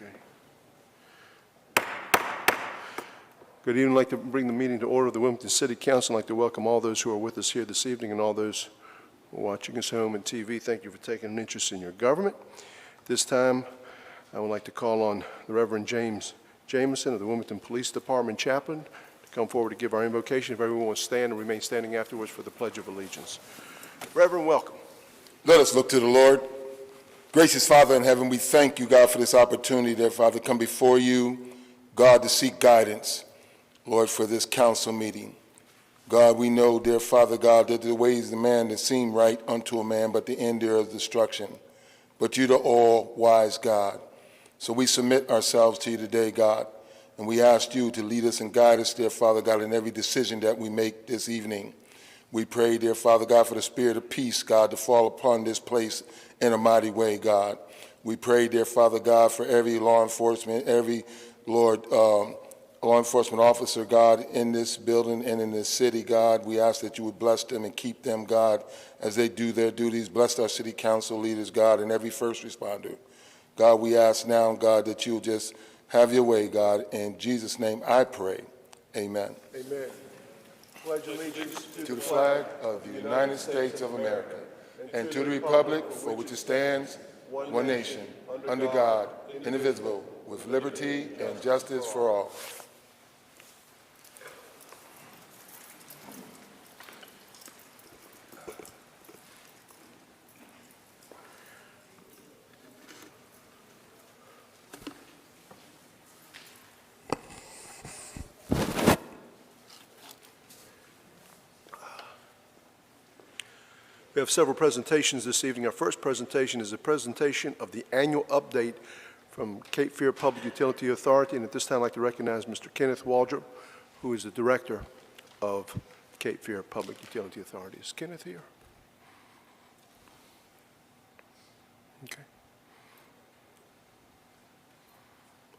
Okay. Good evening. I'd like to bring the meeting to order of the Wilmington City Council. I'd like to welcome all those who are with us here this evening and all those who are watching us home and TV. Thank you for taking an interest in your government. This time, I would like to call on the Reverend James Jameson of the Wilmington Police Department chaplain to come forward to give our invocation. If everyone will stand and remain standing afterwards for the Pledge of Allegiance. Reverend, welcome. Let us look to the Lord. Gracious Father in heaven, we thank you, God, for this opportunity, dear Father, to come before you, God, to seek guidance, Lord, for this council meeting. God, we know, dear Father God, that the ways of the man that seem right unto a man, but the end there is destruction. But you, the all-wise God. So we submit ourselves to you today, God, and we ask you to lead us and guide us, dear Father God, in every decision that we make this evening. We pray, dear Father God, for the spirit of peace, God, to fall upon this place in a mighty way, God. We pray, dear Father God, for every law enforcement, every, Lord, law enforcement officer, God, in this building and in this city, God. We ask that you would bless them and keep them, God, as they do their duties. Bless our city council leaders, God, and every first responder. God, we ask now, God, that you will just have your way, God. In Jesus' name I pray. Amen. Amen. Pledge allegiance To the flag of the United States of America and to the republic for which it stands, one nation, under God, indivisible, with liberty and justice for all. We have several presentations this evening. Our first presentation is a presentation of the annual update from Cape Fear Public Utility Authority, and at this time I'd like to recognize Mr. Kenneth Waldrop, who is the Director of Cape Fear Public Utility Authority. Is Kenneth here? Okay.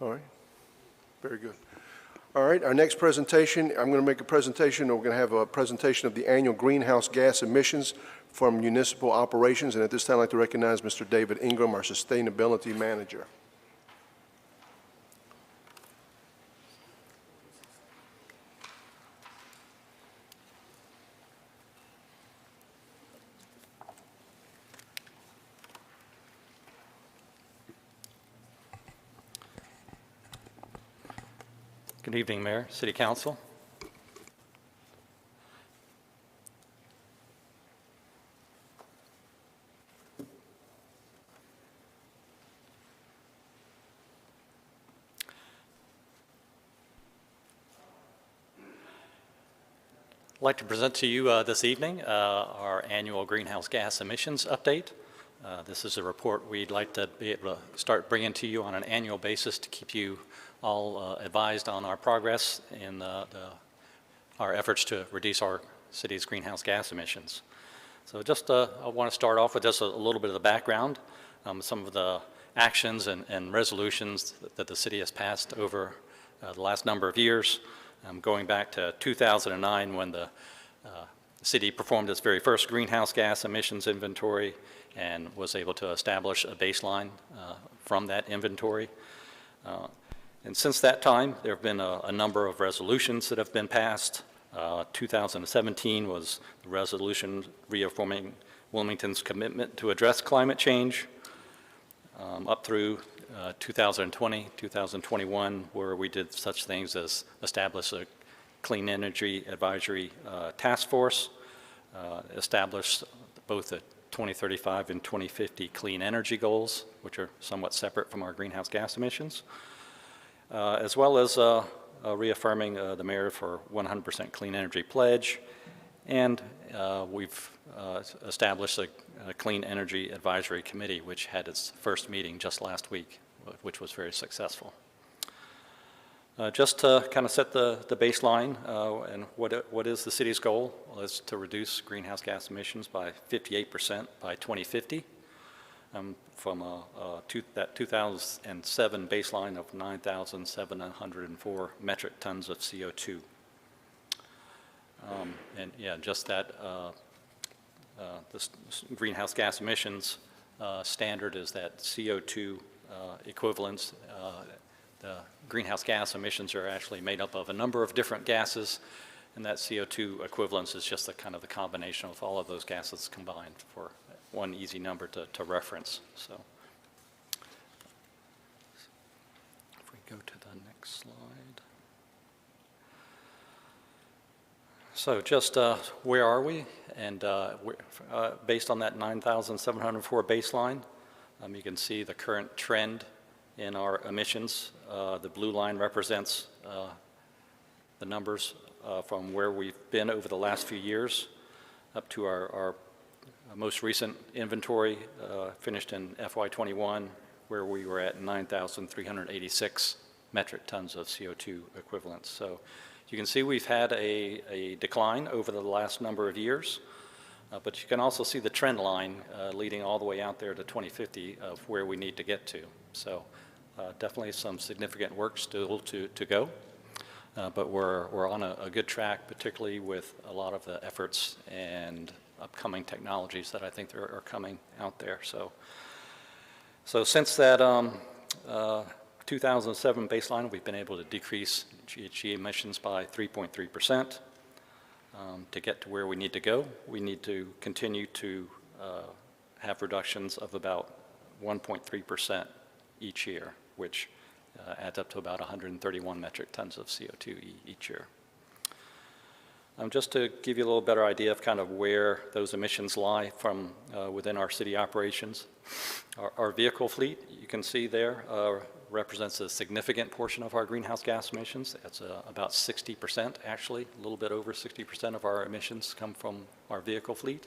All right. Very good. All right, our next presentation, I'm going to make a presentation, we're going to have a presentation of the annual greenhouse gas emissions from municipal operations, and at this time I'd like to recognize Mr. David Ingram, our Sustainability Manager. Good evening, Mayor, City Council. I'd like to present to you this evening our annual greenhouse gas emissions update. This is a report we'd like to be able to start bringing to you on an annual basis to keep you all advised on our progress in our efforts to reduce our city's greenhouse gas emissions. So just I want to start off with just a little bit of the background, some of the actions and resolutions that the city has passed over the last number of years, going back to 2009 when the city performed its very first greenhouse gas emissions inventory and was able to establish a baseline from that inventory. And since that time, there have been a number of resolutions that have been passed. 2017 was the resolution reaffirming Wilmington's commitment to address climate change, up through 2020, 2021, where we did such things as establish a Clean Energy Advisory Task Force, establish both the 2035 and 2050 clean energy goals, which are somewhat separate from our greenhouse gas emissions, as well as reaffirming the mayor for 100% clean energy pledge, and we've established a Clean Energy Advisory Committee, which had its first meeting just last week, which was very successful. Just to kind of set the baseline and what is the city's goal? Well, is to reduce greenhouse gas emissions by 58% by 2050. From that 2007 baseline of 9,704 metric tons of CO2. And yeah, just that this greenhouse gas emissions standard is that CO2 equivalents. The greenhouse gas emissions are actually made up of a number of different gases, and that CO2 equivalence is just the kind of the combination of all of those gases combined for one easy number to reference. So if we go to the next slide. So just where are we? And based on that 9,704 baseline, you can see the current trend in our emissions. The blue line represents the numbers from where we've been over the last few years up to our most recent inventory finished in FY21, where we were at 9,386 metric tons of CO2 equivalents. So you can see we've had a decline over the last number of years, but you can also see the trend line leading all the way out there to 2050 of where we need to get to. So definitely some significant work still to go, but we're on a good track, particularly with a lot of the efforts and upcoming technologies that I think are coming out there. So since that 2007 baseline, we've been able to decrease GHG emissions by 3.3%. To get to where we need to go, we need to continue to have reductions of about 1.3% each year, which adds up to about 131 metric tons of CO2 each year. Just to give you a little better idea of kind of where those emissions lie from within our city operations, our vehicle fleet, you can see there, represents a significant portion of our greenhouse gas emissions. That's about 60%, actually, a little bit over 60% of our emissions come from our vehicle fleet.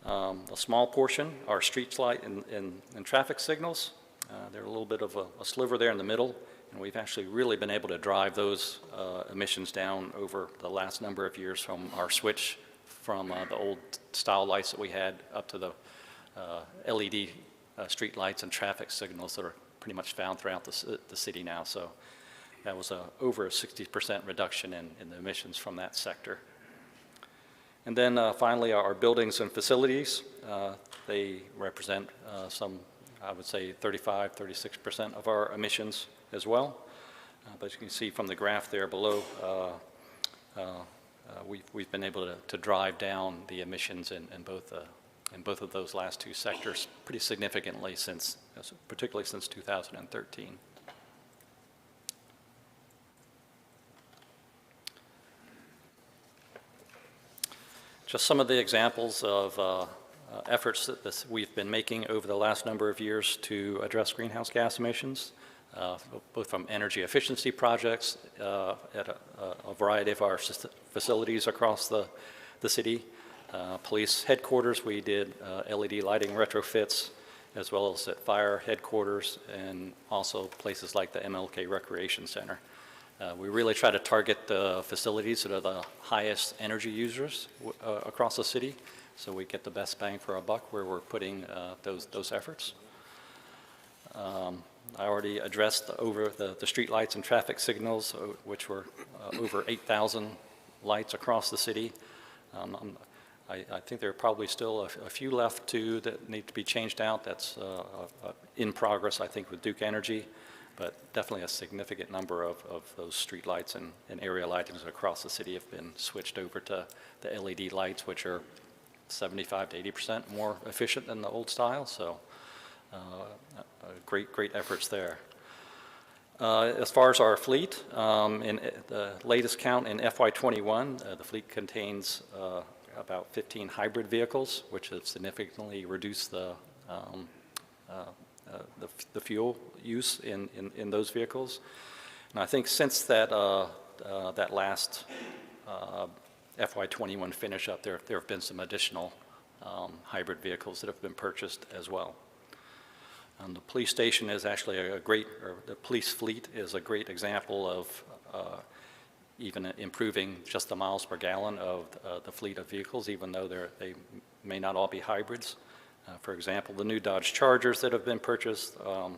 A small portion are street light and traffic signals. They're a little bit of a sliver there in the middle, and we've actually really been able to drive those emissions down over the last number of years from our switch from the old style lights that we had up to the LED street lights and traffic signals that are pretty much found throughout the city now. So that was over a 60% reduction in the emissions from that sector. And then finally, our buildings and facilities. They represent some, I would say, 35, 36% of our emissions as well. But you can see from the graph there below, we've been able to drive down the emissions in both of those last two sectors pretty significantly particularly since 2013. Just some of the examples of efforts that we've been making over the last number of years to address greenhouse gas emissions, both from energy efficiency projects at a variety of our facilities across the city. Police headquarters, we did LED lighting retrofits, as well as at fire headquarters, and also places like the MLK Recreation Center. We really try to target the facilities that are the highest energy users across the city, so we get the best bang for our buck where we're putting those efforts. I already addressed the street lights and traffic signals, which were over 8,000 lights across the city. I think there are probably still a few left that need to be changed out. That's in progress, I think, with Duke Energy, but definitely a significant number of those street lights and area lightings across the city have been switched over to the LED lights, which are 75 to 80% more efficient than the old style. So great efforts there. As far as our fleet, in the latest count in FY21, the fleet contains about 15 hybrid vehicles, which have significantly reduced the fuel use in those vehicles. And I think since that last FY21 finish up, there have been some additional hybrid vehicles that have been purchased as well. The police station is actually the police fleet is a great example of even improving just the miles per gallon of the fleet of vehicles, even though they may not all be hybrids. For example, the new Dodge Chargers that have been purchased are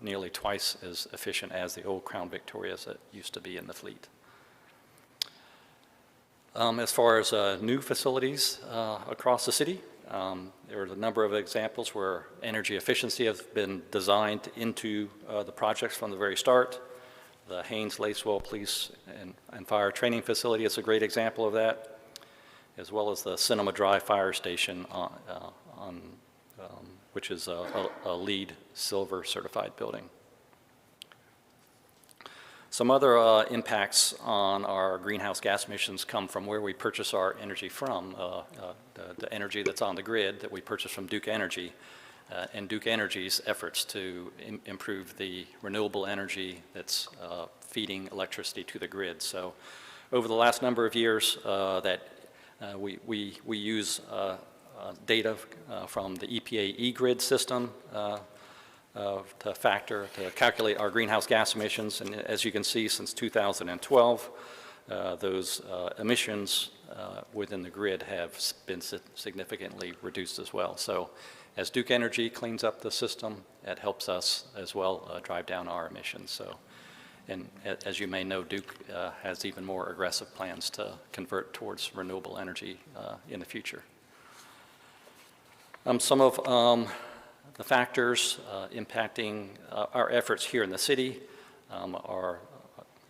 nearly twice as efficient as the old Crown Victorias that used to be in the fleet. As far as new facilities across the city, There are a number of examples where energy efficiency has been designed into the projects from the very start. The Haynes-Lacewell Police and Fire Training Facility is a great example of that, as well as the Cinema Drive Fire Station, which is a LEED Silver certified building. Some other impacts on our greenhouse gas emissions come from where we purchase our energy from, the energy that's on the grid that we purchase from Duke Energy, and Duke Energy's efforts to improve the renewable energy that's feeding electricity to the grid. So over the last number of years we use data from the EPA eGrid system to calculate our greenhouse gas emissions, and as you can see, since 2012, those emissions within the grid have been significantly reduced as well. So as Duke Energy cleans up the system, it helps us as well drive down our emissions. So, and as you may know, Duke has even more aggressive plans to convert towards renewable energy in the future. Some of the factors impacting our efforts here in the city are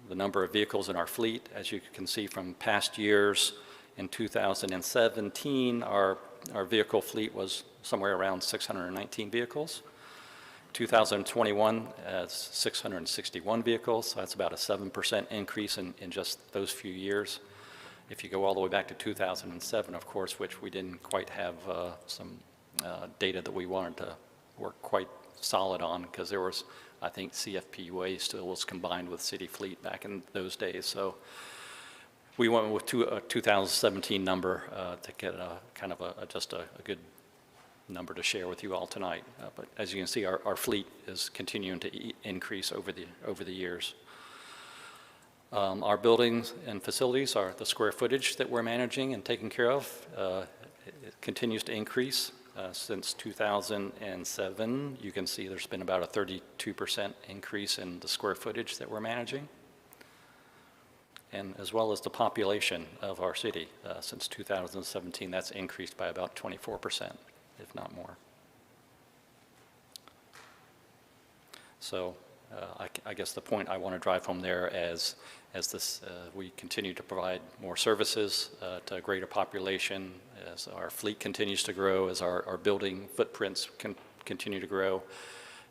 the number of vehicles in our fleet. As you can see from past years, in 2017, our vehicle fleet was somewhere around 619 vehicles. 2021, 661 vehicles, so that's about a 7% increase in just those few years. If you go all the way back to 2007, of course, which we didn't quite have some data that we wanted to work quite solid on, because there was, I think, CFPUA still was combined with city fleet back in those days. So we went with a 2017 number to get kind of just a good number to share with you all tonight. But as you can see, our fleet is continuing to increase over the years. Our buildings and facilities are the square footage that we're managing and taking care of. It continues to increase. Since 2007, you can see there's been about a 32% increase in the square footage that we're managing, and as well as the population of our city. Since 2017, that's increased by about 24%, if not more. So I guess the point I want to drive home there as we continue to provide more services to a greater population, as our fleet continues to grow, as our building footprints continue to grow,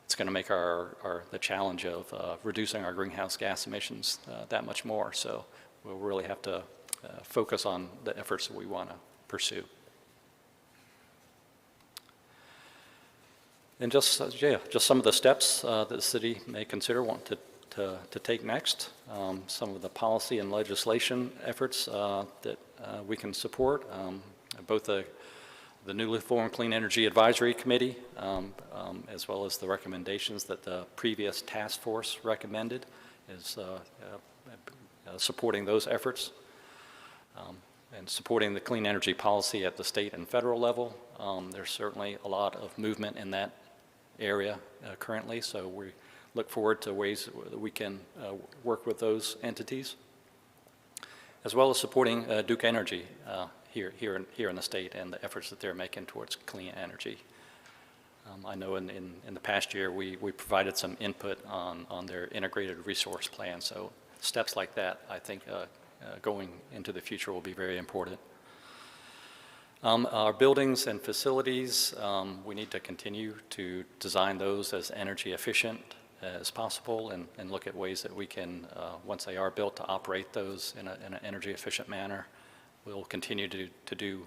it's going to make the challenge of reducing our greenhouse gas emissions that much more. So we'll really have to focus on the efforts that we want to pursue. And just some of the steps that the city may consider wanting to take next. Some of the policy and legislation efforts that we can support. Both the newly formed Clean Energy Advisory Committee, as well as the recommendations that the previous task force recommended, is supporting those efforts. And supporting the clean energy policy at the state and federal level. There's certainly a lot of movement in that area currently, so we look forward to ways that we can work with those entities, as well as supporting Duke Energy here in the state and the efforts that they're making towards clean energy. I know in the past year we provided some input on their integrated resource plan, so steps like that, I think, going into the future will be very important. Our buildings and facilities, we need to continue to design those as energy efficient as possible and look at ways that we can, once they are built, to operate those in an energy efficient manner. We'll continue to do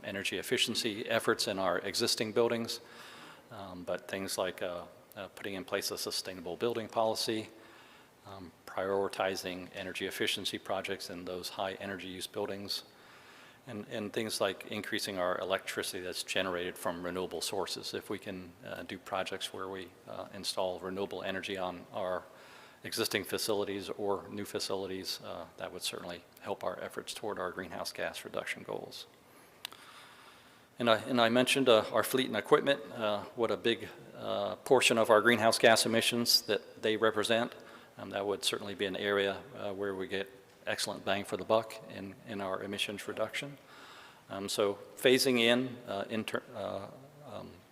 energy efficiency efforts in our existing buildings, but things like putting in place a sustainable building policy, prioritizing energy efficiency projects in those high energy use buildings, and things like increasing our electricity that's generated from renewable sources. If we can do projects where we install renewable energy on our existing facilities or new facilities, that would certainly help our efforts toward our greenhouse gas reduction goals. And I mentioned our fleet and equipment, what a big portion of our greenhouse gas emissions that they represent. That would certainly be an area where we get excellent bang for the buck in our emissions reduction. So phasing in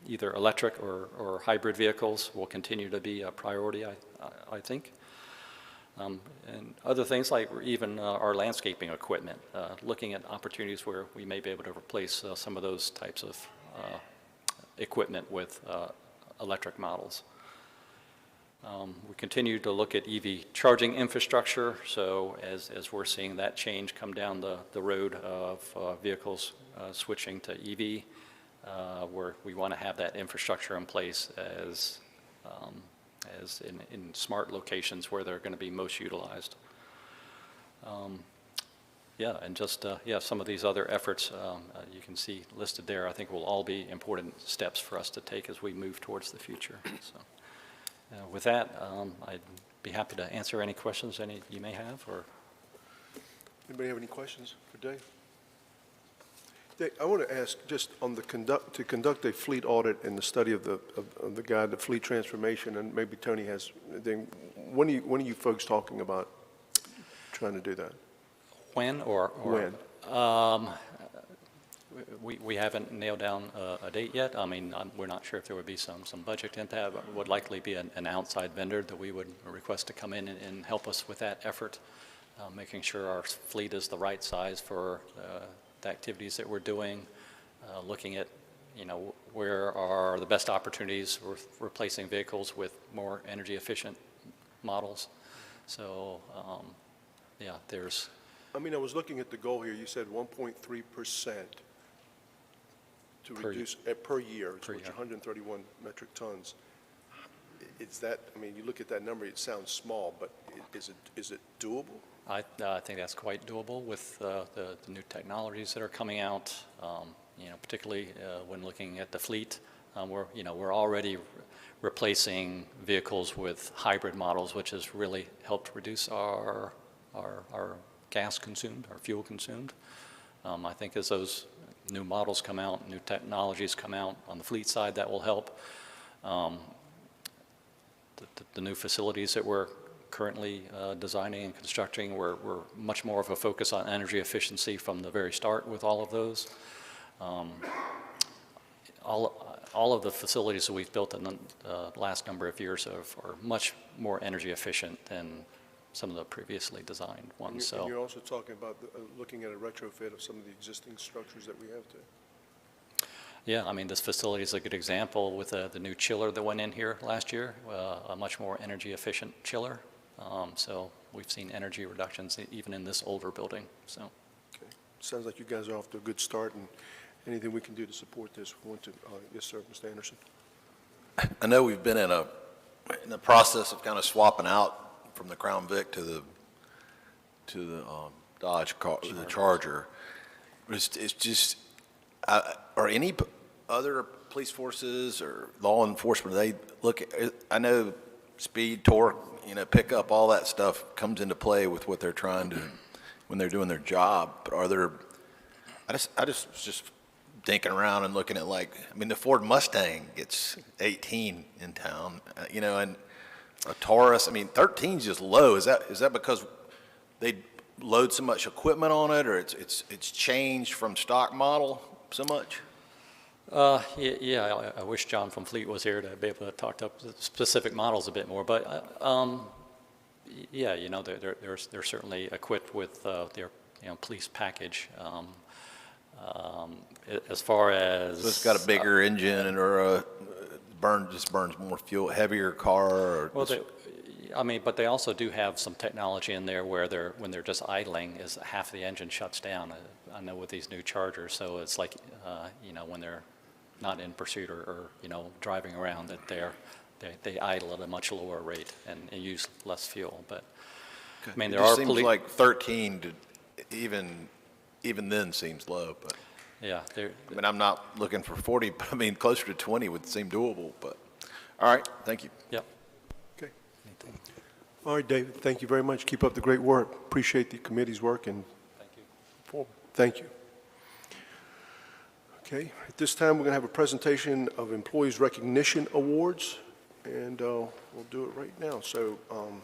either electric or hybrid vehicles will continue to be a priority, I think. And other things like even our landscaping equipment, looking at opportunities where we may be able to replace some of those types of equipment with electric models. We continue to look at EV charging infrastructure, so as we're seeing that change come down the road of vehicles switching to EV, where we want to have that infrastructure in place as in smart locations where they're going to be most utilized. Yeah, and just, some of these other efforts you can see listed there, I think will all be important steps for us to take as we move towards the future. So, with that, I'd be happy to answer any questions you may have. Or Anybody have any questions for Dave? Dave, I want to ask just on the to conduct a fleet audit and the study of the guide, the fleet transformation, and maybe Tony has, then when are you folks talking about trying to do that? when or When? We haven't nailed down a date yet. I mean, we're not sure if there would be some budget impact, but would likely be an outside vendor that we would request to come in and help us with that effort, making sure our fleet is the right size for the activities that we're doing, looking at, where are the best opportunities for replacing vehicles with more energy efficient models. So, yeah, there's... I mean, I was looking at the goal here. You said 1.3% to reduce per year, which is 131 metric tons. Is that, I mean, you look at that number, it sounds small, but is it doable? I think that's quite doable with the new technologies that are coming out, particularly when looking at the fleet. We're already replacing vehicles with hybrid models, which has really helped reduce our gas consumed, our fuel consumed. I think as those new models come out, new technologies come out on the fleet side, that will help. The new facilities that we're currently designing and constructing, we're much more of a focus on energy efficiency from the very start with all of those. All of the facilities that we've built in the last number of years are much more energy efficient than some of the previously designed ones. And you're also talking about looking at a retrofit of some of the existing structures that we have to. Yeah, I mean, this facility is a good example with the new chiller that went in here last year, a much more energy efficient chiller. So we've seen energy reductions even in this older building. So, okay. Sounds like you guys are off to a good start, and anything we can do to support this, we want to. Yes, sir, Mr. Anderson. I know we've been in the process of kind of swapping out from the Crown Vic to the Dodge the Charger. It's just, are any other police forces or law enforcement, they look at, I know speed, torque, pickup, all that stuff comes into play with what they're trying to, when they're doing their job. But are there, I just was just thinking around and looking at the Ford Mustang gets 18 in town, and a Taurus, 13 is just low. Is that because they load so much equipment on it, or it's changed from stock model so much? Yeah, I wish John from Fleet was here to be able to talk up the specific models a bit more. But yeah, they're certainly equipped with their police package. As far as So it's got a bigger engine or just burns more fuel, heavier car? Or well, but they also do have some technology in there where when they're just idling, is half the engine shuts down. I know with these new Chargers, so it's like when they're not in pursuit or driving around, that they idle at a much lower rate and use less fuel. But okay. There seems like 13 to even then seems low, but. Yeah. I'm not looking for 40, but closer to 20 would seem doable, but, all right, thank you. Yep. Okay. All right, David, thank you very much. Keep up the great work. Appreciate the committee's work, and Thank you. Thank you. Okay, at this time, we're going to have a presentation of Employees Recognition Awards, and we'll do it right now. So, go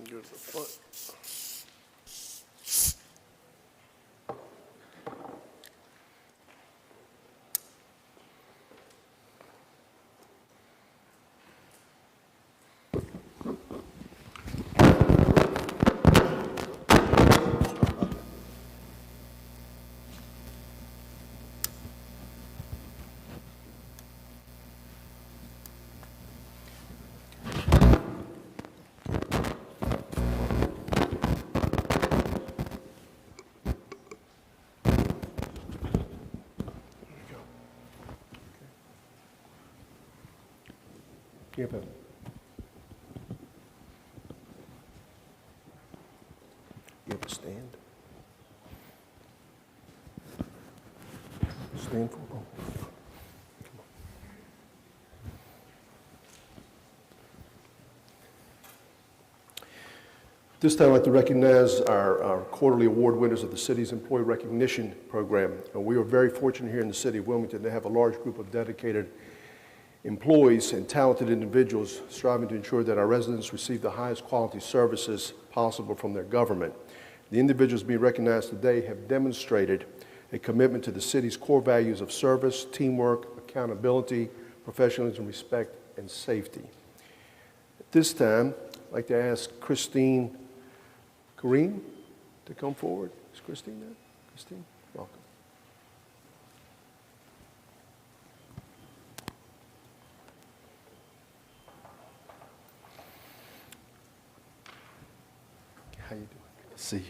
to the front. Yep. You have a stand? Stand for both. This time, I'd like to recognize our quarterly award winners of the city's Employee Recognition Program. We are very fortunate here in the city of Wilmington to have a large group of dedicated employees and talented individuals striving to ensure that our residents receive the highest quality services possible from their government. The individuals being recognized today have demonstrated a commitment to the city's core values of service, teamwork, accountability, professionalism, respect, and safety. At this time, I'd like to ask Christine Kareem to come forward. Is Christine there? Christine, welcome. How you doing? Good to see you.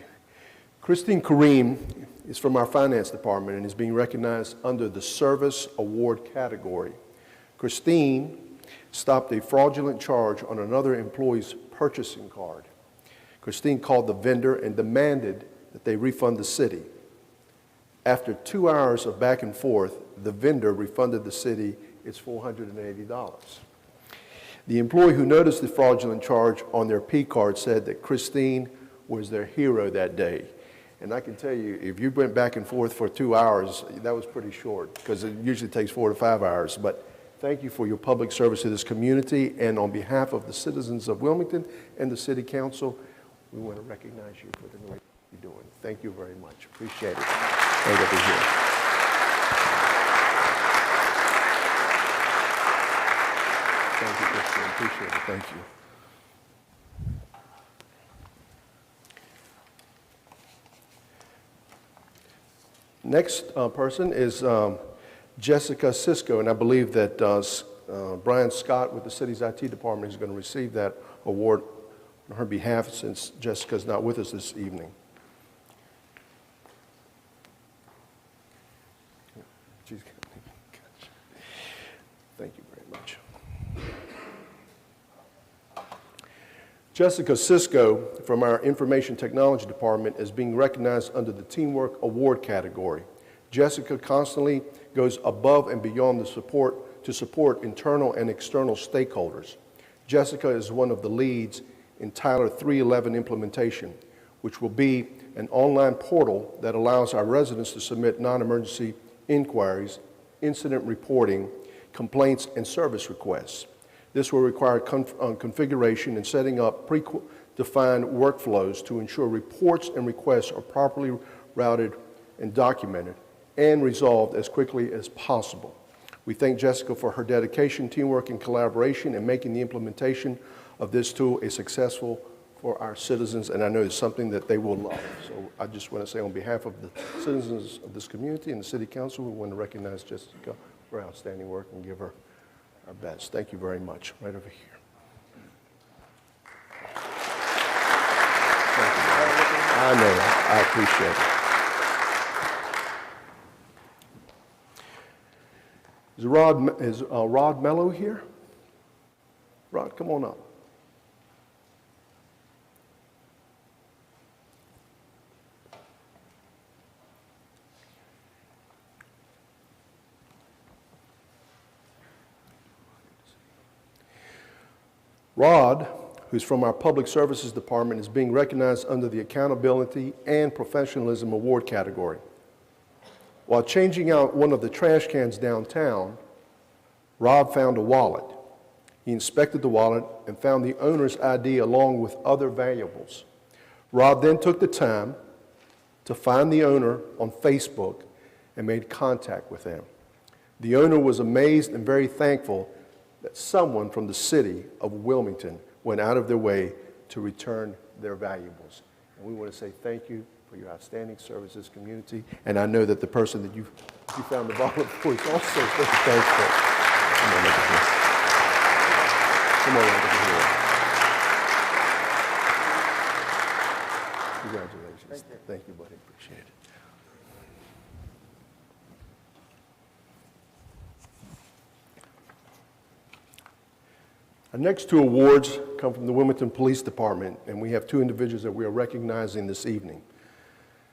Christine Kareem is from our finance department and is being recognized under the Service Award category. Christine stopped a fraudulent charge on another employee's purchasing card. Christine called the vendor and demanded that they refund the city. After 2 hours of back and forth, the vendor refunded the city its $480. The employee who noticed the fraudulent charge on their P card said that Christine was their hero that day. And I can tell you, if you went back and forth for 2 hours, that was pretty short, because it usually takes 4 to 5 hours. But thank you for your public service to this community, and on behalf of the citizens of Wilmington and the City Council, we want to recognize you for the work you're doing. Thank you very much. Appreciate it. Right over here. Thank you, Christian. Appreciate it. Thank you. Next person is Jessica Cisco, and I believe that Brian Scott with the city's IT department is going to receive that award on her behalf since Jessica's not with us this evening. Thank you very much. Jessica Cisco from our Information Technology Department is being recognized under the Teamwork Award category. Jessica constantly goes above and beyond to support internal and external stakeholders. Jessica is one of the leads in Tyler 311 implementation, which will be an online portal that allows our residents to submit non-emergency inquiries, incident reporting, complaints, and service requests. This will require configuration and setting up predefined workflows to ensure reports and requests are properly routed and documented and resolved as quickly as possible. We thank Jessica for her dedication, teamwork, and collaboration in making the implementation of this tool a successful for our citizens, and I know it's something that they will love. So I just want to say on behalf of the citizens of this community and the City Council, we want to recognize Jessica for outstanding work and give her our best. Thank you very much. Right over here. Thank you. I know, I appreciate it. Is Rod Mello here? Rod, come on up. Rod, who's from our Public Services Department, is being recognized under the Accountability and Professionalism Award category. While changing out one of the trash cans downtown, Rod found a wallet. He inspected the wallet and found the owner's ID along with other valuables. Rod then took the time to find the owner on Facebook and made contact with them. The owner was amazed and very thankful that someone from the city of Wilmington went out of their way to return their valuables. And we want to say thank you for your outstanding service to this community. And I know that the person that you found the wallet for is also very thankful. Come on, look at this. Come on, look at here. Congratulations. Thank you, buddy. Appreciate it. Our next two awards come from the Wilmington Police Department, and we have two individuals that we are recognizing this evening.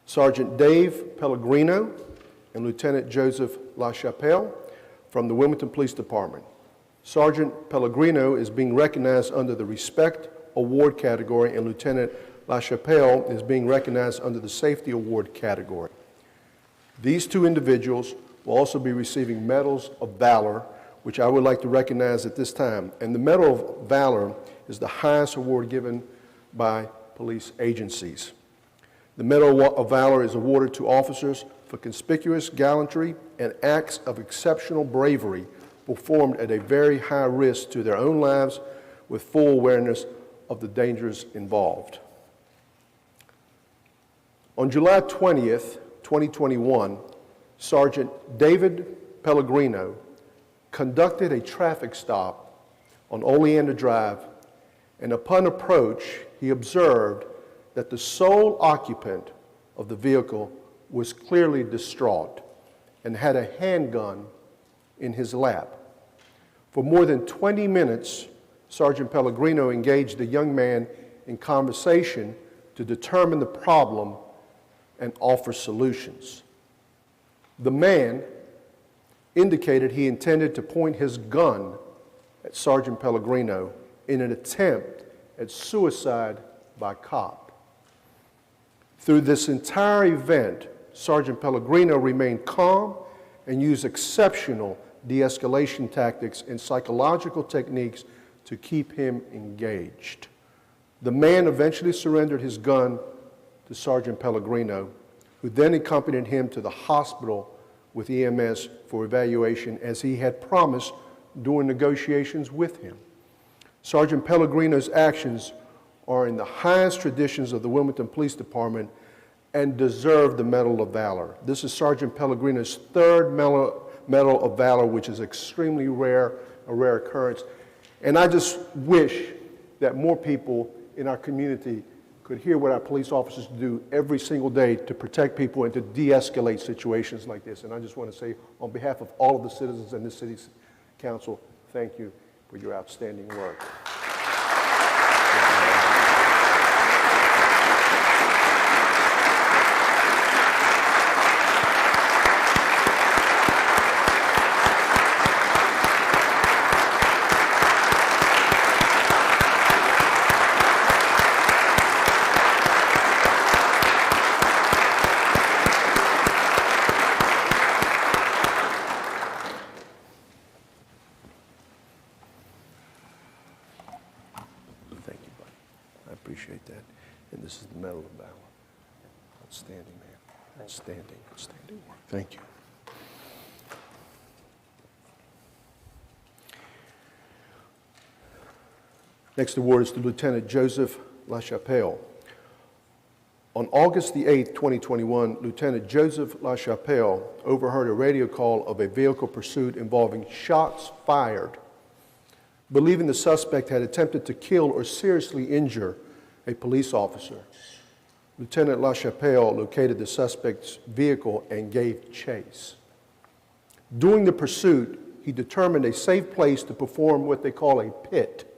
Sergeant Dave Pellegrino and Lieutenant Joseph LaChapelle from the Wilmington Police Department. Sergeant Pellegrino is being recognized under the Respect Award category, and Lieutenant LaChapelle is being recognized under the Safety Award category. These two individuals will also be receiving Medals of Valor, which I would like to recognize at this time. And the Medal of Valor is the highest award given by police agencies. The Medal of Valor is awarded to officers for conspicuous gallantry and acts of exceptional bravery performed at a very high risk to their own lives with full awareness of the dangers involved. On July 20th, 2021, Sergeant David Pellegrino conducted a traffic stop on Oleander Drive, and upon approach, he observed that the sole occupant of the vehicle was clearly distraught and had a handgun in his lap. For more than 20 minutes, Sergeant Pellegrino engaged the young man in conversation to determine the problem and offer solutions. The man indicated he intended to point his gun at Sergeant Pellegrino in an attempt at suicide by cop. Through this entire event, Sergeant Pellegrino remained calm and used exceptional de-escalation tactics and psychological techniques to keep him engaged. The man eventually surrendered his gun to Sergeant Pellegrino, who then accompanied him to the hospital with EMS for evaluation, as he had promised during negotiations with him. Sergeant Pellegrino's actions are in the highest traditions of the Wilmington Police Department and deserve the Medal of Valor. This is Sergeant Pellegrino's third Medal of Valor, which is extremely rare, a rare occurrence. And I just wish that more people in our community could hear what our police officers do every single day to protect people and to de-escalate situations like this. And I just want to say, on behalf of all of the citizens and this city's council, thank you for your outstanding work. Thank you, buddy. I appreciate that. And this is the Medal of Valor. Outstanding, man. Outstanding, outstanding work. Thank you. Next award is to Lieutenant Joseph LaChapelle. On August the 8th, 2021, Lieutenant Joseph LaChapelle overheard a radio call of a vehicle pursuit involving shots fired, believing the suspect had attempted to kill or seriously injure a police officer. Lieutenant LaChapelle located the suspect's vehicle and gave chase. During the pursuit, he determined a safe place to perform what they call a pit,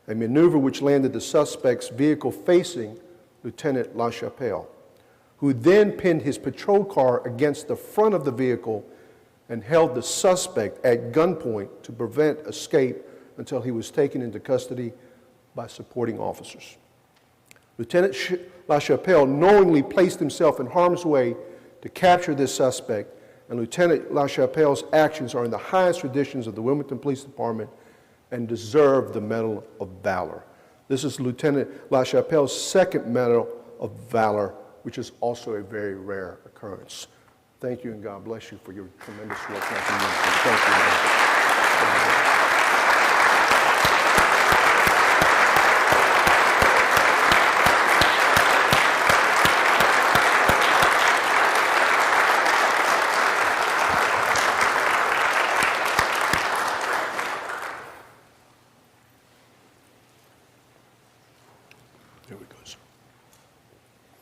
a maneuver which landed the suspect's vehicle facing Lieutenant LaChapelle, who then pinned his patrol car against the front of the vehicle and held the suspect at gunpoint to prevent escape until he was taken into custody by supporting officers. Lieutenant LaChapelle knowingly placed himself in harm's way to capture this suspect, and Lieutenant LaChapelle's actions are in the highest traditions of the Wilmington Police Department and deserve the Medal of Valor. This is Lieutenant LaChapelle's second Medal of Valor, which is also a very rare occurrence. Thank you, and God bless you for your tremendous work. Thank you, man. There we go, sir.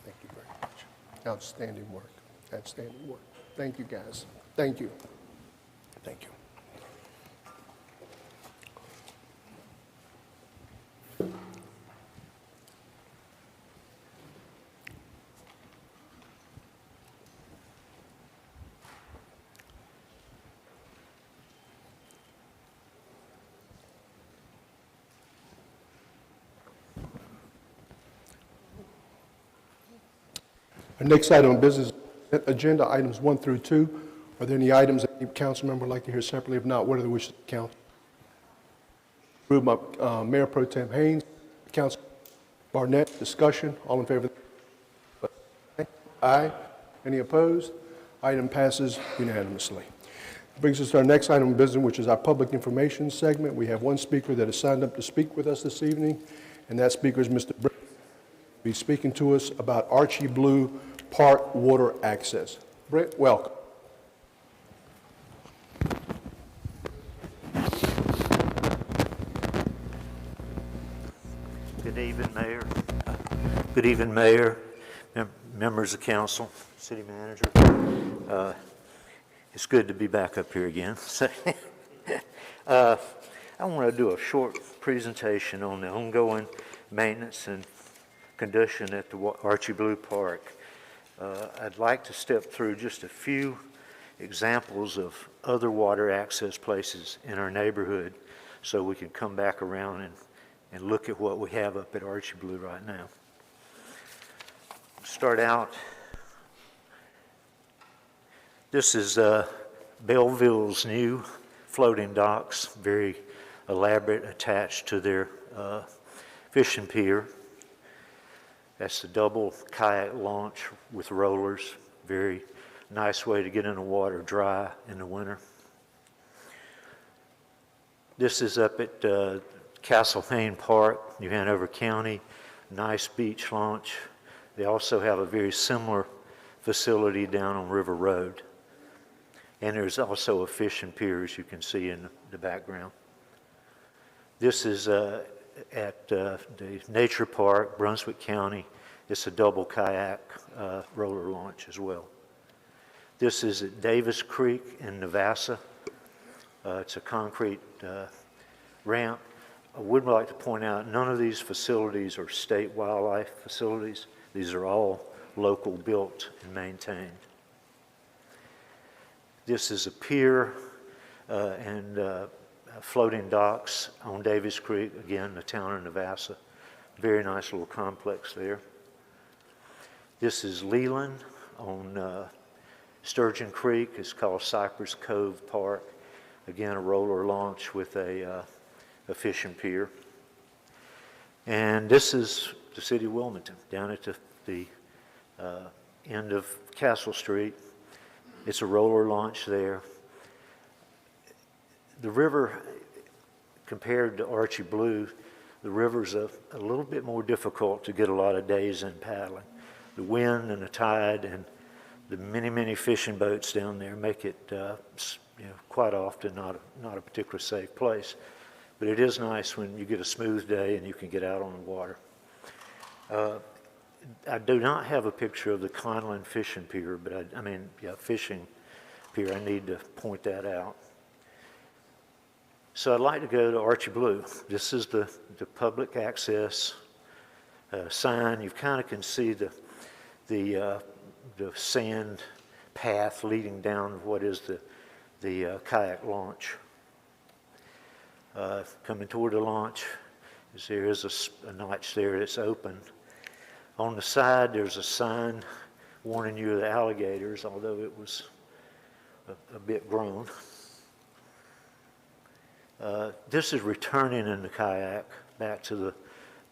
Thank you very much. Outstanding work. Outstanding work. Thank you, guys. Thank you. Thank you. Our next item of business, agenda items 1 through 2. Are there any items that any council member would like to hear separately? If not, what are the wishes of the council? Moved by Mayor Pro Tem Haynes, Council Barnett. Discussion. All in favor? Aye. Any opposed? Item passes unanimously. Brings us to our next item of business, which is our public information segment. We have one speaker that has signed up to speak with us this evening, and that speaker is Mr. Brett. He'll be speaking to us about Archie Blue Park water access. Brett, welcome. Good evening, Mayor. Good evening, Mayor, members of council, city manager. It's good to be back up here again. I want to do a short presentation on the ongoing maintenance and condition at the Archie Blue Park. I'd like to step through just a few examples of other water access places in our neighborhood so we can come back around and look at what we have up at Archie Blue right now. Start out, this is Belleville's new floating docks, very elaborate, attached to their fishing pier. That's the double kayak launch with rollers, very nice way to get in the water dry in the winter. This is up at Castle Hayne Park, New Hanover County, nice beach launch. They also have a very similar facility down on River Road. And there's also a fishing pier, as you can see in the background. This is at the Nature Park, Brunswick County. It's a double kayak roller launch as well. This is at Davis Creek in Navassa. It's a concrete ramp. I would like to point out none of these facilities are state wildlife facilities. These are all local built and maintained. This is a pier and floating docks on Davis Creek, again, the town of Navassa. Very nice little complex there. This is Leland on Sturgeon Creek. It's called Cypress Cove Park. Again, a roller launch with a fishing pier. And this is the city of Wilmington, down at the end of Castle Street. It's a roller launch there. The river, compared to Archie Blue, the river's a little bit more difficult to get a lot of days in paddling. The wind and the tide and the many fishing boats down there make it quite often not a particularly safe place. But it is nice when you get a smooth day and you can get out on the water. I do not have a picture of the Conlin fishing pier, but fishing pier, I need to point that out. So I'd like to go to Archie Blue. This is the public access sign. You kind of can see the sand path leading down what is the kayak launch. Coming toward the launch, there is a notch there that's open. On the side, there's a sign warning you of the alligators, although it was a bit grown. This is returning in the kayak back to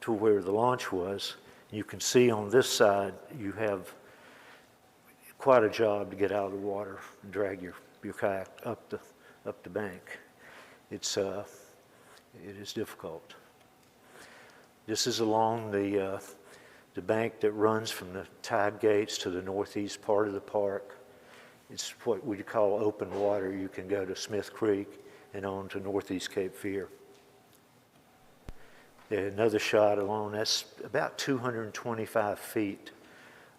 where the launch was. You can see on this side, you have quite a job to get out of the water and drag your kayak up the bank. It is difficult. This is along the bank that runs from the tide gates to the northeast part of the park. It's what we call open water. You can go to Smith Creek and on to northeast Cape Fear. There's another shot along, that's about 225 feet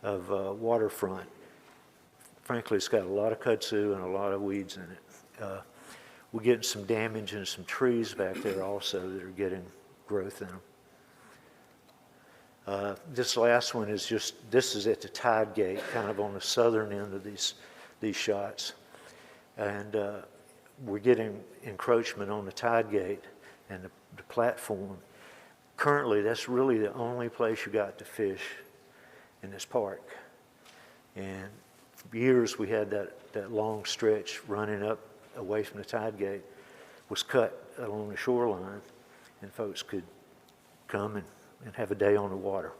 of waterfront. Frankly, it's got a lot of kudzu and a lot of weeds in it. We're getting some damage and some trees back there also that are getting growth in them. This last one is this is at the tide gate, kind of on the southern end of these shots. And we're getting encroachment on the tide gate and the platform. Currently, that's really the only place you got to fish in this park. And for years, we had that long stretch running up away from the tide gate was cut along the shoreline, and folks could come and have a day on the water.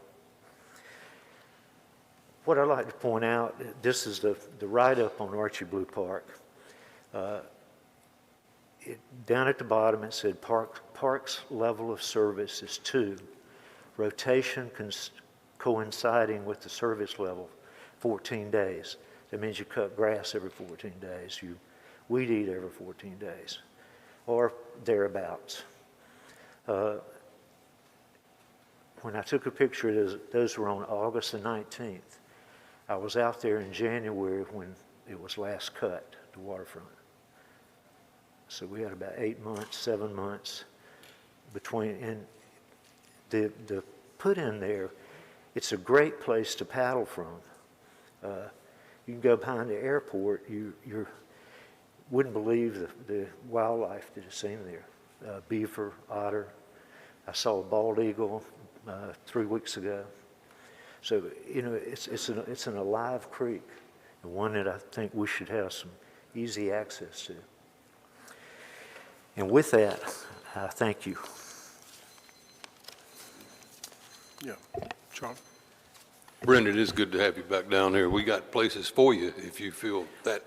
What I'd like to point out, this is the write-up on Archie Blue Park. Down at the bottom, it said park's level of service is 2. Rotation coinciding with the service level, 14 days. That means you cut grass every 14 days. You weed eat every 14 days, or thereabouts. When I took a picture of those were on August the 19th. I was out there in January when it was last cut, the waterfront. So we had about 8 months, 7 months between, and the put in there, it's a great place to paddle from. You can go behind the airport, you wouldn't believe the wildlife that is seen there. Beaver, otter. I saw a bald eagle 3 weeks ago. So, you know, it's an alive creek, and one that I think we should have some easy access to. And with that, I thank you. Yeah. Charlie? Brenda, it is good to have you back down here. We got places for you if you feel that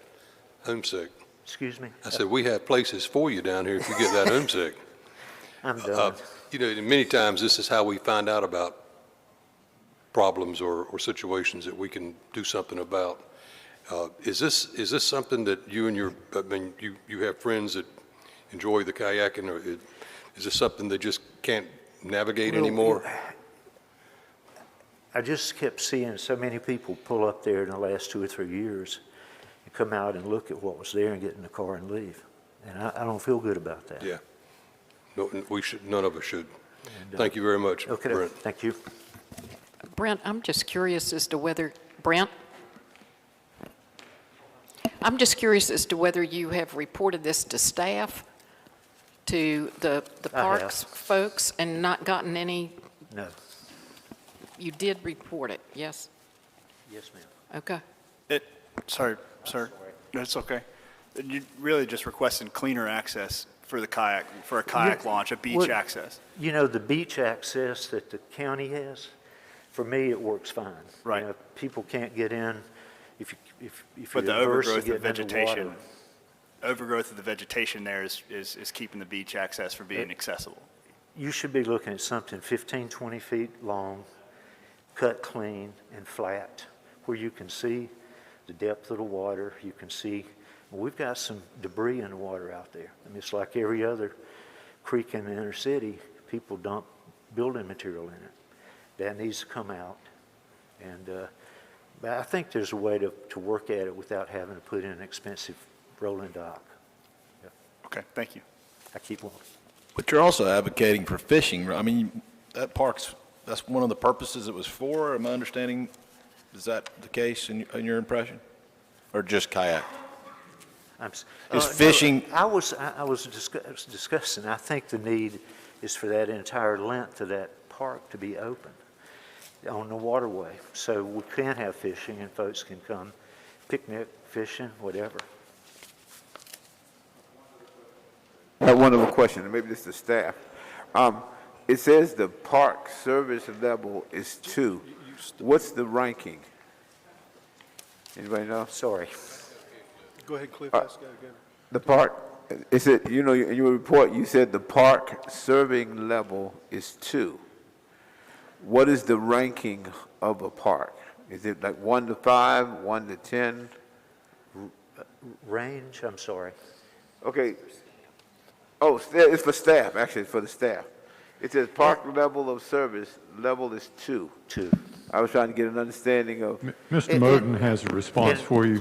homesick. Excuse me? I said, we have places for you down here if you get that homesick. I'm done. You know, many times this is how we find out about problems or situations that we can do something about. Is this something that you and you have friends that enjoy the kayaking, or is this something that just can't navigate anymore? I just kept seeing so many people pull up there in the last 2 or 3 years and come out and look at what was there and get in the car and leave. And I don't feel good about that. Yeah. No, we should. None of us should. Thank you very much, Okay, Brent. thank you. Brent, I'm just curious as to whether, Brent? I'm just curious as to whether you have reported this to staff, to the parks folks, and not gotten any, No. you did report it, yes? Yes, ma'am. Okay. Sorry, sir. That's okay. You really just requesting cleaner access for the kayak, for a kayak launch, a beach access. You know, the beach access that the county has, for me, it works fine. Right. You know, people can't get in if you're But the averse to overgrowth of getting vegetation, underwater. overgrowth of the vegetation there is keeping the beach access from being accessible. You should be looking at something 15, 20 feet long, cut clean and flat, where you can see the depth of the water. You can see, we've got some debris in the water out there. I mean, it's like every other creek in the inner city. People dump building material in it. That needs to come out. And but I think there's a way to work at it without having to put in an expensive rolling dock. Yeah. Okay, thank you. I keep going. But you're also advocating for fishing. I mean, that's one of the purposes it was for. Am I understanding, is that the case in your impression? Or just kayak? Is fishing? No, I was discussing, I think the need is for that entire length of that park to be open on the waterway. So we can have fishing and folks can come picnic, fishing, whatever. I have one other question, and maybe this is the staff. It says the park service level is 2. What's the ranking? Anybody know? Sorry. Go ahead, Cliff, ask that again. The park, is it, you know, in your report, you said the park serving level is 2. What is the ranking of a park? Is it like 1 to 5, 1 to 10? Range, I'm sorry. Okay. Oh, it's for staff, actually, it's for the staff. It says park level of service, level is 2. 2. I was trying to get an understanding of, Mr. Moten has a response for you,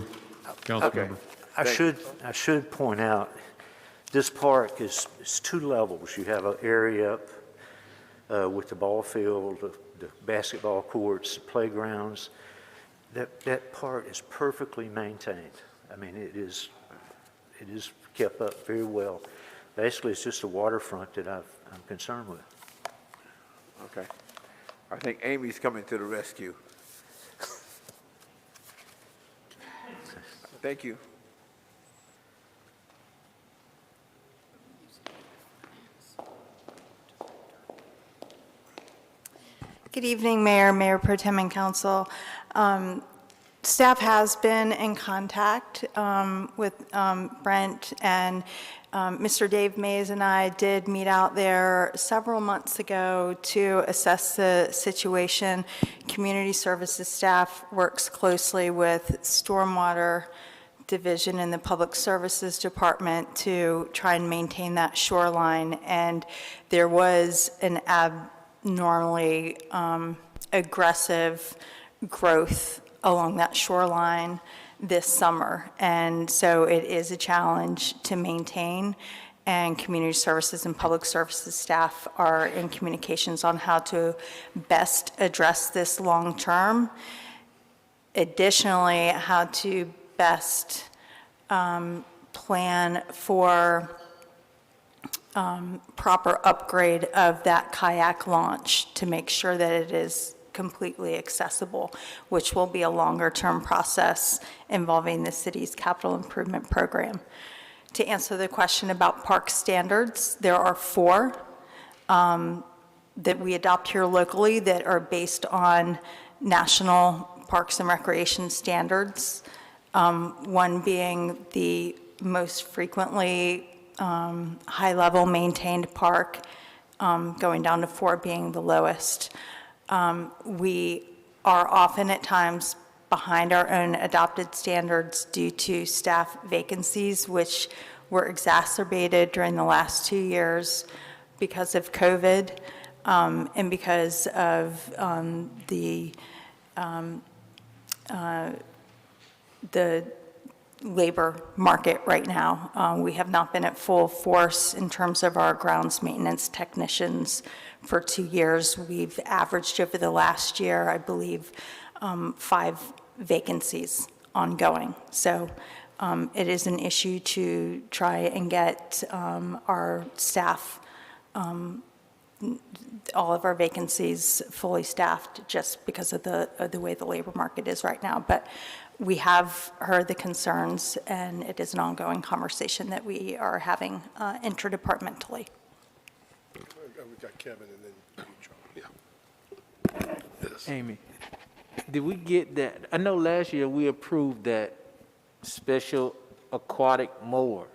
Councilmember. I should point out, this park is 2 levels. You have an area up with the ball field, the basketball courts, playgrounds. That part is perfectly maintained. I mean, it is kept up very well. Basically, it's just the waterfront that I'm concerned with. okay. I think Amy's coming to the rescue. Thank you. Good evening, Mayor, Mayor Pro Tem, and Council. Staff has been in contact with Brent, and Mr. Dave Mays and I did meet out there several months ago to assess the situation. Community Services staff works closely with Stormwater Division in the Public Services Department to try and maintain that shoreline, and there was an abnormally aggressive growth along that shoreline this summer, and so it is a challenge to maintain, and Community Services and Public Services staff are in communications on how to best address this long-term. Additionally, how to best plan for proper upgrade of that kayak launch to make sure that it is completely accessible, which will be a longer-term process involving the city's capital improvement program. To answer the question about park standards, there are 4 that we adopt here locally that are based on national parks and recreation standards, one being the most frequently high-level maintained park, going down to 4 being the lowest. We are often at times behind our own adopted standards due to staff vacancies, which were exacerbated during the last 2 years because of COVID and because of the labor market right now. We have not been at full force in terms of our grounds maintenance technicians for 2 years. We've averaged over the last year, I believe, 5 vacancies ongoing. So it is an issue to try and get our staff, all of our vacancies fully staffed just because of the way the labor market is right now. But we have heard the concerns, and it is an ongoing conversation that we are having interdepartmentally. We got Kevin and then you, Charlie. Yes. Amy, did we get that? I know last year we approved that special aquatic mower,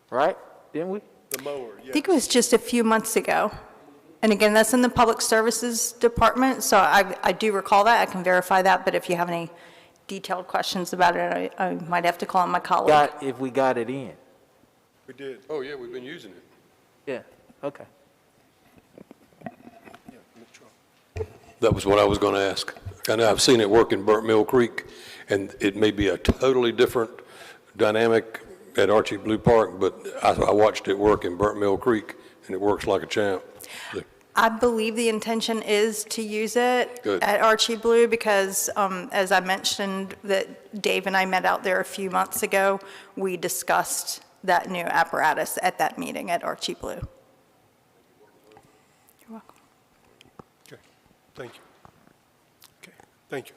right? Didn't we? The mower, I yes. think it was just a few months ago. And again, that's in the Public Services Department, so I do recall that. I can verify that, but if you have any detailed questions about it, I might have to call on my colleague. If we got it in. We did. Oh, yeah, we've been using it. Yeah, okay. Yeah, Mr. Charlie. That was what I was going to ask. I know I've seen it work in Burnt Mill Creek, and it may be a totally different dynamic at Archie Blue Park, but I watched it work in Burnt Mill Creek, and it works like a champ. I believe the intention is to use it Good. at Archie Blue because, as I mentioned, that Dave and I met out there a few months ago. We discussed that new apparatus at that meeting at Archie Blue. You're welcome. Okay, thank you. Okay, thank you.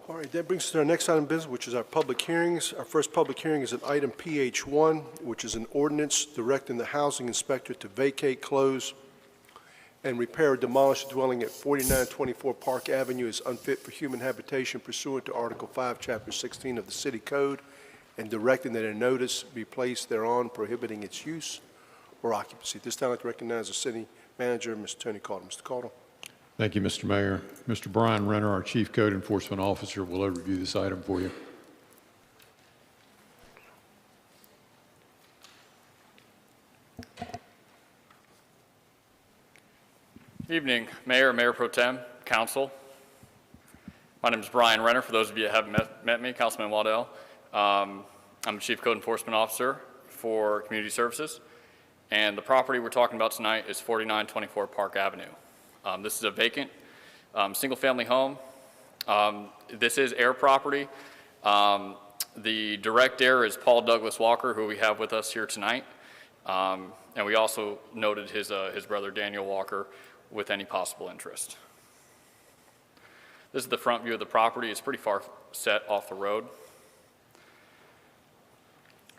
All right, that brings us to our next item of business, which is our public hearings. Our first public hearing is at item PH1, which is an ordinance directing the housing inspector to vacate, close, and repair or demolish a dwelling at 4924 Park Avenue as unfit for human habitation pursuant to Article 5, Chapter 16 of the City Code, and directing that a notice be placed thereon prohibiting its use or occupancy. At this time, I'd like to recognize the city manager, Mr. Tony Caldwell. Mr. Caldwell. Thank you, Mr. Mayor. Mr. Brian Renner, our Chief Code Enforcement Officer, will overview this item for you. Evening, Mayor, Mayor Pro Tem, Council. My name is Brian Renner. For those of you that haven't met me, Councilman Waddell. I'm the Chief Code Enforcement Officer for Community Services, and the property we're talking about tonight is 4924 Park Avenue. This is a vacant single-family home. This is air property. The direct heir is Paul Douglas Walker, who we have with us here tonight. And we also noted his brother Daniel Walker with any possible interest. This is the front view of the property. It's pretty far set off the road.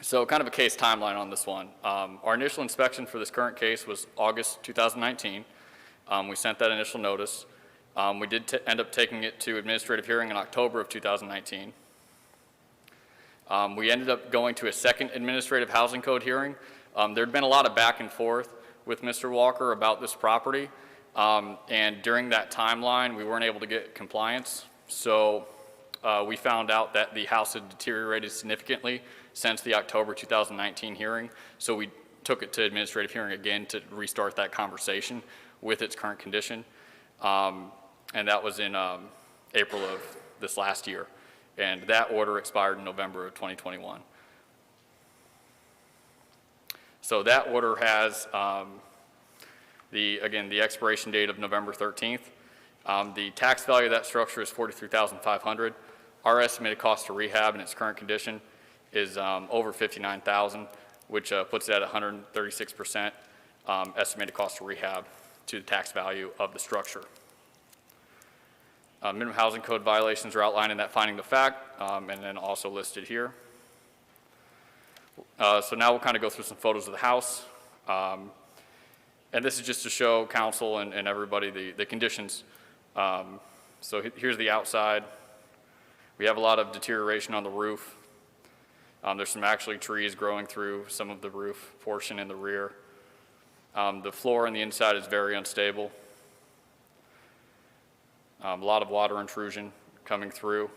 So kind of a case timeline on this one. Our initial inspection for this current case was August 2019. We sent that initial notice. We did end up taking it to administrative hearing in October of 2019. We ended up going to a second administrative housing code hearing. There'd been a lot of back and forth with Mr. Walker about this property. And during that timeline, we weren't able to get compliance. So we found out that the house had deteriorated significantly since the October 2019 hearing. So we took it to administrative hearing again to restart that conversation with its current condition. And that was in April of this last year. And that order expired in November of 2021. So that order has the expiration date of November 13th. The tax value of that structure is $43,500. Our estimated cost to rehab in its current condition is over $59,000, which puts it at 136% estimated cost to rehab to the tax value of the structure. Minimum housing code violations are outlined in that finding of fact, and then also listed here. So now we'll kind of go through some photos of the house. And this is just to show council and everybody the conditions. So here's the outside. We have a lot of deterioration on the roof. There's some actually trees growing through some of the roof portion in the rear. The floor on the inside is very unstable. A lot of water intrusion coming through.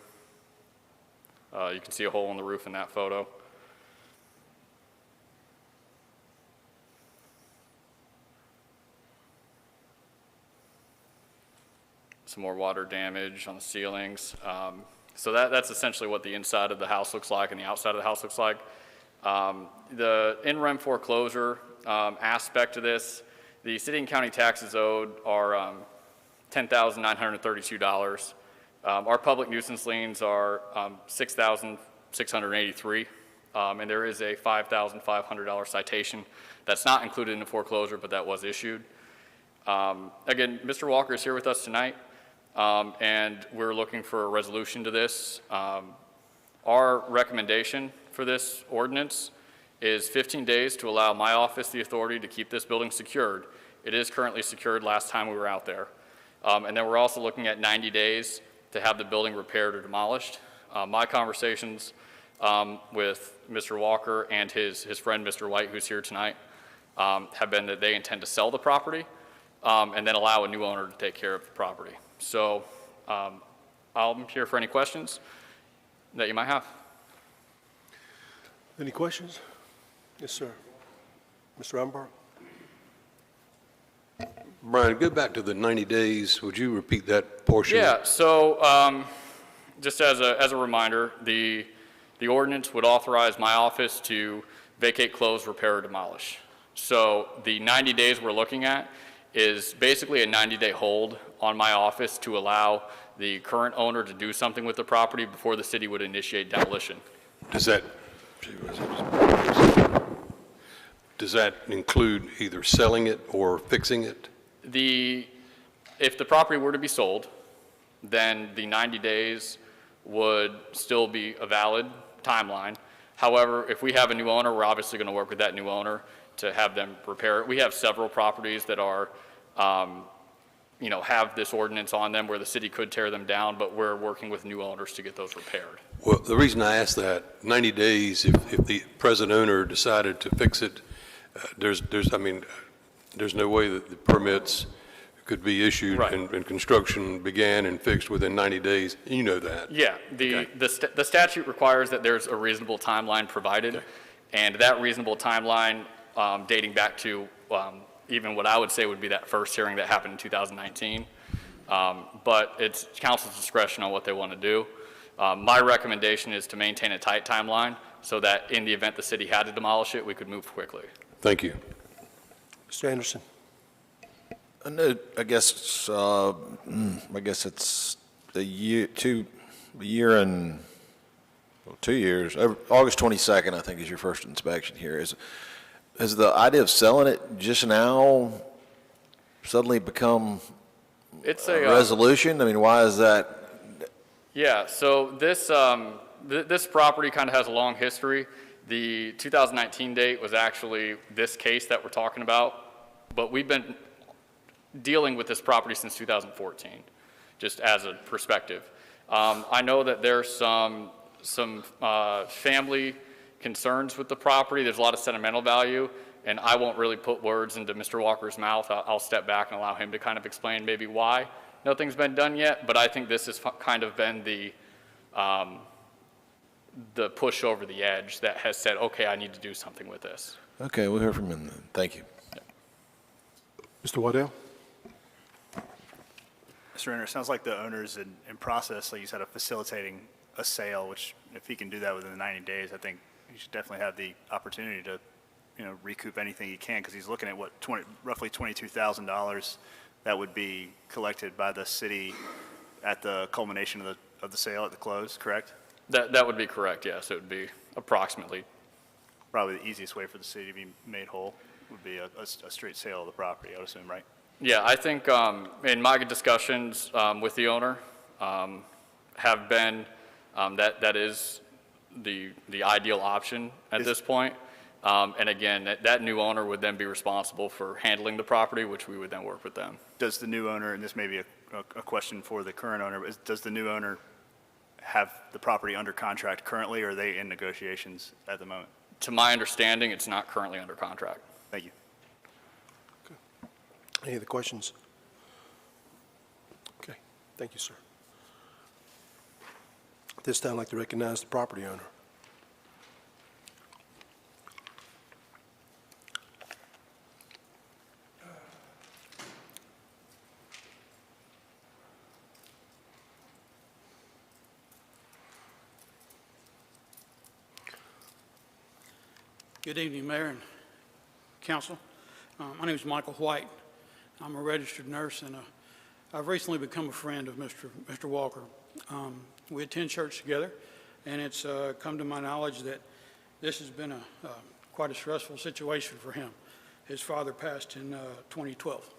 You can see a hole in the roof in that photo. Some more water damage on the ceilings. So that's essentially what the inside of the house looks like and the outside of the house looks like. The in-rem foreclosure aspect of this, the city and county taxes owed are $10,932. Our public nuisance liens are $6,683, and there is a $5,500 citation that's not included in the foreclosure, but that was issued. Again, Mr. Walker is here with us tonight, and we're looking for a resolution to this. Our recommendation for this ordinance is 15 days to allow my office the authority to keep this building secured. It is currently secured last time we were out there. And then we're also looking at 90 days to have the building repaired or demolished. My conversations with Mr. Walker and his friend, Mr. White, who's here tonight, have been that they intend to sell the property and then allow a new owner to take care of the property. So I'm here for any questions that you might have. Any questions? Yes, sir. Mr. Ambar? Brian, go back to the 90 days. Would you repeat that portion? Yeah, so just as a reminder, the ordinance would authorize my office to vacate, close, repair, or demolish. So the 90 days we're looking at is basically a 90-day hold on my office to allow the current owner to do something with the property before the city would initiate demolition. Does that include either selling it or fixing it? If the property were to be sold, then the 90 days would still be a valid timeline. However, if we have a new owner, we're obviously going to work with that new owner to have them repair it. We have several properties that are, have this ordinance on them where the city could tear them down, but we're working with new owners to get those repaired. Well, the reason I asked that, 90 days, if the present owner decided to fix it, there's no way that the permits could be issued Right. and construction began and fixed within 90 days. You know that. Yeah, the statute requires that there's a reasonable timeline provided, and that reasonable timeline dating back to even what I would say would be that first hearing that happened in 2019. But it's council's discretion on what they want to do. My recommendation is to maintain a tight timeline so that in the event the city had to demolish it, we could move quickly. Thank you. Mr. Anderson? I guess it's a year, 2 years. August 22nd, I think, is your first inspection here. Has the idea of selling it just now suddenly become It's a resolution? I mean, why is that? Yeah, so this property kind of has a long history. The 2019 date was actually this case that we're talking about, but we've been dealing with this property since 2014, just as a perspective. I know that there's some family concerns with the property. There's a lot of sentimental value, and I won't really put words into Mr. Walker's mouth. I'll step back and allow him to kind of explain maybe why nothing's been done yet, but I think this has kind of been the push over the edge that has said, okay, I need to do something with this. Okay, we'll hear from him then. Thank you. Mr. Waddell? Mr. Renner, it sounds like the owner's in process, like you said, of facilitating a sale, which if he can do that within the 90 days, I think he should definitely have the opportunity to, recoup anything he can, because he's looking at roughly $22,000 that would be collected by the city at the culmination of the sale at the close, correct? That would be correct, yes. It would be approximately. Probably the easiest way for the city to be made whole would be a straight sale of the property, I would assume, right? Yeah, I think in my discussions with the owner have been that is the ideal option at this point. And again, that new owner would then be responsible for handling the property, which we would then work with them. Does the new owner, and this may be a question for the current owner, but does the new owner have the property under contract currently, or are they in negotiations at the moment? To my understanding, it's not currently under contract. Thank you. Any other questions? Okay, thank you, sir. At this time, I'd like to recognize the property owner. Good evening, Mayor and Council. My name is Michael White. I'm a registered nurse, and I've recently become a friend of Mr. Walker. We attend church together, and it's come to my knowledge that this has been quite a stressful situation for him. His father passed in 2012,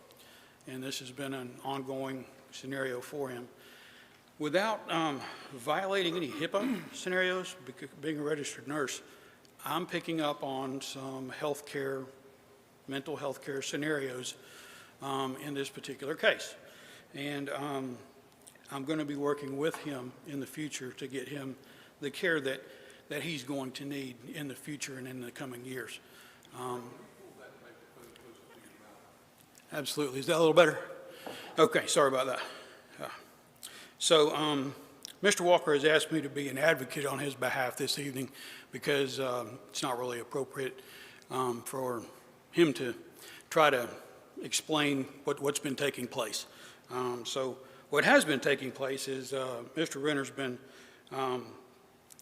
and this has been an ongoing scenario for him. Without violating any HIPAA scenarios, being a registered nurse, I'm picking up on some mental health care scenarios in this particular case. And I'm going to be working with him in the future to get him the care that he's going to need in the future and in the coming years. Absolutely. Is that a little better? Okay, sorry about that. So Mr. Walker has asked me to be an advocate on his behalf this evening because it's not really appropriate for him to try to explain what's been taking place. So what has been taking place is Mr. Renner's been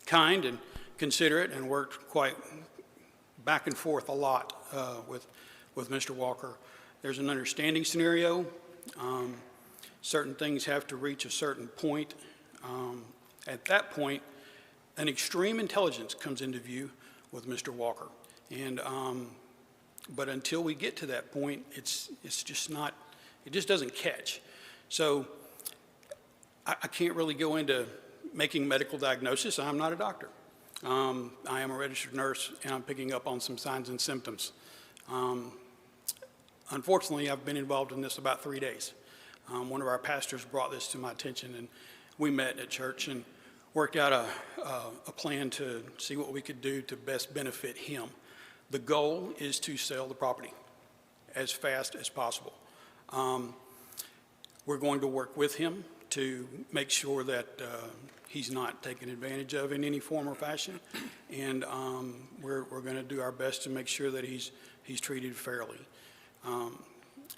kind and considerate and worked quite back and forth a lot with Mr. Walker. There's an understanding scenario. Certain things have to reach a certain point. At that point, an extreme intelligence comes into view with Mr. Walker. And but until we get to that point, it's just not, it just doesn't catch. So I can't really go into making medical diagnosis. I'm not a doctor. I am a registered nurse, and I'm picking up on some signs and symptoms. Unfortunately, I've been involved in this about 3 days. One of our pastors brought this to my attention, and we met at church and worked out a plan to see what we could do to best benefit him. The goal is to sell the property as fast as possible. We're going to work with him to make sure that he's not taken advantage of in any form or fashion, and we're going to do our best to make sure that he's treated fairly.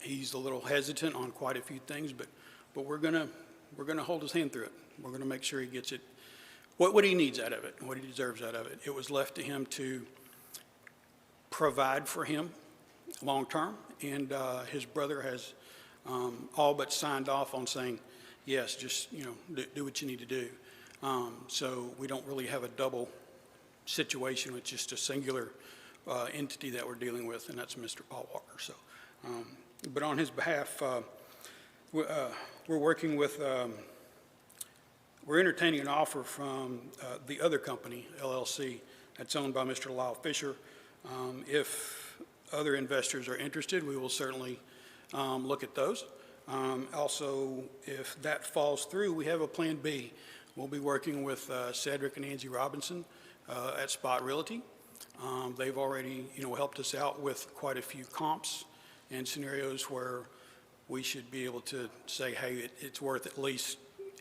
He's a little hesitant on quite a few things, but we're going to hold his hand through it. We're going to make sure he gets it, what he needs out of it, what he deserves out of it. It was left to him to provide for him long term, and his brother has all but signed off on saying, yes, just do what you need to do. So we don't really have a double situation with just a singular entity that we're dealing with, and that's Mr. Paul Walker. So, but on his behalf, we're working with, we're entertaining an offer from the other company, LLC, That's owned by Mr. Lyle Fisher. If other investors are interested, we will certainly look at those. Also, if that falls through, we have a Plan B. We'll be working with Cedric and Angie Robinson at Spot Realty. They've already, helped us out with quite a few comps and scenarios where we should be able to say, hey, it's worth at least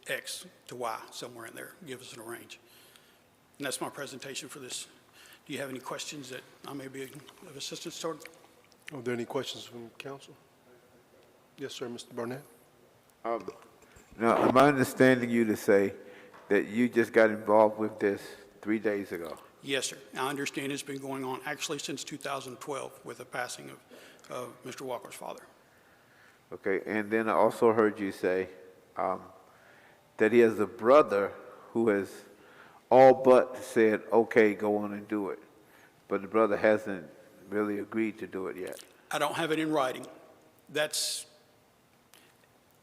X to Y, somewhere in there, give us a range. And that's my presentation for this. Do you have any questions that I may be of assistance toward? Are there any questions from council? Yes, sir, Mr. Barnett. Now, am I understanding you to say that you just got involved with this 3 days ago? Yes, sir. I understand it's been going on actually since 2012 with the passing of Mr. Walker's father. Okay, and then I also heard you say that he has a brother who has all but said, okay, go on and do it. But the brother hasn't really agreed to do it yet. I don't have it in writing. That's,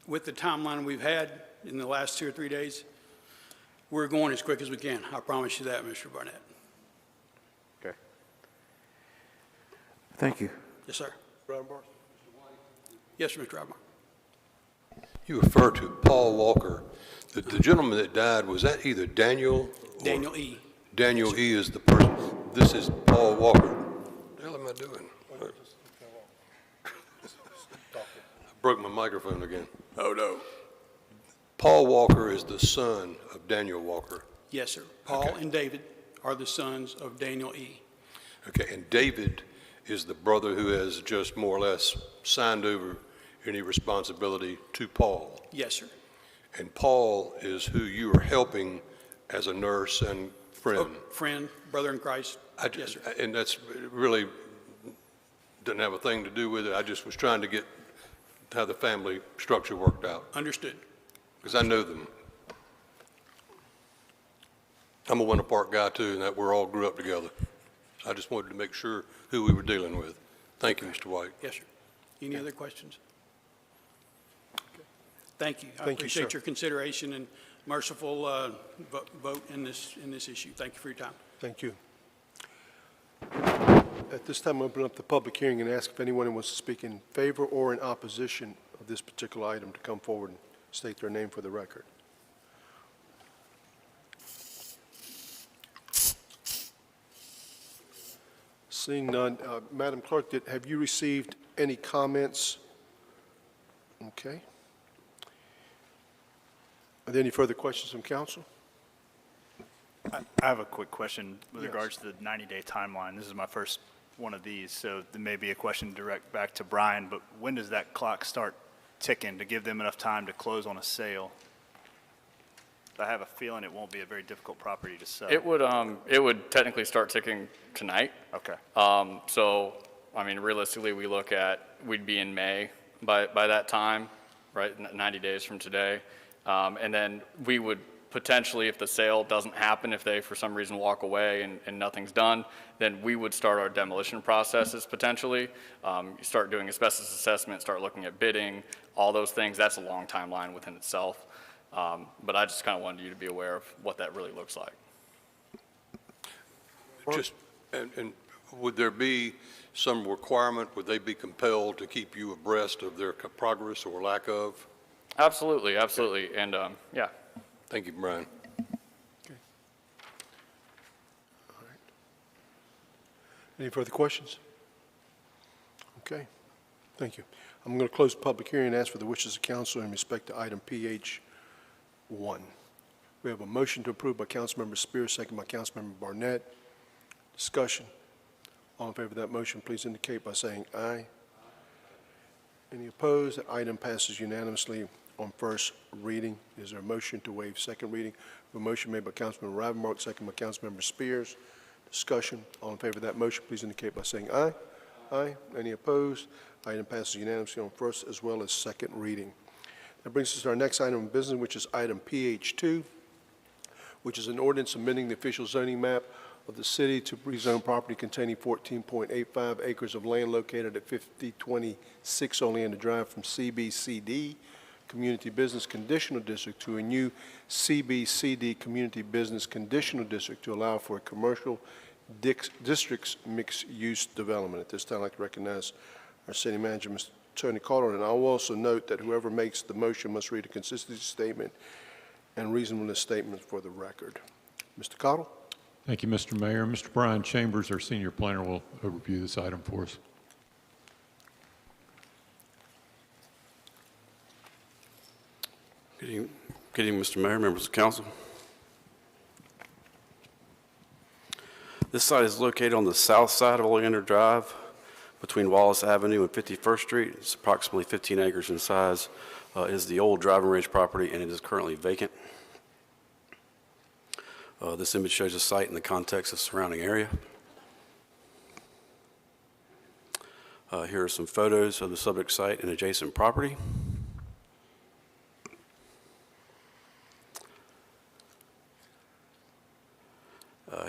with the timeline we've had in the last 2 or 3 days, we're going as quick as we can. I promise you that, Mr. Barnett. Okay. Thank you. Yes, sir. Yes, sir, Mr. Rodmark. You refer to Paul Walker. The gentleman that died, was that either Daniel? Or Daniel E. Daniel E. is the person. This is Paul Walker. What the hell am I doing? I broke my microphone again. Oh, no. Paul Walker is the son of Daniel Walker. Yes, sir. Paul and David are the sons of Daniel E. Okay, and David is the brother who has just more or less signed over any responsibility to Paul. Yes, sir. And Paul is who you are helping as a nurse and friend. Oh, friend, brother in Christ. Yes, sir. And that's really doesn't have a thing to do with it. I just was trying to get how the family structure worked out. Understood. Because I know them. I'm a Winter Park guy too, and that we're all grew up together. I just wanted to make sure who we were dealing with. Thank you, Mr. White. Yes, sir. Any other questions? Okay. Thank you. I Thank you, appreciate sir. your consideration and merciful vote in this issue. Thank you for your time. Thank you. At this time, I'll open up the public hearing and ask if anyone wants to speak in favor or in opposition of this particular item to come forward and state their name for the record. Seeing none, Madam Clerk, have you received any comments? Okay. Are there any further questions from council? I have a quick question with Yes. regards to the 90-day timeline. This is my first one of these, so there may be a question direct back to Brian, but when does that clock start ticking to give them enough time to close on a sale? I have a feeling it won't be a very difficult property to sell. It would technically start ticking tonight. Okay. So, I mean, realistically, we'd be in May by that time, right, 90 days from today. And then we would potentially, if the sale doesn't happen, if they for some reason walk away and nothing's done, then we would start our demolition processes potentially. You start doing asbestos assessment, start looking at bidding, all those things. That's a long timeline within itself. But I just kind of wanted you to be aware of what that really looks like. Just, and would there be some requirement, would they be compelled to keep you abreast of their progress or lack of? Absolutely, absolutely. And, yeah. Thank you, Brian. Okay. All right. Any further questions? Okay. Thank you. I'm going to close the public hearing and ask for the wishes of council in respect to item PH1. We have a motion to approve by Councilmember Spears, second by Councilmember Barnett. Discussion. All in favor of that motion, please indicate by saying aye. Any opposed? That item passes unanimously on first reading. Is there a motion to waive second reading? A motion made by Councilmember Ravenmark, second by Councilmember Spears. Discussion. All in favor of that motion, please indicate by saying aye. Aye. Any opposed? Item passes unanimously on first as well as second reading. That brings us to our next item of business, which is item PH2, which is an ordinance amending the official zoning map of the city to rezone property containing 14.85 acres of land located at 5026 Oleander Drive from CBCD Community Business Conditional District to a new CBCD Community Business Conditional District to allow for a commercial district's mixed-use development. At this time, I'd like to recognize our city manager, Mr. Tony Calderon, and I'll also note that whoever makes the motion must read a consistency statement and reasonableness statement for the record. Mr. Cottle? Thank you, Mr. Mayor. Mr. Brian Chambers, our senior planner, will overview this item for us. Good evening, Mr. Mayor, members of council. This site is located on the south side of Oleander Drive between Wallace Avenue and 51st Street. It's approximately 15 acres in size. It is the old driving range property, and it is currently vacant. This image shows the site in the context of surrounding area. Here are some photos of the subject site and adjacent property.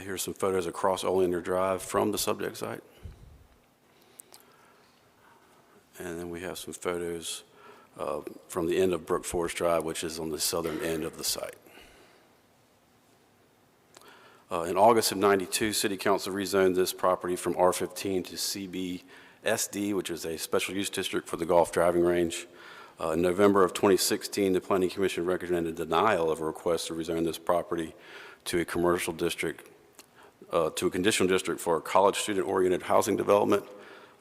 Here are some photos across Oleander Drive from the subject site. And then we have some photos from the end of Brook Forest Drive, which is on the southern end of the site. In August of '92, City Council rezoned this property from R15 to CBSD, which is a special use district for the golf driving range. In November of 2016, the Planning Commission recommended denial of a request to rezone this property to a commercial district, to a conditional district for a college student-oriented housing development.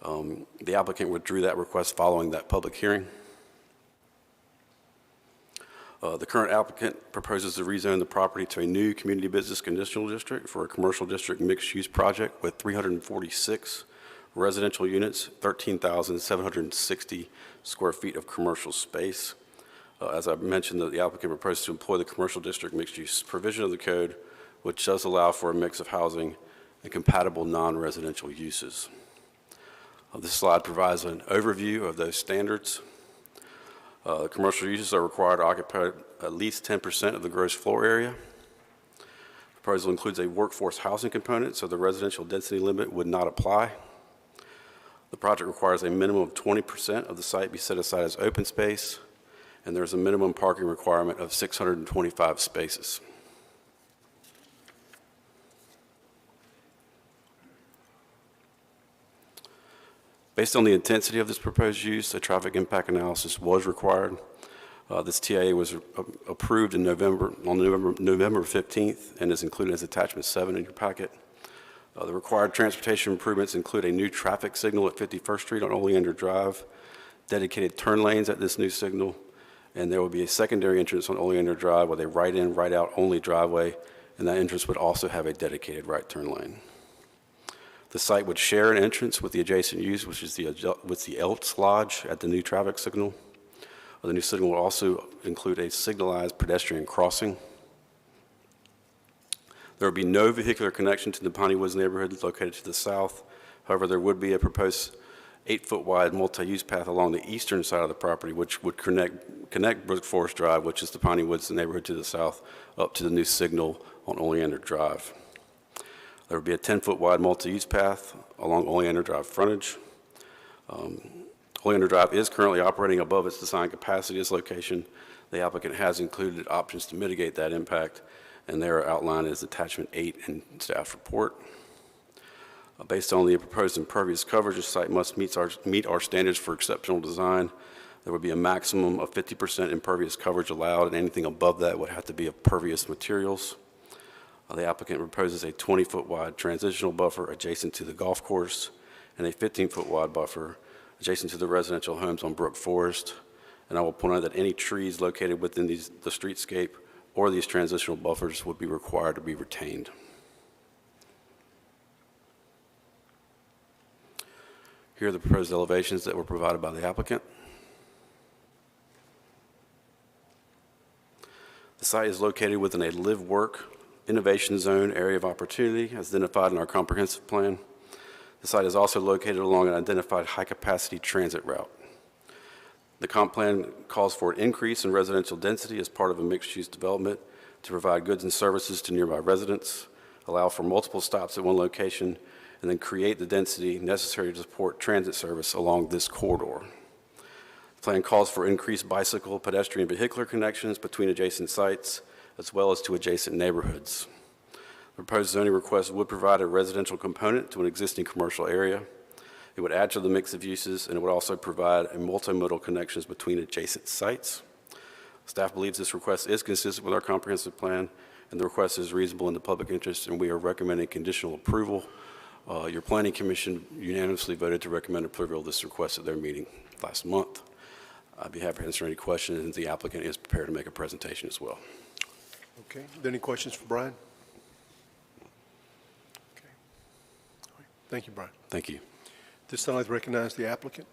The applicant withdrew that request following that public hearing. The current applicant proposes to rezone the property to a new community business conditional district for a commercial district mixed-use project with 346 residential units, 13,760 square feet of commercial space. As I mentioned, the applicant proposes to employ the commercial district mixed-use provision of the code, which does allow for a mix of housing and compatible non-residential uses. This slide provides an overview of those standards. Commercial uses are required to occupy at least 10% of the gross floor area. The proposal includes a workforce housing component, so the residential density limit would not apply. The project requires a minimum of 20% of the site be set aside as open space, and there's a minimum parking requirement of 625 spaces. Based on the intensity of this proposed use, a traffic impact analysis was required. This TIA was approved in November 15th and is included as attachment 7 in your packet. The required transportation improvements include a new traffic signal at 51st Street on Oleander Drive, dedicated turn lanes at this new signal, and there will be a secondary entrance on Oleander Drive with a right-in, right-out only driveway, and that entrance would also have a dedicated right turn lane. The site would share an entrance with the adjacent use, which is the Elks Lodge at the new traffic signal. The new signal will also include a signalized pedestrian crossing. There will be no vehicular connection to the Piney Woods neighborhood located to the south. However, there would be a proposed 8-foot wide multi-use path along the eastern side of the property, which would connect Brook Forest Drive, which is the Piney Woods neighborhood to the south, up to the new signal on Oleander Drive. There would be a 10-foot wide multi-use path along Oleander Drive frontage. Oleander Drive is currently operating above its design capacity at this location. The applicant has included options to mitigate that impact, and they are outlined as attachment 8 in staff report. Based on the proposed impervious coverage, the site must meet our standards for exceptional design. There would be a maximum of 50% impervious coverage allowed, and anything above that would have to be of pervious materials. The applicant proposes a 20-foot wide transitional buffer adjacent to the golf course and a 15-foot wide buffer adjacent to the residential homes on Brook Forest. And I will point out that any trees located within the streetscape or these transitional buffers would be required to be retained. Here are the proposed elevations that were provided by the applicant. The site is located within a live-work innovation zone area of opportunity as identified in our comprehensive plan. The site is also located along an identified high-capacity transit route. The comp plan calls for an increase in residential density as part of a mixed-use development to provide goods and services to nearby residents, allow for multiple stops at one location, and then create the density necessary to support transit service along this corridor. The plan calls for increased bicycle, pedestrian, vehicular connections between adjacent sites, as well as to adjacent neighborhoods. Proposed zoning request would provide a residential component to an existing commercial area. It would add to the mix of uses, and it would also provide a multimodal connections between adjacent sites. Staff believes this request is consistent with our comprehensive plan, and the request is reasonable in the public interest, and we are recommending conditional approval. Your Planning Commission unanimously voted to recommend approval of this request at their meeting last month. I'd be happy to answer any questions, and the applicant is prepared to make a presentation as well. Okay. Are there any questions for Brian? Okay. All right. Thank you, Brian. Thank you. This time I'd like to recognize the applicant.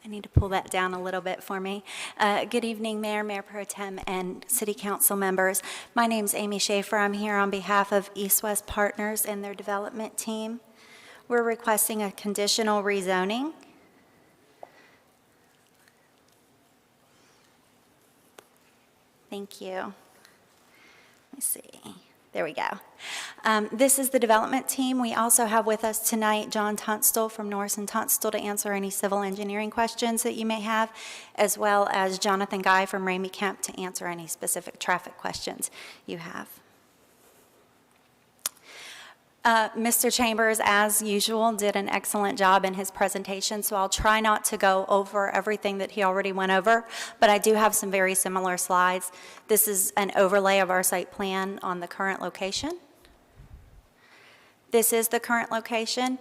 I need to pull that down a little bit for me. Good evening, Mayor, Mayor Pro Tem, and City Council members. My name's Amy Schaefer. I'm here on behalf of East West Partners and their development team. We're requesting a conditional rezoning. Thank you. Let me see. There we go. This is the development team. We also have with us tonight John Tunstall from Norris and Tunstall to answer any civil engineering questions that you may have, as well as Jonathan Guy from Ramey Kemp to answer any specific traffic questions you have. Mr. Chambers, as usual, did an excellent job in his presentation, so I'll try not to go over everything that he already went over, but I do have some very similar slides. This is an overlay of our site plan on the current location. This is the current location.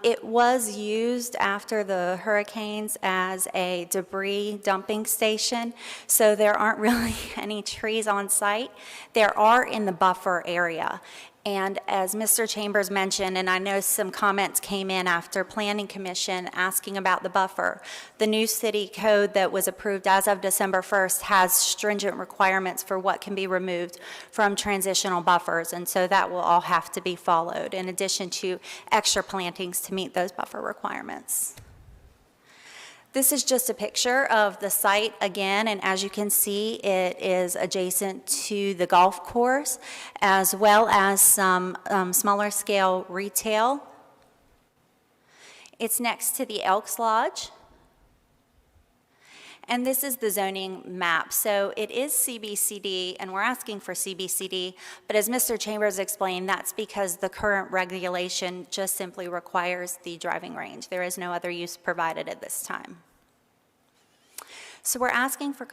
It was used after the hurricanes as a debris dumping station, so there aren't really any trees on site. There are in the buffer area. And as Mr. Chambers mentioned, and I know some comments came in after Planning Commission asking about the buffer, the new city code that was approved as of December 1st has stringent requirements for what can be removed from transitional buffers, and so that will all have to be followed, in addition to extra plantings to meet those buffer requirements. This is just a picture of the site again, and as you can see, it is adjacent to the golf course, as well as some smaller scale retail. It's next to the Elks Lodge. And this is the zoning map. So it is CBCD, and we're asking for CBCD, but as Mr. Chambers explained, that's because the current regulation just simply requires the driving range. There is no other use provided at this time. So we're asking for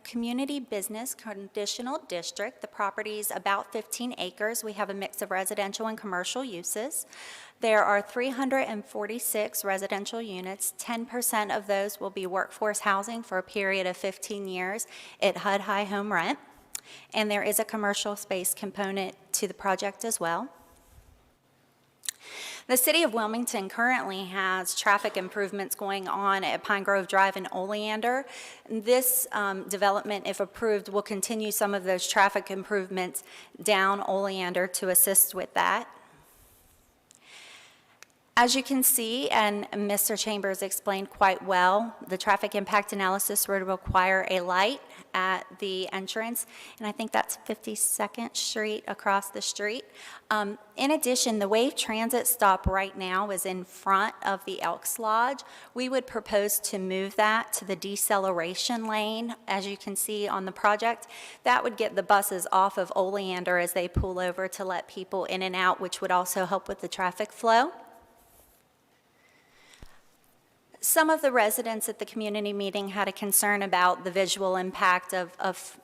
community business conditional district. The property is about 15 acres. We have a mix of residential and commercial uses. There are 346 residential units. 10% of those will be workforce housing for a period of 15 years at HUD high home rent. And there is a commercial space component to the project as well. The City of Wilmington currently has traffic improvements going on at Pine Grove Drive and Oleander. This development, if approved, will continue some of those traffic improvements down Oleander to assist with that. As you can see, and Mr. Chambers explained quite well, the traffic impact analysis would require a light at the entrance, and I think that's 52nd Street across the street. In addition, the Wave Transit stop right now is in front of the Elks Lodge. We would propose to move that to the deceleration lane, as you can see on the project. That would get the buses off of Oleander as they pull over to let people in and out, which would also help with the traffic flow. Some of the residents at the community meeting had a concern about the visual impact of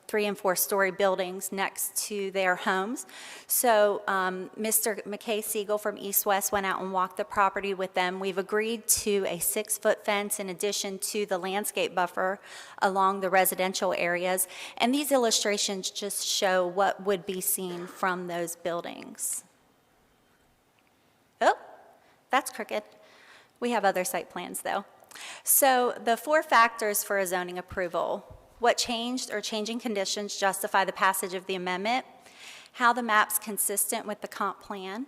3- and 4-story buildings next to their homes. So Mr. McKay Siegel from East West went out and walked the property with them. We've agreed to a 6-foot fence in addition to the landscape buffer along the residential areas. And these illustrations just show what would be seen from those buildings. Oh, that's crooked. We have other site plans, though. So the 4 factors for a zoning approval: what changed or changing conditions justify the passage of the amendment, how the map's consistent with the comp plan,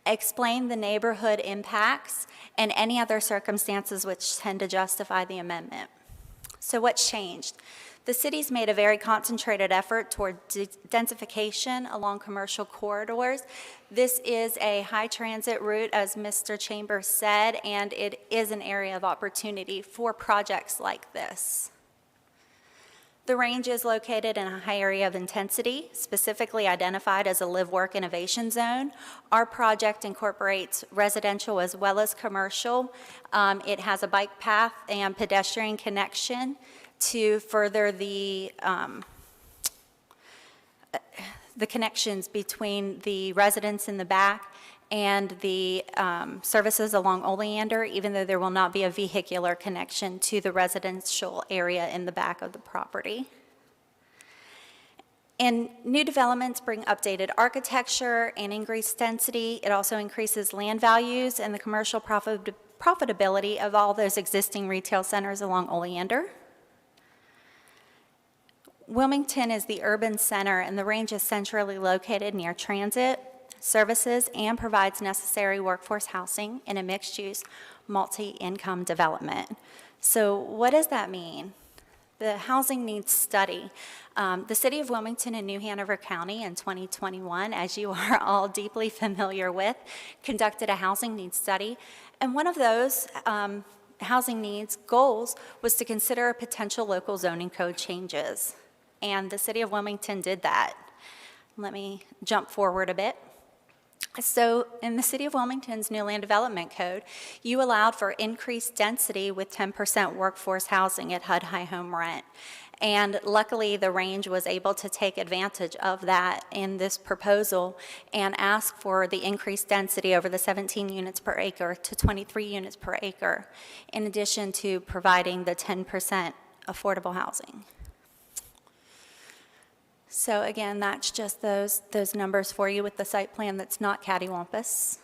explain the neighborhood impacts, and any other circumstances which tend to justify the amendment. So what's changed? The city's made a very concentrated effort toward densification along commercial corridors. This is a high transit route, as Mr. Chambers said, and it is an area of opportunity for projects like this. The range is located in a high area of intensity, specifically identified as a live-work innovation zone. Our project incorporates residential as well as commercial. It has a bike path and pedestrian connection to further the connections between the residents in the back and the services along Oleander, even though there will not be a vehicular connection to the residential area in the back of the property. And new developments bring updated architecture and increased density. It also increases land values and the commercial profitability of all those existing retail centers along Oleander. Wilmington is the urban center, and the range is centrally located near transit services and provides necessary workforce housing in a mixed-use, multi-income development. So what does that mean? The housing needs study. The City of Wilmington and New Hanover County in 2021, as you are all deeply familiar with, conducted a housing needs study, and one of those housing needs goals was to consider potential local zoning code changes. And the City of Wilmington did that. Let me jump forward a bit. So in the City of Wilmington's new land development code, you allowed for increased density with 10% workforce housing at HUD high home rent. And luckily, the range was able to take advantage of that in this proposal and ask for the increased density over the 17 units per acre to 23 units per acre, in addition to providing the 10% affordable housing. So again, that's just those numbers for you with the site plan that's not cattywampus.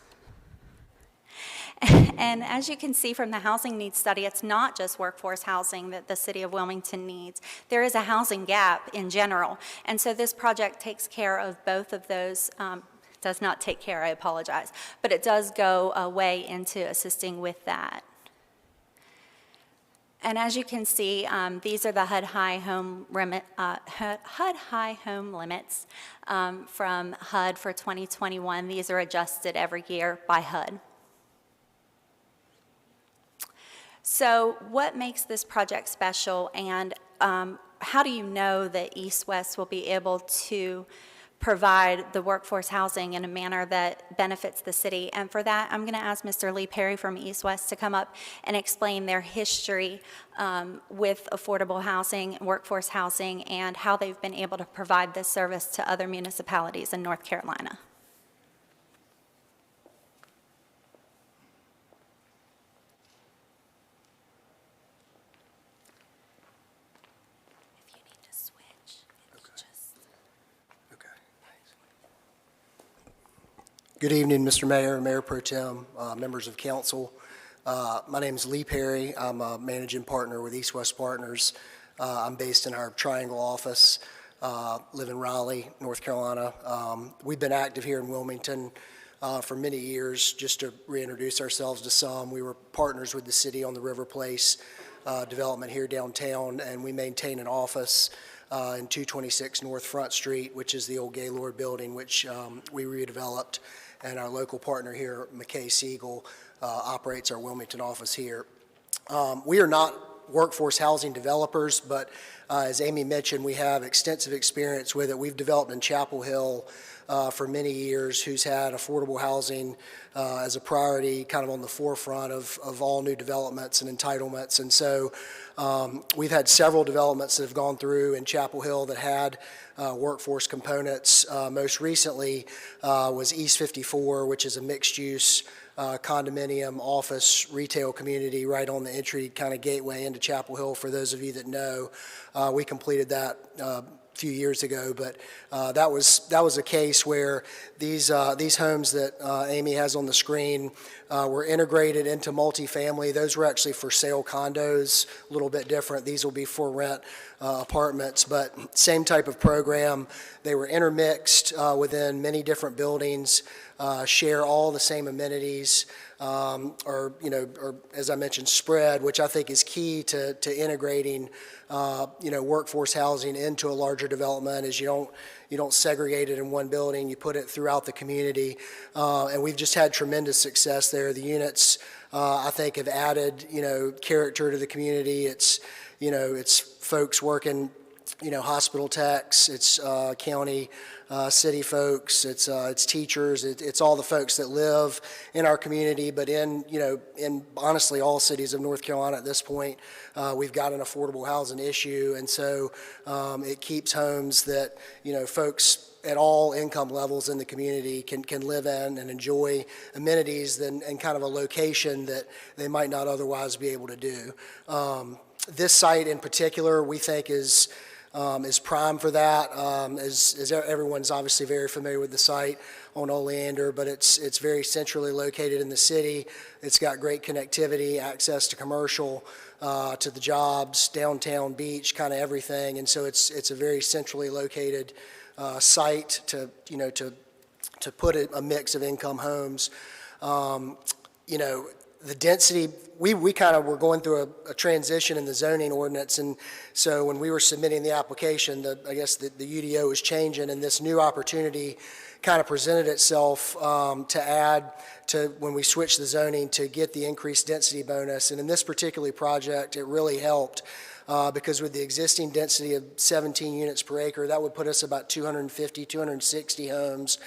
And as you can see from the housing needs study, it's not just workforce housing that the City of Wilmington needs. There is a housing gap in general. And so this project takes care of both of those. Does not take care, I apologize. But it does go a way into assisting with that. And as you can see, these are the HUD high home limits from HUD for 2021. These are adjusted every year by HUD. So what makes this project special, and how do you know that East West will be able to provide the workforce housing in a manner that benefits the city? And for that, I'm going to ask Mr. Lee Perry from East West to come up and explain their history with affordable housing, workforce housing, and how they've been able to provide this service to other municipalities in North Carolina. Good evening, Mr. Mayor, Mayor Pro Tem, members of council. My name is Lee Perry. I'm a managing partner with East West Partners. I'm based in our Triangle office, live in Raleigh, North Carolina. We've been active here in Wilmington for many years. Just to reintroduce ourselves to some, we were partners with the city on the River Place development here downtown, and we maintain an office in 226 North Front Street, which is the old Gaylord building, which we redeveloped. And our local partner here, McKay Siegel, operates our Wilmington office here. We are not workforce housing developers, but as Amy mentioned, we have extensive experience with it. We've developed in Chapel Hill for many years, who's had affordable housing as a priority, kind of on the forefront of all new developments and entitlements. And so we've had several developments that have gone through in Chapel Hill that had workforce components. Most recently was East 54, which is a mixed-use condominium, office, retail community right on the entry kind of gateway into Chapel Hill. For those of you that know, we completed that a few years ago, but that was a case where these homes that Amy has on the screen were integrated into multifamily. Those were actually for sale condos, a little bit different. These will be for rent apartments, but same type of program. They were intermixed within many different buildings, share all the same amenities, or as I mentioned, spread, which I think is key to integrating, workforce housing into a larger development. Is you don't segregate it in one building, you put it throughout the community, and we've just had tremendous success there. The units, I think, have added, character to the community. It's folks working, hospital techs, it's county, city folks, it's teachers, it's all the folks that live in our community, but in honestly all cities of North Carolina at this point, we've got an affordable housing issue, and so it keeps homes that, folks at all income levels in the community can live in and enjoy amenities and kind of a location that they might not otherwise be able to do. This site in particular, we think is prime for that. As everyone's obviously very familiar with the site on Oleander, but it's very centrally located in the city. It's got great connectivity, access to commercial, to the jobs, downtown beach, kind of everything. And so it's a very centrally located site to put a mix of income homes. The density, we kind of were going through a transition in the zoning ordinance, and so when we were submitting the application, I guess the UDO was changing, and this new opportunity kind of presented itself to add to, when we switched the zoning, to get the increased density bonus. And in this particular project, it really helped because with the existing density of 17 units per acre, that would put us about 250, 260 homes.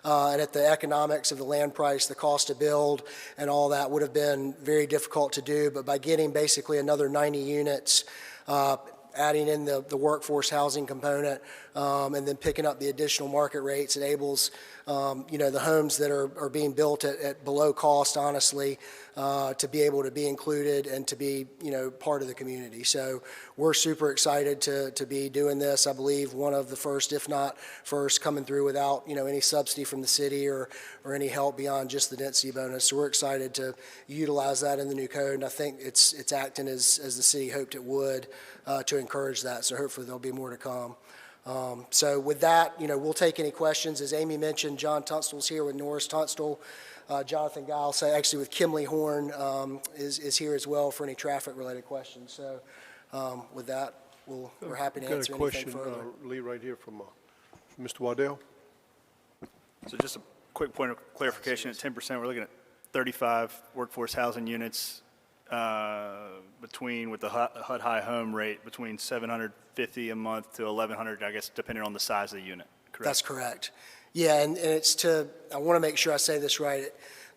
And at the economics of the land price, the cost to build and all that would have been very difficult to do. But by getting basically another 90 units, adding in the workforce housing component, and then picking up the additional market rates, enables the homes that are being built at below cost, honestly, to be able to be included and to be part of the community. So we're super excited to be doing this. I believe one of the first, if not first, coming through without any subsidy from the city or any help beyond just the density bonus. So we're excited to utilize that in the new code, and I think it's acting as the city hoped it would to encourage that. So hopefully there'll be more to come. So with that, we'll take any questions. As Amy mentioned, John Tunstall's here with Norris Tunstall. Jonathan Giles, actually with Kimley Horn, is here as well for any traffic-related questions. So with that, we're happy to answer anything further. Got a question, Lee, right here from Mr. Waddell. So just a quick point of clarification, at 10%, we're looking at 35 workforce housing units with the HUD high home rate between $750 a month to $1,100, I guess, depending on the size of the unit, correct? That's correct. Yeah, and I want to make sure I say this right.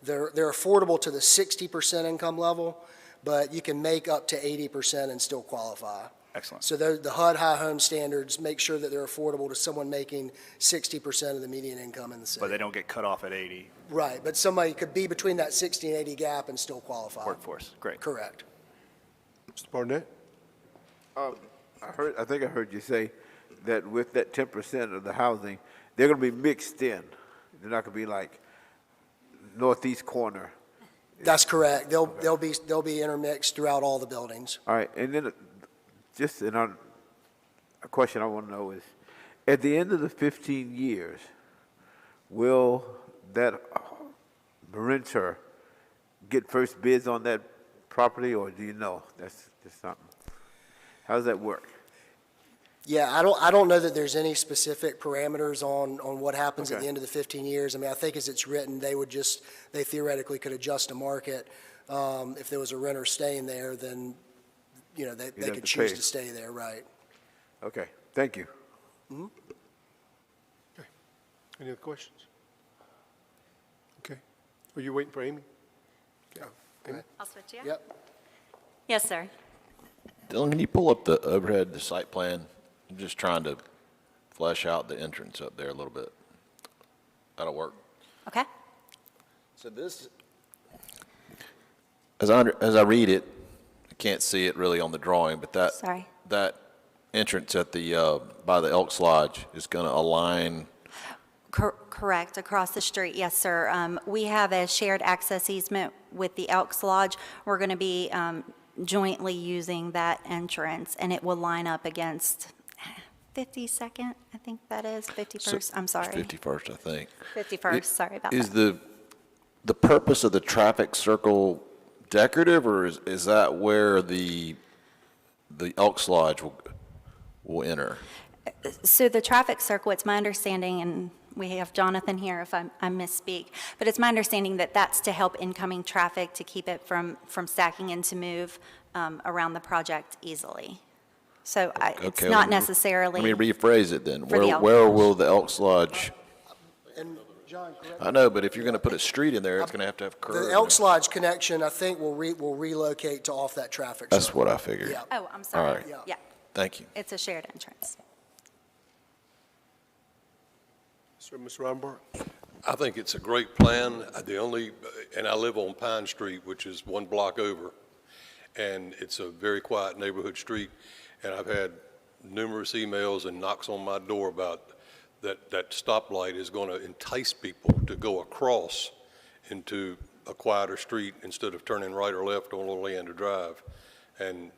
They're affordable to the 60% income level, but you can make up to 80% and still qualify. Excellent. So the HUD high home standards make sure that they're affordable to someone making 60% of the median income in the city. But they don't get cut off at 80. Right, but somebody could be between that 60 and 80 gap and still qualify. Workforce, great. Correct. Mr. Barnett? I think I heard you say that with that 10% of the housing, they're going to be mixed in. They're not going to be like northeast corner. That's correct. They'll be intermixed throughout all the buildings. All right, and then just a question I want to know is, at the end of the 15 years, will that renter get first bids on that property, or do you know? That's just something. How does that work? Yeah, I don't know that there's any specific parameters on what happens at the end of the 15 years. I mean, I think as it's written, they theoretically could adjust a market. If there was a renter staying there, then, they could choose to stay there, right? Okay, thank you. Mm-hmm. Okay. Any other questions? Okay. Are you waiting for Amy? Yeah. Amy? I'll switch you. Yep. Yes, sir. Dylan, can you pull up the overhead, the site plan? I'm just trying to flesh out the entrance up there a little bit. That'll work. Okay. So this, as I read it, I can't see it really on the drawing, but that entrance at the by the Elks Lodge is going to align Correct, across the street, yes, sir. We have a shared access easement with the Elks Lodge. We're going to be jointly using that entrance, and it will line up against 52nd, I think that is, 51st, I'm sorry. 51st, I think. 51st, sorry about Is that. the purpose of the traffic circle decorative, or is that where the Elks Lodge will enter? So the traffic circle, it's my understanding, and we have Jonathan here if I misspeak, but it's my understanding that that's to help incoming traffic, to keep it from stacking and to move around the project easily. So it's not necessarily. Let me rephrase it then. For the Elks Where Lodge. will the Elks Lodge? And John, correct? I know, but if you're going to put a street in there, it's going to have curves. The Elks Lodge connection, I think, will relocate to off that traffic. That's circle. what I figured. Yeah. Oh, I'm sorry. All right. Yeah, Thank you. it's a shared entrance. Sir, Mr. Rodenbach? I think it's a great plan. And I live on Pine Street, which is one block over, and it's a very quiet neighborhood street, and I've had numerous emails and knocks on my door about that stoplight is going to entice people to go across into a quieter street instead of turning right or left on Oleander Drive, and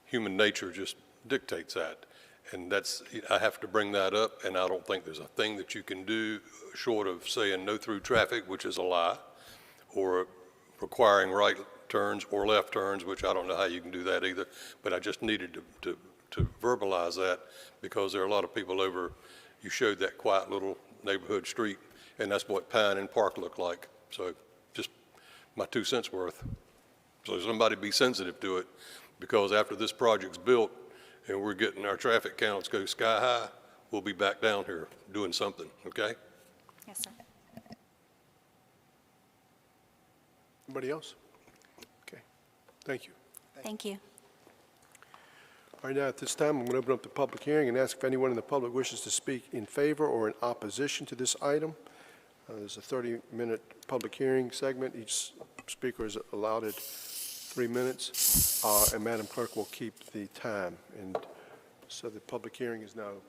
human nature just dictates that. And I have to bring that up, and I don't think there's a thing that you can do short of saying no through traffic, which is a lie, or requiring right turns or left turns, which I don't know how you can do that either. But I just needed to verbalize that, because there are a lot of people you showed that quiet little neighborhood street, and that's what Pine and Park look like. So just my 2 cents worth. So somebody be sensitive to it, because after this project's built, and we're getting our traffic counts go sky high, we'll be back down here doing something, okay? Yes, sir. Anybody else? Okay, thank you. Thank you. All right, now at this time, I'm going to open up the public hearing and ask if anyone in the public wishes to speak in favor or in opposition to this item. There's a 30-minute public hearing segment. Each speaker is allotted 3 minutes, and Madam Clerk will keep the time. And so the public hearing is now open.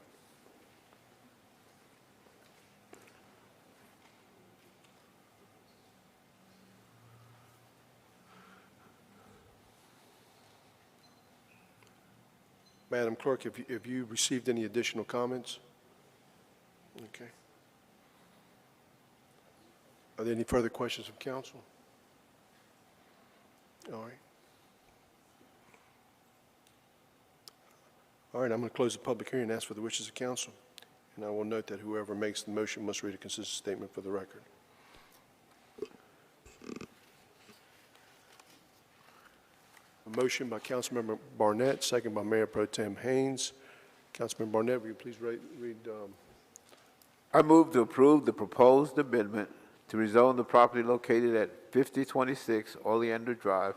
Madam Clerk, have you received any additional comments? Okay. Are there any further questions from council? All right. All right, I'm going to close the public hearing and ask for the wishes of council. And I will note that whoever makes the motion must read a consistent statement for the record. A motion by Councilmember Barnett, second by Mayor Pro Tem Haynes. Councilmember Barnett, will you please read I move to approve the proposed amendment to rezone the property located at 5026 Oleander Drive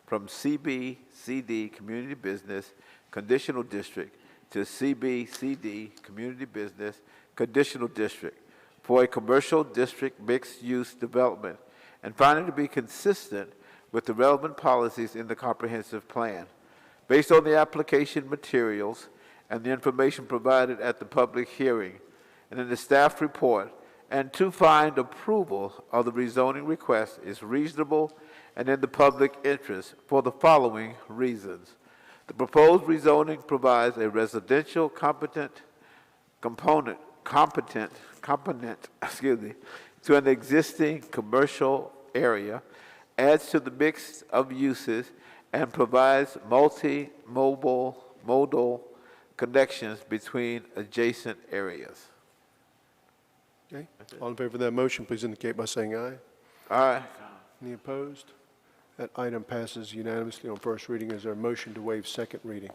from CB/CD Community Business Conditional District to CB/CD Community Business Conditional District for a commercial district mixed-use development, and find it to be consistent with the relevant policies in the comprehensive plan. Based on the application materials and the information provided at the public hearing and in the staff report, and to find approval of the rezoning request is reasonable and in the public interest for the following reasons. The proposed rezoning provides a residential component to an existing commercial area, adds to the mix of uses, and provides modal connections between adjacent areas. Okay. All in favor of that motion, please indicate by saying aye. Aye. Any opposed? That item passes unanimously on first reading. Is there a motion to waive second reading?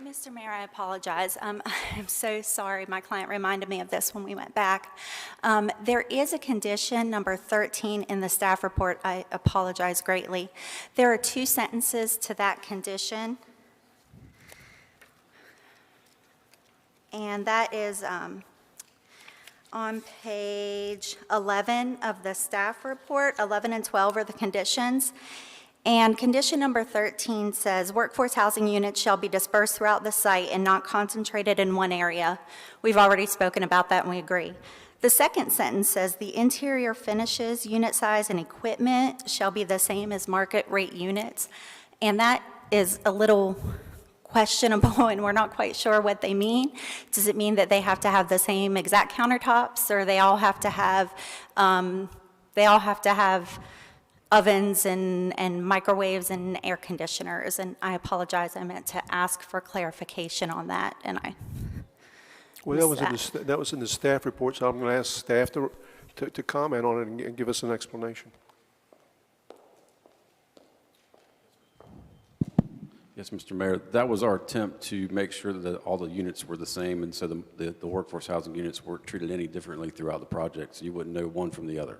Mr. Mayor, I apologize. I'm so sorry. My client reminded me of this when we went back. There is a condition, number 13, in the staff report. I apologize greatly. There are 2 sentences to that condition. And that is on page 11 of the staff report. 11 and 12 are the conditions. And condition number 13 says, workforce housing units shall be dispersed throughout the site and not concentrated in one area. We've already spoken about that and we agree. The second sentence says, "The interior finishes, unit size, and equipment shall be the same as market rate units." And that is a little questionable, and we're not quite sure what they mean. Does it mean that they have to have the same exact countertops, or they all have to have ovens and microwaves and air conditioners? And I apologize, I meant to ask for clarification on that, and I Well, that was in the staff report, so I'm going to ask staff to comment on it and give us an explanation. Yes, Mr. Mayor, that was our attempt to make sure that all the units were the same, and so the workforce housing units weren't treated any differently throughout the project, so you wouldn't know one from the other.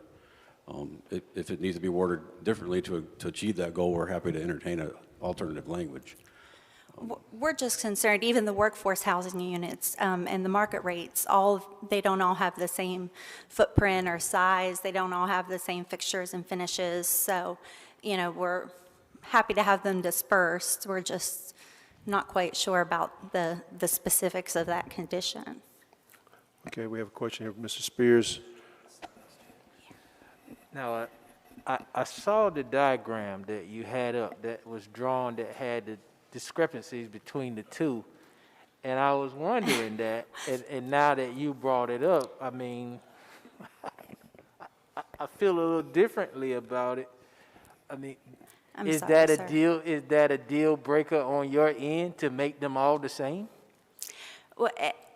If it needs to be worded differently to achieve that goal, we're happy to entertain an alternative language. We're just concerned, even the workforce housing units and the market rates, they don't all have the same footprint or size. They don't all have the same fixtures and finishes. So, we're happy to have them dispersed. We're just not quite sure about the specifics of that condition. Okay, we have a question here from Mr. Spears. Now, I saw the diagram that you had up that was drawn that had the discrepancies between the two, and I was wondering that, and now that you brought it up, I mean, I feel a little differently about it. I mean, is that a deal breaker on your end to make them all the same?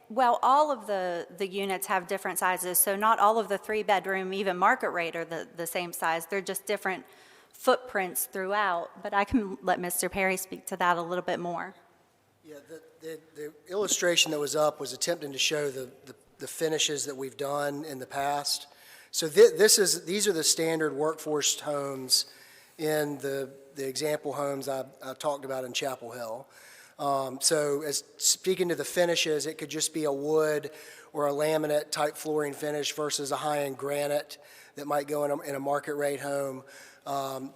Well, all of the units have different sizes, so not all of the 3-bedroom, even market rate, are the same size. They're just different footprints throughout, but I can let Mr. Perry speak to that a little bit more. Yeah, the illustration that was up was attempting to show the finishes that we've done in the past. So these are the standard workforce homes in the example homes I talked about in Chapel Hill. So as speaking to the finishes, it could just be a wood or a laminate type flooring finish versus a high-end granite that might go in a market rate home.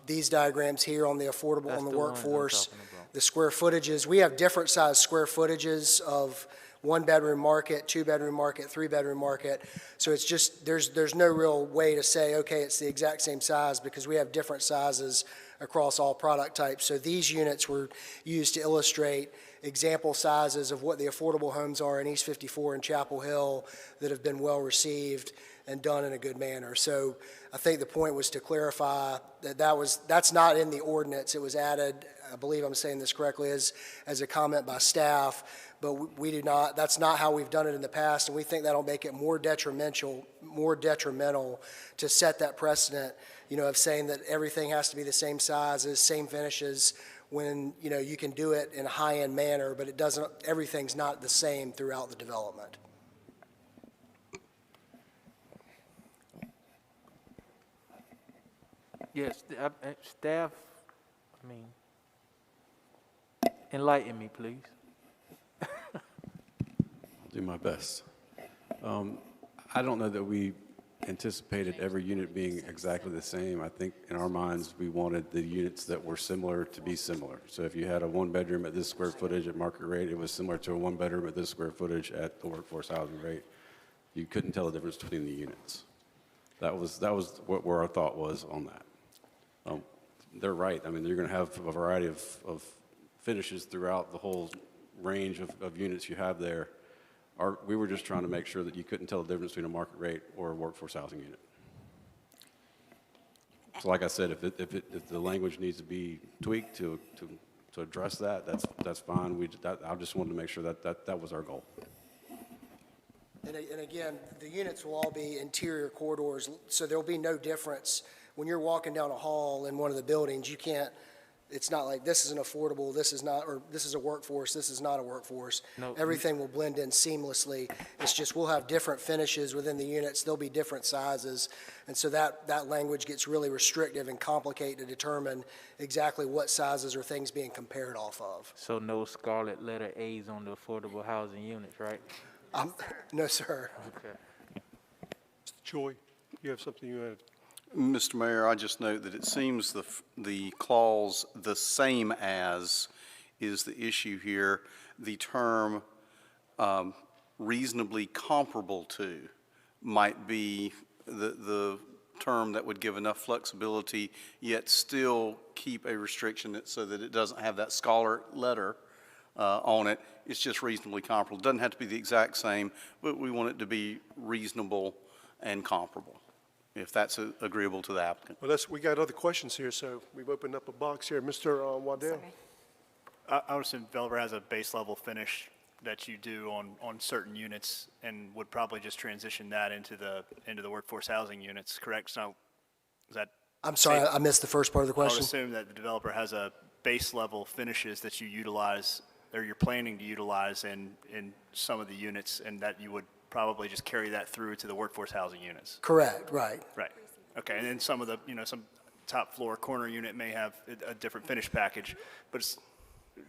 These diagrams here on the affordable, on the workforce, the square footages, we have different size square footages of 1-bedroom market, 2-bedroom market, 3-bedroom market. So it's just, there's no real way to say, okay, it's the exact same size, because we have different sizes across all product types. So these units were used to illustrate example sizes of what the affordable homes are in East 54 and Chapel Hill that have been well received and done in a good manner. So I think the point was to clarify that that's not in the ordinance. It was added, I believe I'm saying this correctly, as a comment by staff, but we do not, that's not how we've done it in the past, and we think that'll make it more detrimental to set that precedent, of saying that everything has to be the same sizes, same finishes, when, you can do it in a high-end manner, but everything's not the same throughout the development. Yes, staff, enlighten me, please. I'll do my best. I don't know that we anticipated every unit being exactly the same. I think in our minds, we wanted the units that were similar to be similar. So if you had a 1-bedroom at this square footage at market rate, it was similar to a 1-bedroom at this square footage at the workforce housing rate. You couldn't tell the difference between the units. That was where our thought was on that. They're right. I mean, you're going to have a variety of finishes throughout the whole range of units you have there. We were just trying to make sure that you couldn't tell the difference between a market rate or a workforce housing unit. So like I said, if the language needs to be tweaked to address that, that's fine. I just wanted to make sure that was our goal. And again, the units will all be interior corridors, so there'll be no difference. When you're walking down a hall in one of the buildings, it's not like this is an affordable, this is not, or this is a workforce, this is not a workforce. No. Everything will blend in seamlessly. It's just we'll have different finishes within the units. There'll be different sizes. And so that language gets really restrictive and complicated to determine exactly what sizes or things being compared off of. So no scarlet letter A's on the affordable housing units, right? No, sir. Okay. Mr. Choi, you have something you add? Mr. Mayor, I just note that it seems the clause "the same as" is the issue here. The term "reasonably comparable to" might be the term that would give enough flexibility, yet still keep a restriction so that it doesn't have that scholar letter on it. It's just reasonably comparable. It doesn't have to be the exact same, but we want it to be reasonable and comparable, if that's agreeable to the applicant. Well, we got other questions here, so we've opened up a box here. Mr. Waddell? I would assume Valor has a base level finish that you do on certain units and would probably just transition that into the workforce housing units, correct? So is that? I'm sorry, I missed the first part of the I would question. assume that the developer has a base level finishes that you utilize, or you're planning to utilize in some of the units, and that you would probably just carry that through to the workforce housing units. Correct, right. Right. Okay, and then some of the, some top floor corner unit may have a different finish package, but it's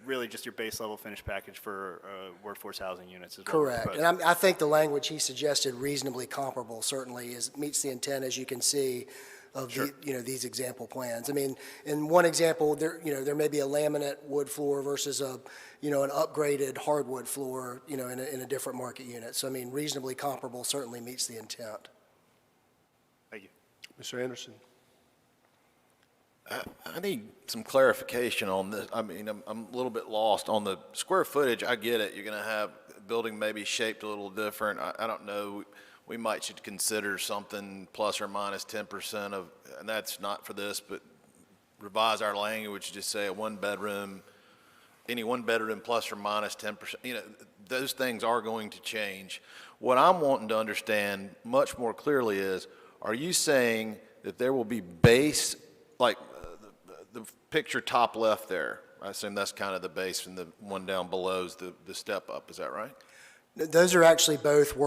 really just your base level finish package for workforce housing units as well. Correct. And I think the language he suggested, reasonably comparable, certainly meets the intent, as you can see, of these example plans. I mean, in one example, there may be a laminate wood floor versus an upgraded hardwood floor, in a different market unit. So I mean, reasonably comparable certainly meets the intent. Thank you. Mr. Anderson? I need some clarification on this. I mean, I'm a little bit lost on the square footage. I get it. You're going to have a building maybe shaped a little different. I don't know. We might should consider something plus or minus 10% of, and that's not for this, but revise our language, just say a one bedroom, any one bedroom plus or minus 10%. Those things are going to change. What I'm wanting to understand much more clearly is, are you saying that there will be base, like the picture top left there, I assume that's kind of the base, and the one down below is the step up, is that right? Those are actually both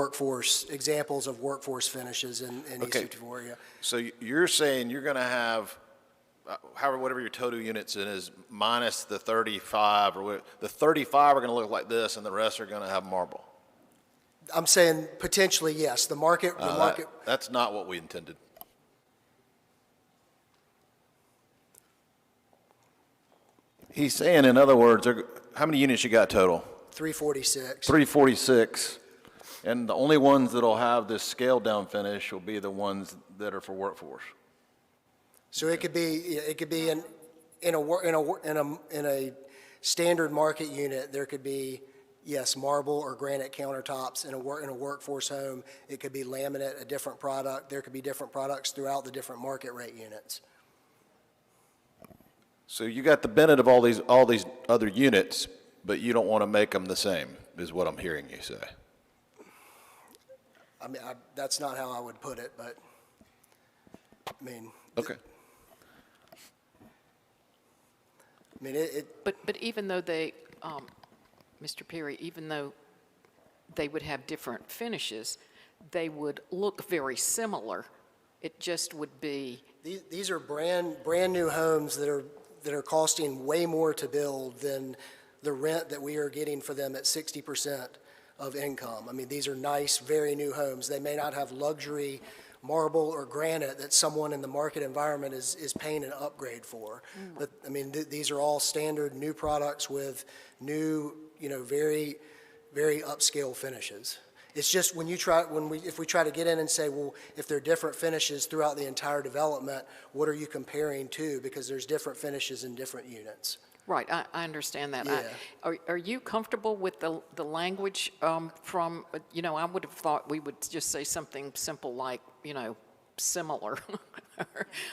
examples of workforce finishes in East 54, yeah. So you're saying you're going to have, whatever your total units in is, minus the 35, or the 35 are going to look like this, and the rest are going to have marble? I'm saying potentially, yes. The market. That's not what we intended. He's saying, in other words, how many units you got total? 346. 346. And the only ones that'll have this scaled down finish will be the ones that are for workforce. So it could be in a standard market unit. There could be, yes, marble or granite countertops. In a workforce home, it could be laminate, a different product. There could be different products throughout the different market rate units. So you got the benefit of all these other units, but you don't want to make them the same, is what I'm hearing you say. I mean, that's not how I would put it, but I mean. Okay. I mean, But even though they, Mr. Perry, even though they would have different finishes, they would look very similar. It just would be. These are brand new homes that are costing way more to build than the rent that we are getting for them at 60% of income. I mean, these are nice, very new homes. They may not have luxury marble or granite that someone in the market environment is paying an upgrade for. But I mean, these are all standard new products with new, very, very upscale finishes. It's just if we try to get in and say, well, if there are different finishes throughout the entire development, what are you comparing to? Because there's different finishes in different units. Right, I understand that. Yeah. Are you comfortable with the language from, I would have thought we would just say something simple like, similar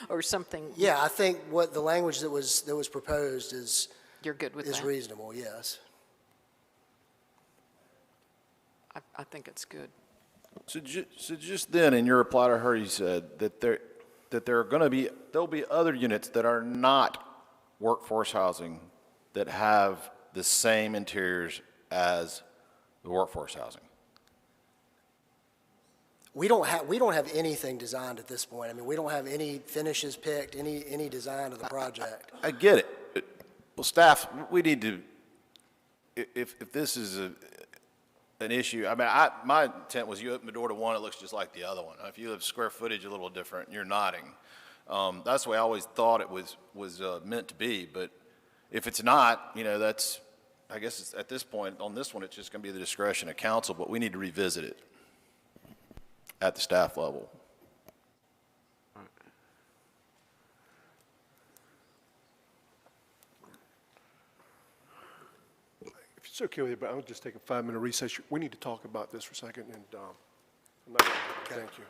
or something. Yeah, I think what the language that was proposed is. You're good with that? Is reasonable, yes. I think it's good. So just then, in your reply to her, you said that there'll be other units that are not workforce housing that have the same interiors as the workforce housing. We don't have anything designed at this point. I mean, we don't have any finishes picked, any design of the project. I get it. Well, staff, we need to, if this is an issue, I mean, my intent was you open the door to one, it looks just like the other one. If you have square footage a little different, you're nodding. That's the way I always thought it was meant to be, but if it's not, that's, I guess at this point, on this one, it's just going to be the discretion of council, but we need to revisit it. at the staff level. If it's okay with you, but I'll just take a 5-minute recess. We need to talk about this for a second, and I'm not gonna- thank you.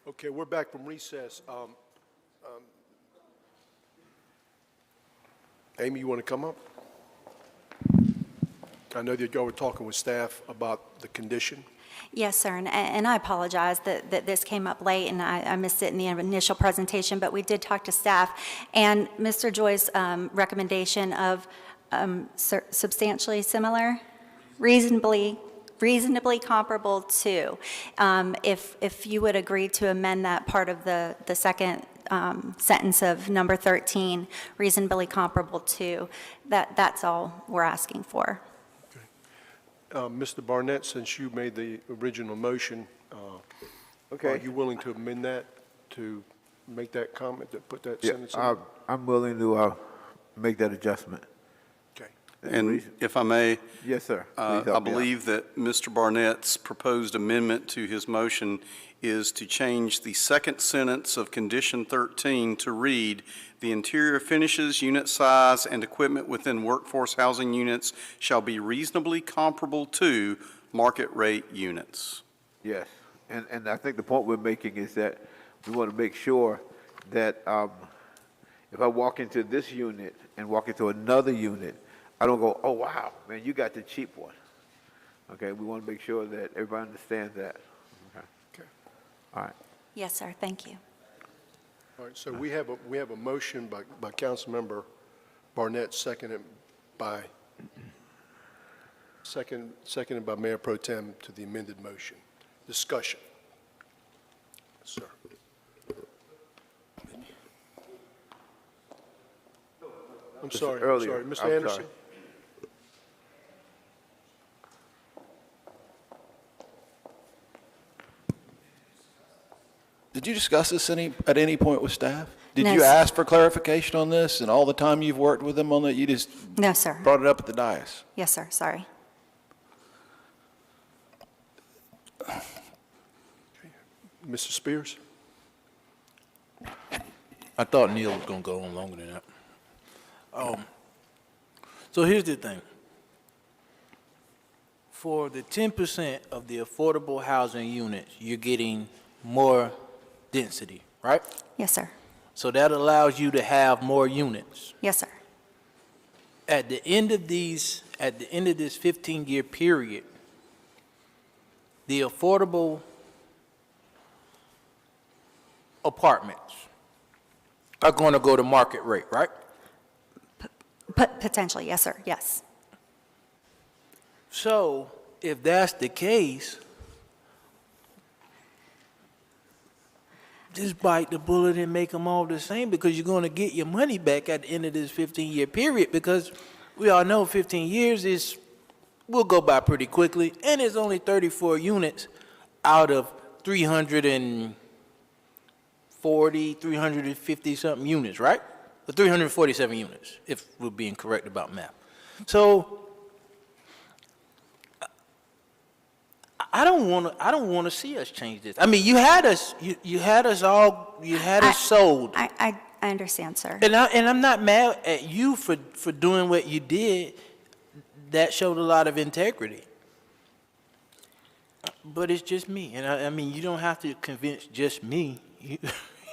Okay, we're back from recess. Amy, you want to come up? I know that y'all were talking with staff about the condition. Yes, sir, and I apologize that this came up late and I missed it in the initial presentation, but we did talk to staff. And Mr. Joy's recommendation of substantially similar, reasonably comparable to, if you would agree to amend that part of the second sentence of number 13, reasonably comparable to, that's all we're asking for. Mr. Barnett, since you made the original motion, Okay. are you willing to amend that to make that comment, to put that Yeah, sentence in? I'm willing to make that adjustment. Okay. And if I may, Yes, sir. Please help me I out. believe that Mr. Barnett's proposed amendment to his motion is to change the second sentence of condition 13 to read, "The interior finishes, unit size, and equipment within workforce housing units shall be reasonably comparable to market rate units." Yes, and I think the point we're making is that we want to make sure that if I walk into this unit and walk into another unit, I don't go, oh, wow, man, you got the cheap one. Okay, we want to make sure that everybody understands that. Okay. All right. Yes, sir, thank you. All right, so we have a motion by Councilmember Barnett, seconded by Mayor Pro Tem to the amended motion. Discussion. Sir. I'm sorry, Earlier. Mr. I'm Anderson? sorry. Did you discuss this at any point with staff? Did No, you sir. ask for clarification on this, and all the time you've worked with them on it, you just No, sir. brought it up at the dais? Yes, sir, sorry. Mr. Spears? I thought Neil was going to go on longer than that. So here's the thing. For the 10% of the affordable housing units, you're getting more density, right? Yes, sir. So that allows you to have more units. Yes, sir. At the end of this 15-year period, the affordable apartments are going to go to market rate, right? Potentially, yes, sir, yes. So if that's the case, just bite the bullet and make them all the same, because you're going to get your money back at the end of this 15-year period, because we all know 15 years will go by pretty quickly, and it's only 34 units out of 340, 350-something units, right? Or 347 units, if we're being correct about math. So I don't want to see us change this. I mean, you had us sold. I understand, sir. And I'm not mad at you for doing what you did. That showed a lot of integrity. But it's just me, and I mean, you don't have to convince just me.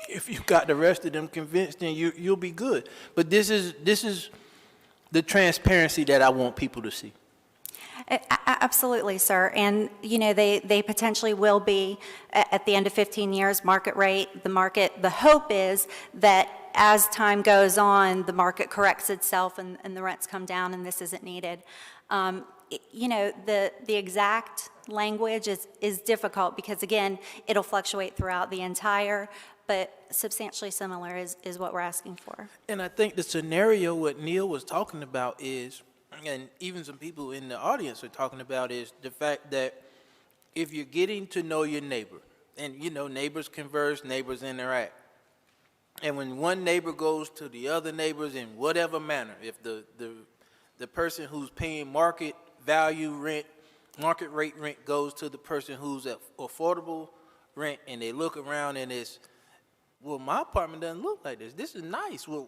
If you got the rest of them convinced, then you'll be good. But this is the transparency that I want people to see. Absolutely, sir. And, you know, they potentially will be, at the end of 15 years, market rate. The hope is that as time goes on, the market corrects itself and the rents come down and this isn't needed. You know, the exact language is difficult because, again, it'll fluctuate throughout the entire, but substantially similar is what we're asking for. And I think the scenario what Neil was talking about is, and even some people in the audience are talking about, is the fact that if you're getting to know your neighbor, and you know, neighbors converse, neighbors interact, and when one neighbor goes to the other neighbors in whatever manner, if the person who's paying market value rent, market rate rent goes to the person who's at affordable rent, and they look around and it's, well, my apartment doesn't look like this. This is nice. Well,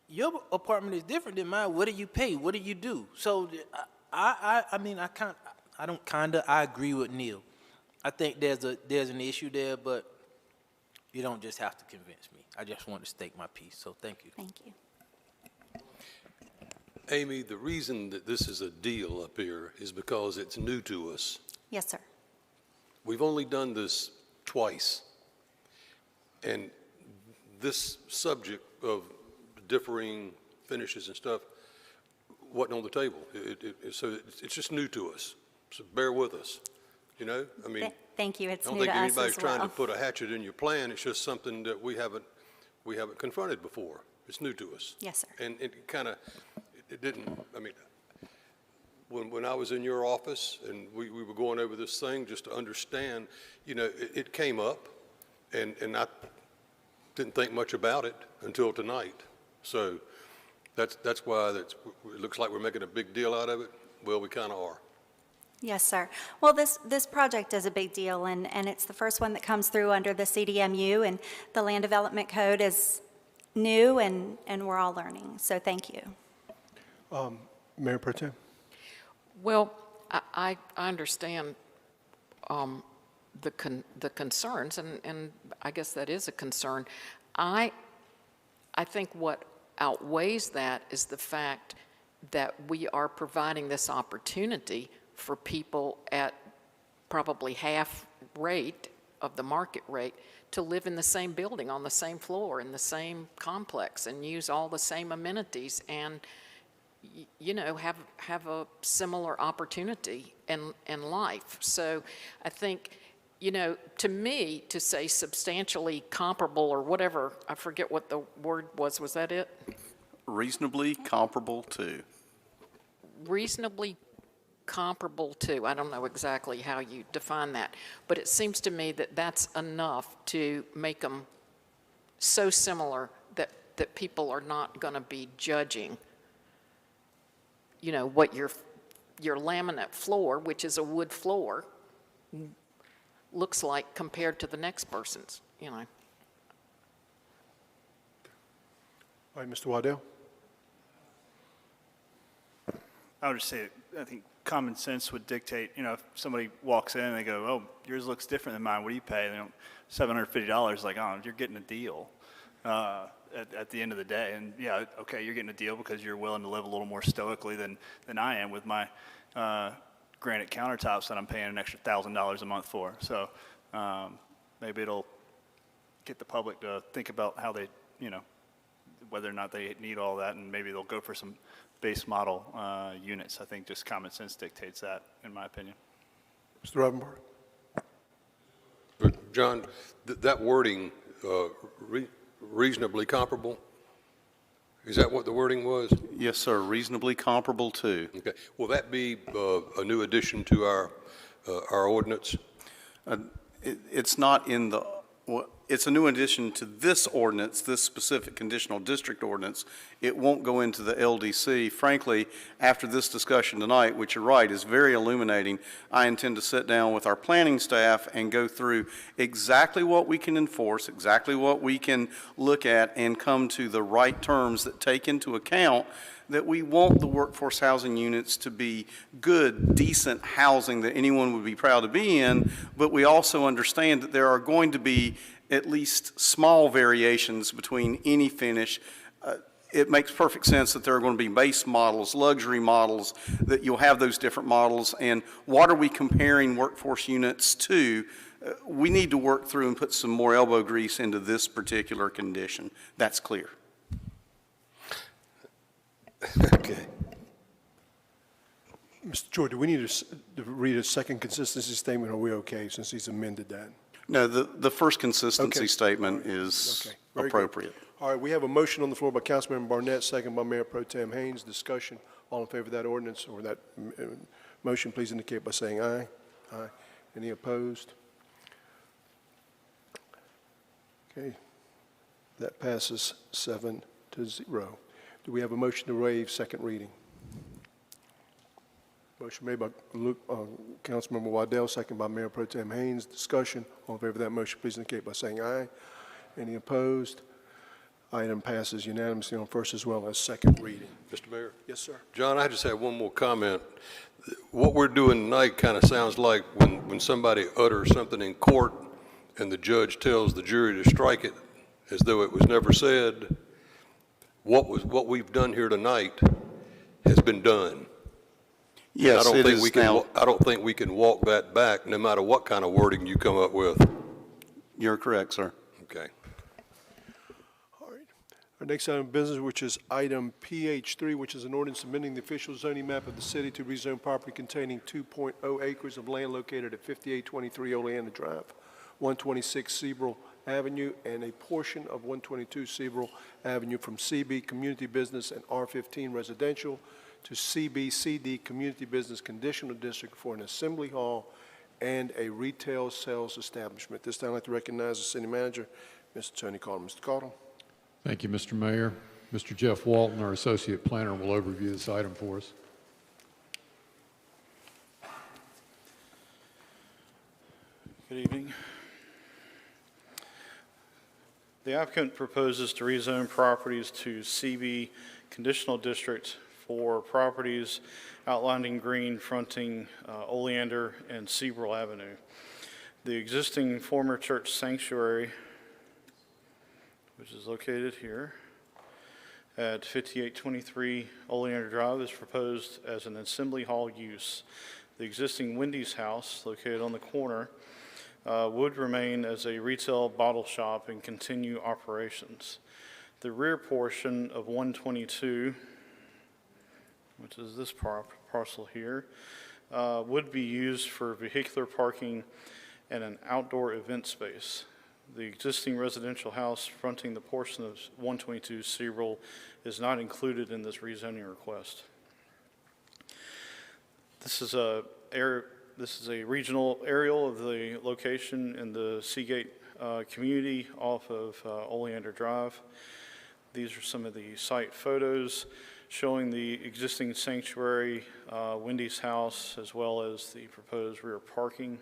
your apartment is different than mine. What do you pay? What do you do? So I agree with Neil. I think there's an issue there, but You don't just have to convince me. I just want to state my piece, so thank you. Thank you. Amy, the reason that this is a deal up here is because it's new to us. Yes, sir. We've only done this twice. And this subject of differing finishes and stuff wasn't on the table. So it's just new to us. So bear with us, you know? I mean, Thank you. It's I don't new to think us anybody's as trying to well. put a hatchet in your plan. It's just something that we haven't confronted before. It's new to us. Yes, sir. And it kind of, it didn't, I mean, when I was in your office and we were going over this thing just to understand, you know, it came up and I didn't think much about it until tonight. So that's why it looks like we're making a big deal out of it. Well, we kind of are. Yes, sir. Well, this project is a big deal, and it's the first one that comes through under the CDMU, and the Land Development Code is new, and we're all learning. So thank you. Mayor Pro Tem? Well, I understand the concerns, and I guess that is a concern. I think what outweighs that is the fact that we are providing this opportunity for people at probably half rate of the market rate to live in the same building, on the same floor, in the same complex, and use all the same amenities, and you know, have a similar opportunity in life. So I think, you know, to me, to say substantially comparable or whatever, I forget what the word was that it? Reasonably comparable to. Reasonably comparable to, I don't know exactly how you define that, but it seems to me that that's enough to make them so similar that people are not going to be judging, you know, what your laminate floor, which is a wood floor, looks like compared to the next person's, you know. All right, Mr. Waddell? I would just say, I think common sense would dictate, you know, if somebody walks in and they go, oh, yours looks different than mine, what do you pay? They don't, $750, like, oh, you're getting a deal at the end of the day. And yeah, okay, you're getting a deal because you're willing to live a little more stoically than I am with my granite countertops that I'm paying an extra $1,000 a month for. So maybe it'll get the public to think about how they, you know, whether or not they need all that, and maybe they'll go for some base model units. I think just common sense dictates that, in my opinion. Mr. Robinberg? But John, that wording, reasonably comparable, is that what the wording was? Yes, sir, reasonably comparable to. Okay. Will that be a new addition to our ordinance? It's not in the, well, it's a new addition to this ordinance, this specific conditional district ordinance. It won't go into the LDC. Frankly, after this discussion tonight, which you're right, is very illuminating, I intend to sit down with our planning staff and go through exactly what we can enforce, exactly what we can look at, and come to the right terms that take into account that we want the workforce housing units to be good, decent housing that anyone would be proud to be in, but we also understand that there are going to be at least small variations between any finish. It makes perfect sense that there are going to be base models, luxury models, that you'll have those different models. And what are we comparing workforce units to? We need to work through and put some more elbow grease into this particular condition. That's clear. Okay. Mr. George, do we need to read a second consistency statement, or are we okay since he's amended that? No, the first consistency Okay. statement is Very good. appropriate. All right, we have a motion on the floor by Councilmember Barnett, second by Mayor Pro Tem Haynes. Discussion. All in favor of that ordinance or that motion, please indicate by saying aye. Aye. Any opposed? Okay. That passes 7-0. Do we have a motion to waive second reading? Motion made by Councilmember Waddell, second by Mayor Pro Tem Haynes. Discussion. All in favor of that motion, please indicate by saying aye. Any opposed? Item passes unanimously on first as well as second reading. Mr. Mayor? Yes, sir. John, I just have one more comment. What we're doing tonight kind of sounds like when somebody utters something in court and the judge tells the jury to strike it as though it was never said, what we've done here tonight has been done. Yes, it is now. I don't think we can walk that back, no matter what kind of wording you come up with. You're correct, sir. Okay. All right. Our next item of business, which is item PH3, which is an ordinance amending the official zoning map of the city to rezone property containing 2.0 acres of land located at 5823 Oleander Drive, 126 Seabrook Avenue, and a portion of 122 Seabrook Avenue from CB Community Business and R15 Residential to CBCD Community Business Conditional District for an assembly hall and a retail sales establishment. This time I'd like to recognize the city manager, Mr. Tony Caudle. Mr. Caudle. Thank you, Mr. Mayor. Mr. Jeff Walton, our associate planner, will overview this item for us. Good evening. The applicant proposes to rezone properties to CB Conditional District for properties outlined in green fronting Oleander and Seabrook Avenue. The existing former church sanctuary, which is located here at 5823 Oleander Drive, is proposed as an assembly hall use. The existing Wendy's house, located on the corner, would remain as a retail bottle shop and continue operations. The rear portion of 122, which is this parcel here, would be used for vehicular parking and an outdoor event space. The existing residential house fronting the portion of 122 Seabrook is not included in this rezoning request. This is a regional aerial of the location in the Seagate community off of Oleander Drive. These are some of the site photos showing the existing sanctuary, Wendy's house, as well as the proposed rear parking.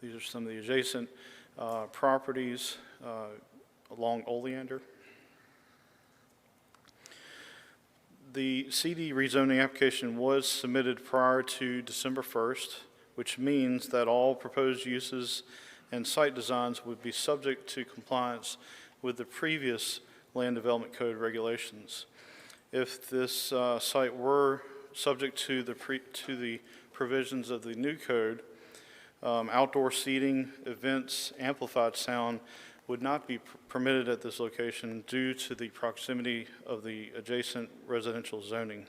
These are some of the adjacent properties along Oleander. The CD rezoning application was submitted prior to December 1st, which means that all proposed uses and site designs would be subject to compliance with the previous Land Development Code regulations. If this site were subject to the provisions of the new code, outdoor seating, events, amplified sound would not be permitted at this location due to the proximity of the adjacent residential zoning.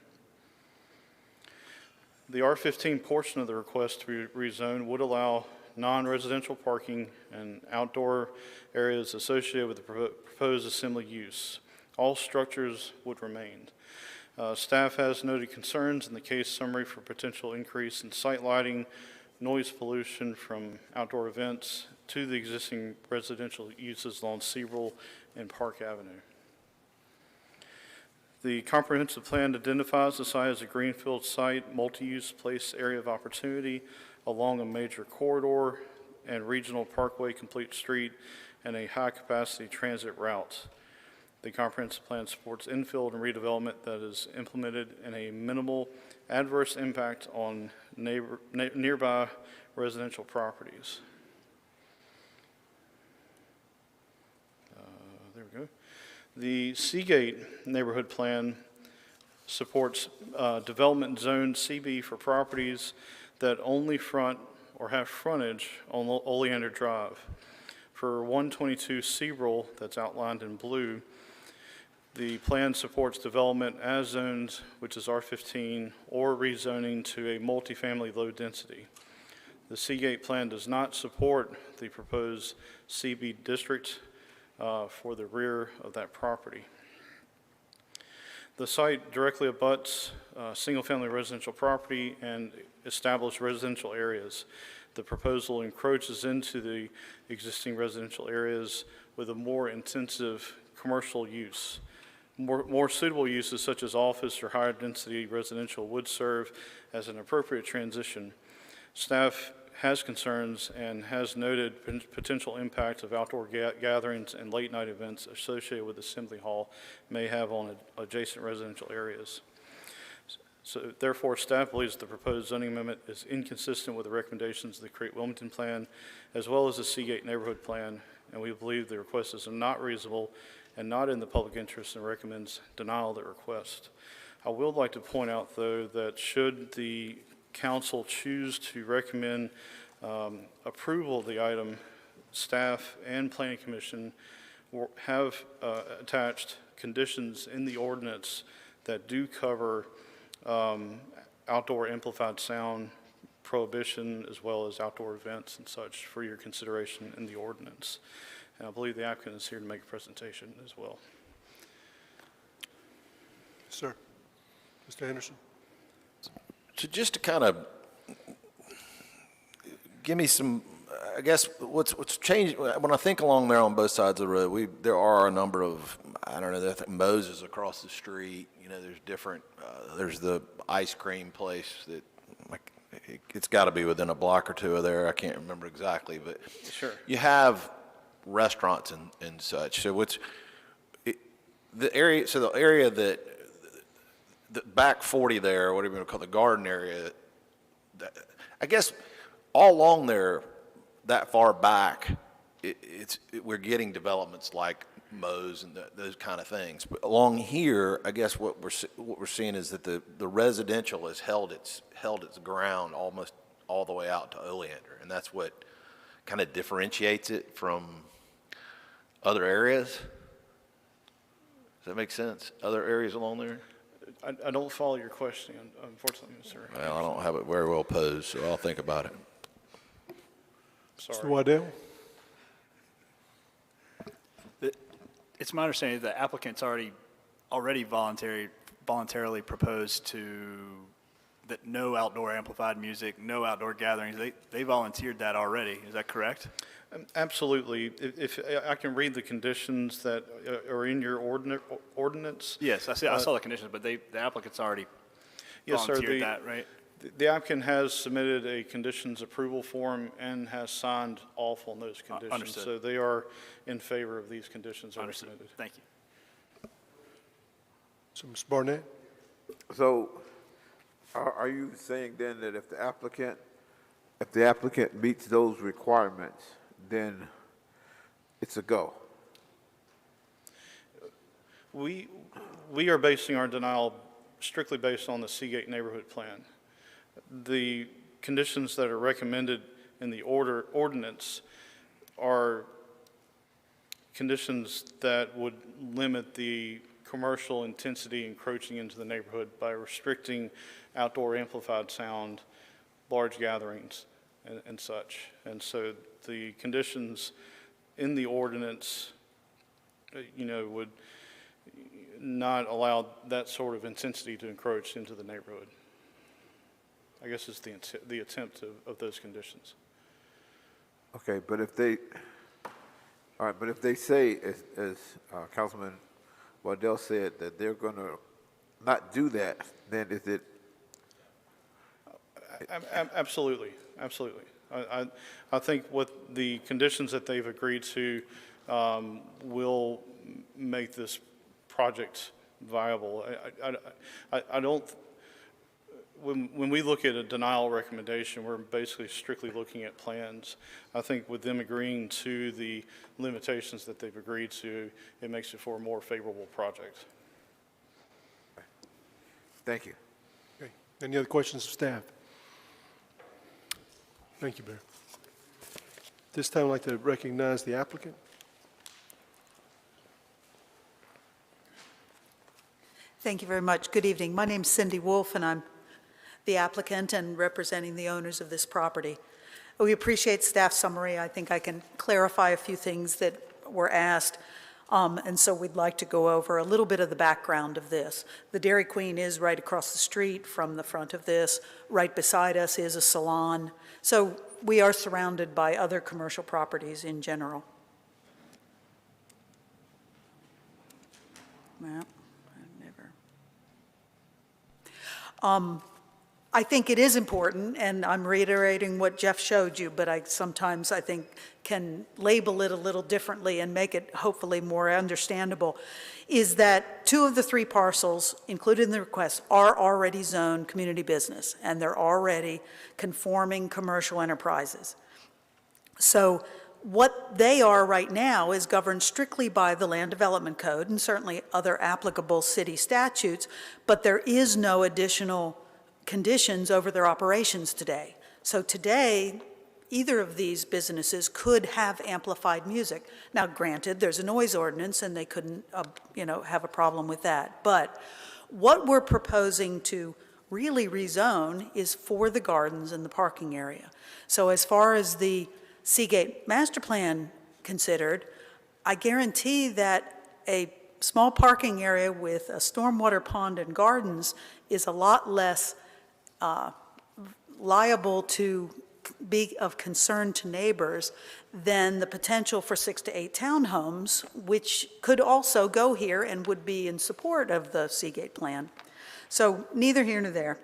The R15 portion of the request to be rezoned would allow non-residential parking and outdoor areas associated with the proposed assembly use. All structures would remain. Staff has noted concerns in the case summary for potential increase in site lighting, noise pollution from outdoor events to the existing residential uses along Seabrook and Park Avenue. The comprehensive plan identifies the site as a greenfield site, multi-use place area of opportunity along a major corridor and regional parkway complete street and a high-capacity transit route. The comprehensive plan supports infill and redevelopment that is implemented in a minimal adverse impact on nearby residential properties. There we go. The Seagate neighborhood plan supports development zone CB for properties that only front or have frontage on Oleander Drive. For 122 Seabrook, that's outlined in blue, the plan supports development as zoned, which is R15, or rezoning to a multifamily low density. The Seagate plan does not support the proposed CB district for the rear of that property. The site directly abuts single-family residential property and established residential areas. The proposal encroaches into the existing residential areas with a more intensive commercial use. More suitable uses such as office or higher density residential would serve as an appropriate transition. Staff has concerns and has noted potential impact of outdoor gatherings and late night events associated with Assembly Hall may have on adjacent residential areas. So therefore, staff believes the proposed zoning amendment is inconsistent with the recommendations of the Create Wilmington Plan, as well as the Seagate Neighborhood Plan, and we believe the request is not reasonable and not in the public interest and recommends denial of the request. I would like to point out, though, that should the council choose to recommend approval of the item, staff and planning commission have attached conditions in the ordinance that do cover outdoor amplified sound prohibition, as well as outdoor events and such, for your consideration in the ordinance. And I believe the applicant is here to make a presentation as well. Sir. Mr. Anderson. So just to kind of give me some, I guess what's changed, when I think along there on both sides of the road, there are a number of, I don't know, I think Moses across the street, you know, there's different, there's the ice cream place that, like, it's got to be within a block or two of there. I can't remember exactly, but sure. You have restaurants and such. So the area that, the back 40 there, whatever you want to call the garden area, I guess all along there, that far back, we're getting developments like Moe's and those kind of things. But along here, I guess what we're seeing is that the residential has held its ground almost all the way out to Oleander, and that's what kind of differentiates it from other areas. Does that make sense? Other areas along there? I don't follow your question, unfortunately, sir. Well, I don't have it very well posed, so I'll think about it. Sorry. Mr. Waddell? It's my understanding that the applicant's already voluntarily proposed that no outdoor amplified music, no outdoor gatherings. They volunteered that already. Is that correct? Absolutely. If I can read the conditions that are in your ordinance. Yes, I saw the conditions, but the applicant's already volunteered that, right? The applicant has submitted a conditions approval form and has signed off on those conditions. Understood. So they are in favor of these conditions that are submitted. Thank you. So, Ms. Barnett? So are you saying then that if the applicant meets those requirements, then it's a go? We are basing our denial strictly based on the Seagate Neighborhood Plan. The conditions that are recommended in the ordinance are conditions that would limit the commercial intensity encroaching into the neighborhood by restricting outdoor amplified sound, large gatherings, and such. And so the conditions in the ordinance, would not allow that sort of intensity to encroach into the neighborhood. I guess is the attempt of those conditions. Okay, but if they say, as Councilman Waddell said, that they're going to not do that, then is it? Absolutely. I think what the conditions that they've agreed to will make this project viable. I don't. When we look at a denial recommendation, we're basically strictly looking at plans. I think with them agreeing to the limitations that they've agreed to, it makes it for a more favorable project. Thank you. Okay. Any other questions of staff? Thank you, Mayor. This time I'd like to recognize the applicant. Thank you very much. Good evening. My name's Cindy Wolf, and I'm the applicant and representing the owners of this property. We appreciate staff summary. I think I can clarify a few things that were asked, and so we'd like to go over a little bit of the background of this. The Dairy Queen is right across the street from the front of this. Right beside us is a salon. So we are surrounded by other commercial properties in general. Well, I've never. I think it is important, and I'm reiterating what Jeff showed you, but I sometimes, I think, can label it a little differently and make it hopefully more understandable, is that 2 of the 3 parcels included in the request are already zoned community business, and they're already conforming commercial enterprises. So what they are right now is governed strictly by the Land Development Code and certainly other applicable city statutes, but there is no additional conditions over their operations today. So today, either of these businesses could have amplified music. Now, granted, there's a noise ordinance and they couldn't, have a problem with that. But what we're proposing to really rezone is for the gardens and the parking area. So as far as the Seagate master plan considered, I guarantee that a small parking area with a stormwater pond and gardens is a lot less liable to be of concern to neighbors than the potential for 6 to 8 townhomes, which could also go here and would be in support of the Seagate plan. So neither here nor there.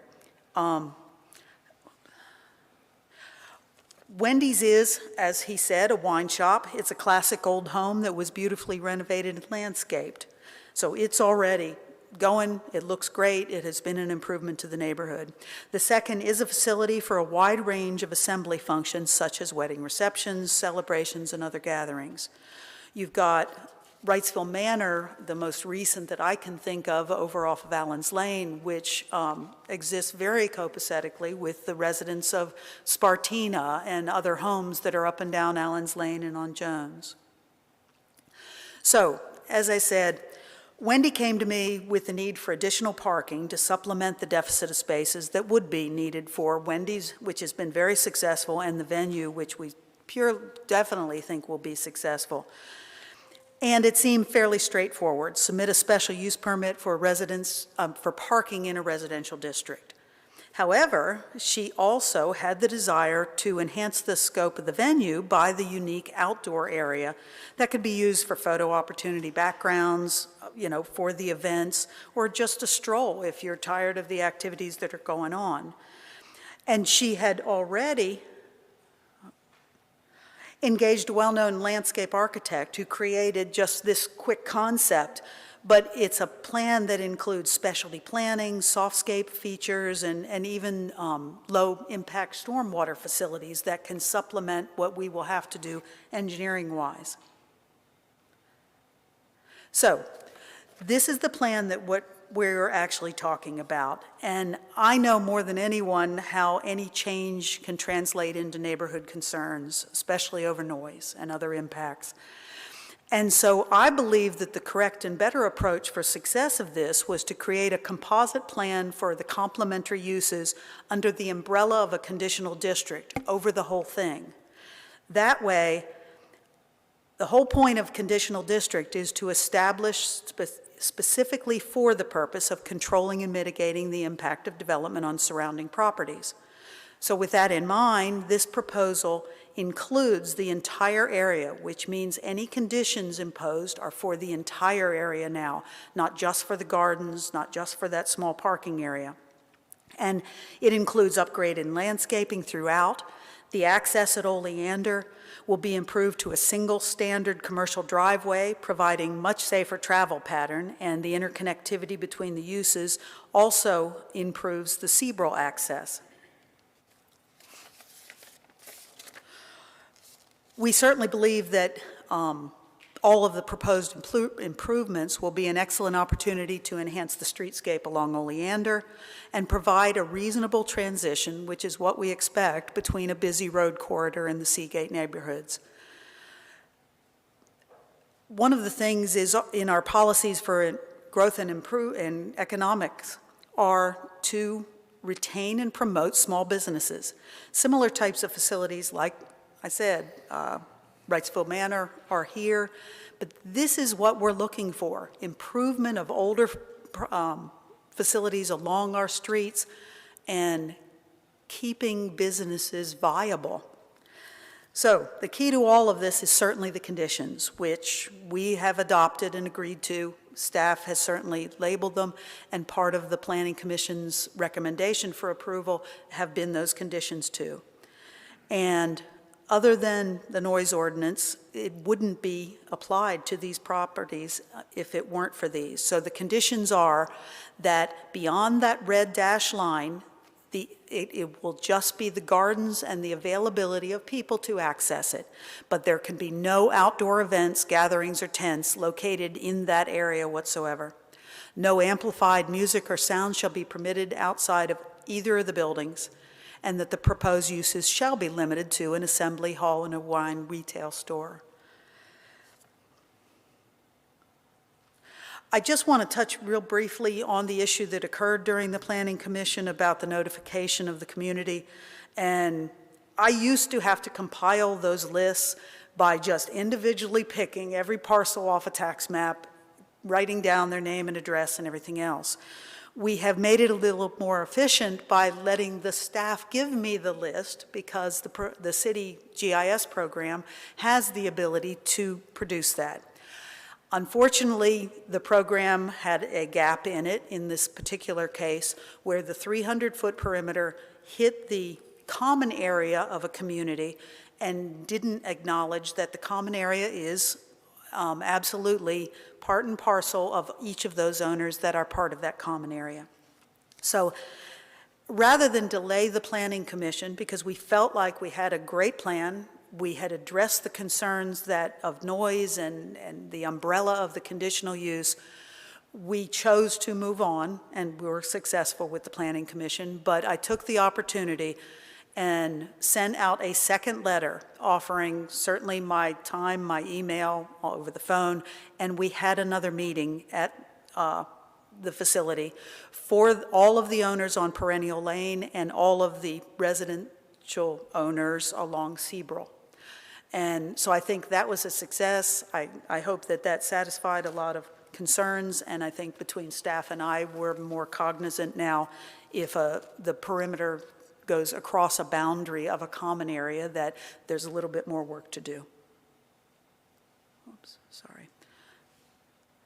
Wendy's is, as he said, a wine shop. It's a classic old home that was beautifully renovated and landscaped. So it's already going, it looks great, it has been an improvement to the neighborhood. The second is a facility for a wide range of assembly functions such as wedding receptions, celebrations, and other gatherings. You've got Wrightsville Manor, the most recent that I can think of, over off of Allen's Lane, which exists very copacetically with the residents of Spartina and other homes that are up and down Allen's Lane and on Jones. So, as I said, Wendy came to me with the need for additional parking to supplement the deficit of spaces that would be needed for Wendy's, which has been very successful, and the venue, which we definitely think will be successful. And it seemed fairly straightforward. Submit a special use permit for residents, for parking in a residential district. However, she also had the desire to enhance the scope of the venue by the unique outdoor area that could be used for photo opportunity backgrounds, for the events, or just a stroll if you're tired of the activities that are going on. And she had already engaged a well-known landscape architect who created just this quick concept, but it's a plan that includes specialty planning, softscape features, and even low-impact stormwater facilities that can supplement what we will have to do engineering-wise. So, this is the plan that we're actually talking about, and I know more than anyone how any change can translate into neighborhood concerns, especially over noise and other impacts. And so I believe that the correct and better approach for success of this was to create a composite plan for the complementary uses under the umbrella of a conditional district over the whole thing. That way, the whole point of conditional district is to establish specifically for the purpose of controlling and mitigating the impact of development on surrounding properties. So with that in mind, this proposal includes the entire area, which means any conditions imposed are for the entire area now, not just for the gardens, not just for that small parking area. And it includes upgraded landscaping throughout. The access at Oleander will be improved to a single standard commercial driveway, providing much safer travel pattern, and the interconnectivity between the uses also improves the Seabrook access. We certainly believe that all of the proposed improvements will be an excellent opportunity to enhance the streetscape along Oleander and provide a reasonable transition, which is what we expect, between a busy road corridor and the Seagate neighborhoods. One of the things is in our policies for growth and economics are to retain and promote small businesses. Similar types of facilities, like I said, Wrightsville Manor are here, but this is what we're looking for: improvement of older facilities along our streets and keeping businesses viable. So the key to all of this is certainly the conditions, which we have adopted and agreed to staff has certainly labeled them, and part of the Planning Commission's recommendation for approval have been those conditions too. And other than the noise ordinance, it wouldn't be applied to these properties if it weren't for these. So the conditions are that beyond that red dash line, it will just be the gardens and the availability of people to access it. But there can be no outdoor events, gatherings, or tents located in that area whatsoever. No amplified music or sound shall be permitted outside of either of the buildings, and that the proposed uses shall be limited to an assembly hall and a wine retail store. I just want to touch real briefly on the issue that occurred during the Planning Commission about the notification of the community. And I used to have to compile those lists by just individually picking every parcel off a tax map, writing down their name and address and everything else. We have made it a little more efficient by letting the staff give me the list, because the city GIS program has the ability to produce that. Unfortunately, the program had a gap in it in this particular case where the 300-foot perimeter hit the common area of a community and didn't acknowledge that the common area is absolutely part and parcel of each of those owners that are part of that common area. So rather than delay the Planning Commission, because we felt like we had a great plan, we had addressed the concerns of noise and the umbrella of the conditional use, we chose to move on, and we were successful with the Planning Commission. But I took the opportunity and sent out a second letter offering certainly my time, my email, over the phone, and we had another meeting at the facility for all of the owners on Perennial Lane and all of the residential owners along Seabrook. And so I think that was a success. I hope that that satisfied a lot of concerns, and I think between staff and I, we're more cognizant now if the perimeter goes across a boundary of a common area, that there's a little bit more work to do. Oops, sorry.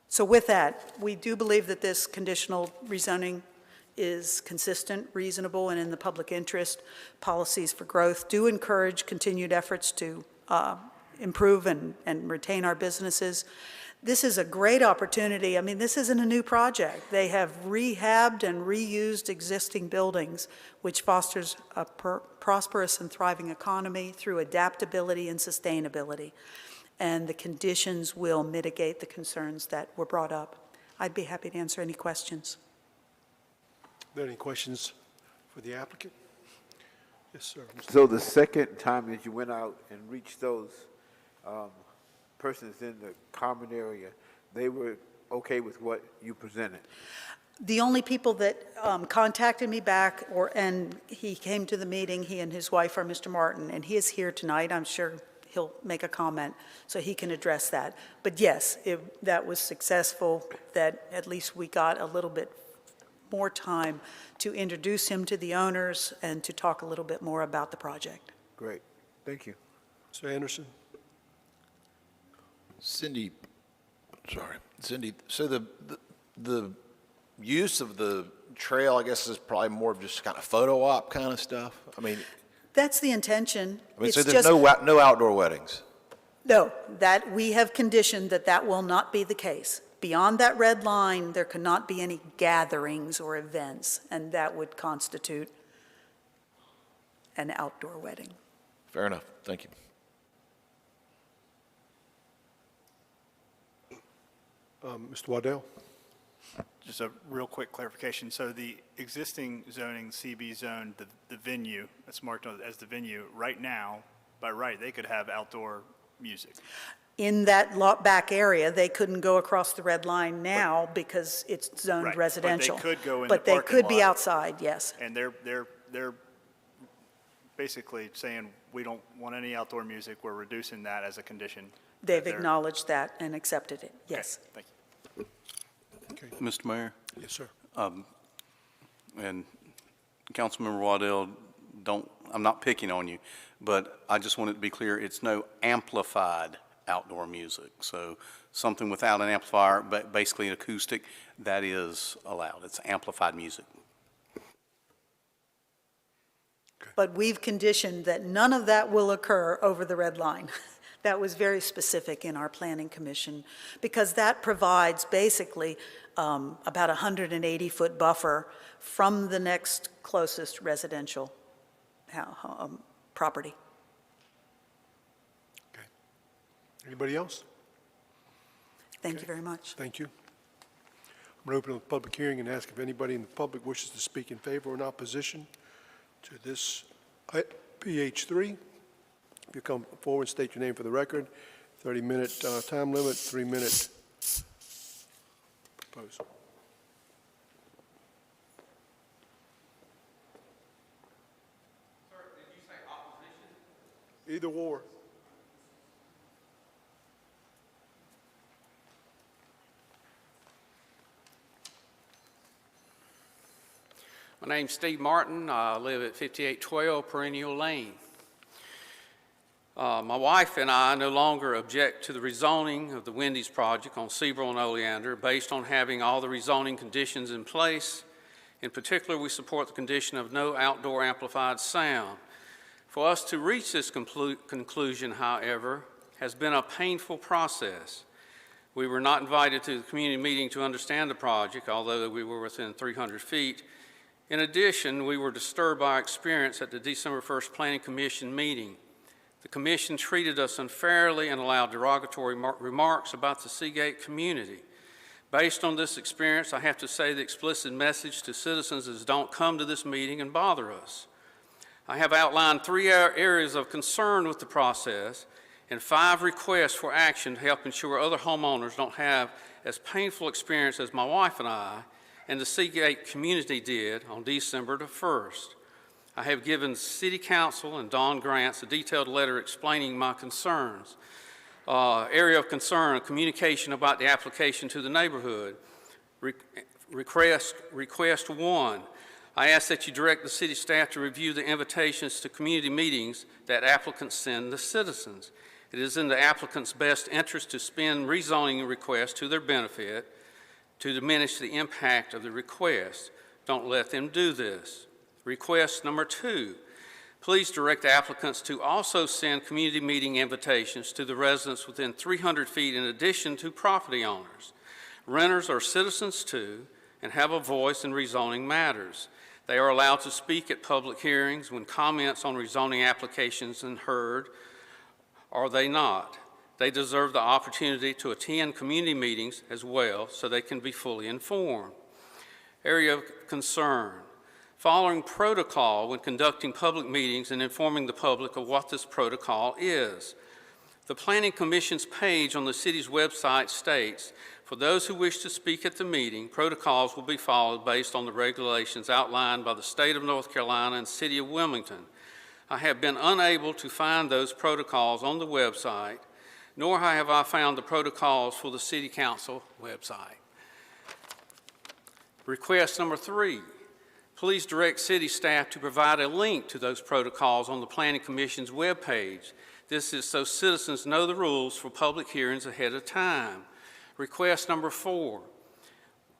So with that, we do believe that this conditional rezoning is consistent, reasonable, and in the public interest. Policies for growth do encourage continued efforts to improve and retain our businesses. This is a great opportunity. I mean, this isn't a new project. They have rehabbed and reused existing buildings, which fosters a prosperous and thriving economy through adaptability and sustainability. And the conditions will mitigate the concerns that were brought up. I'd be happy to answer any questions. Are there any questions for the applicant? Yes, sir. So the second time that you went out and reached those persons in the common area, they were okay with what you presented? The only people that contacted me back, and he came to the meeting, he and his wife are Mr. Martin, and he is here tonight. I'm sure he'll make a comment so he can address that. But yes, that was successful, that at least we got a little bit more time to introduce him to the owners and to talk a little bit more about the project. Great, thank you. Mr. Anderson? Cindy, so the use of the trail, I guess, is probably more of just kind of photo op kind of stuff? I mean, that's the intention. I mean, It's so there's no outdoor weddings? No, that we have conditioned that will not be the case. Beyond that red line, there cannot be any gatherings or events, and that would constitute an outdoor wedding. Fair enough. Thank you. Mr. Waddell? Just a real quick clarification. So the existing zoning, CB zone, the venue, that's marked as the venue, right now, by right, they could have outdoor music. In that back area, they couldn't go across the red line now because it's zoned Right, residential. But they could go in the But they parking could be lot. outside, yes. And they're basically saying, we don't want any outdoor music. We're reducing that as a condition. They've acknowledged that and accepted it, yes. Thank you. Okay. Mr. Mayor? Yes, sir. And Councilmember Waddell, I'm not picking on you, but I just want it to be clear, it's no amplified outdoor music. So something without an amplifier, but basically an acoustic, that is allowed. It's amplified music. But we've conditioned that none of that will occur over the red line. That was very specific in our planning commission, because that provides basically about a 180-foot buffer from the next closest residential property. Okay. Anybody else? Thank you very much. Thank you. I'm going to open the public hearing and ask if anybody in the public wishes to speak in favor or in opposition to this PH3. If you come forward, state your name for the record. 30-minute time limit, 3-minute proposal. Sir, did you say opposition? Either or. My name's Steve Martin. I live at 5812 Perennial Lane. My wife and I no longer object to the rezoning of the Wendy's project on Seabrook and Oleander based on having all the rezoning conditions in place. In particular, we support the condition of no outdoor amplified sound. For us to reach this conclusion, however, has been a painful process. We were not invited to the community meeting to understand the project, although we were within 300 feet. In addition, we were disturbed by our experience at the December 1st Planning Commission meeting. The Commission treated us unfairly and allowed derogatory remarks about the Seagate community. Based on this experience, I have to say the explicit message to citizens is don't come to this meeting and bother us. I have outlined 3 areas of concern with the process and 5 requests for action to help ensure other homeowners don't have as painful experience as my wife and I and the Seagate community did on December the 1st. I have given City Council and Don Grants a detailed letter explaining my concerns. Area of concern, communication about the application to the neighborhood. Request 1, I ask that you direct the city staff to review the invitations to community meetings that applicants send the citizens. It is in the applicant's best interest to spend rezoning requests to their benefit to diminish the impact of the request. Don't let them do this. Request number 2, please direct applicants to also send community meeting invitations to the residents within 300 feet in addition to property owners. Renters are citizens too and have a voice in rezoning matters. They are allowed to speak at public hearings when comments on rezoning applications are heard, are they not? They deserve the opportunity to attend community meetings as well so they can be fully informed. Area of concern. Following protocol when conducting public meetings and informing the public of what this protocol is. The Planning Commission's page on the city's website states, for those who wish to speak at the meeting, protocols will be followed based on the regulations outlined by the state of North Carolina and city of Wilmington. I have been unable to find those protocols on the website, nor have I found the protocols for the City Council website. Request number 3. Please direct city staff to provide a link to those protocols on the Planning Commission's webpage. This is so citizens know the rules for public hearings ahead of time. Request number 4.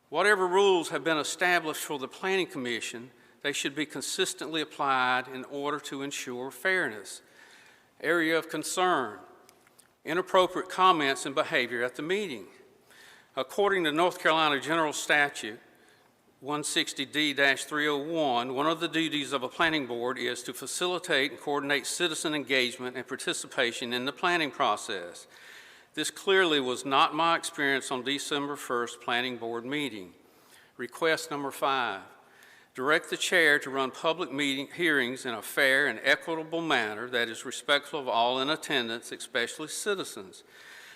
Whatever rules have been established for the Planning Commission, they should be consistently applied in order to ensure fairness. Area of concern. Inappropriate comments and behavior at the meeting. According to North Carolina General Statute 160D-301, one of the duties of a planning board is to facilitate and coordinate citizen engagement and participation in the planning process. This clearly was not my experience on December 1st planning board meeting. Request number 5, direct the chair to run public hearings in a fair and equitable manner that is respectful of all in attendance, especially citizens.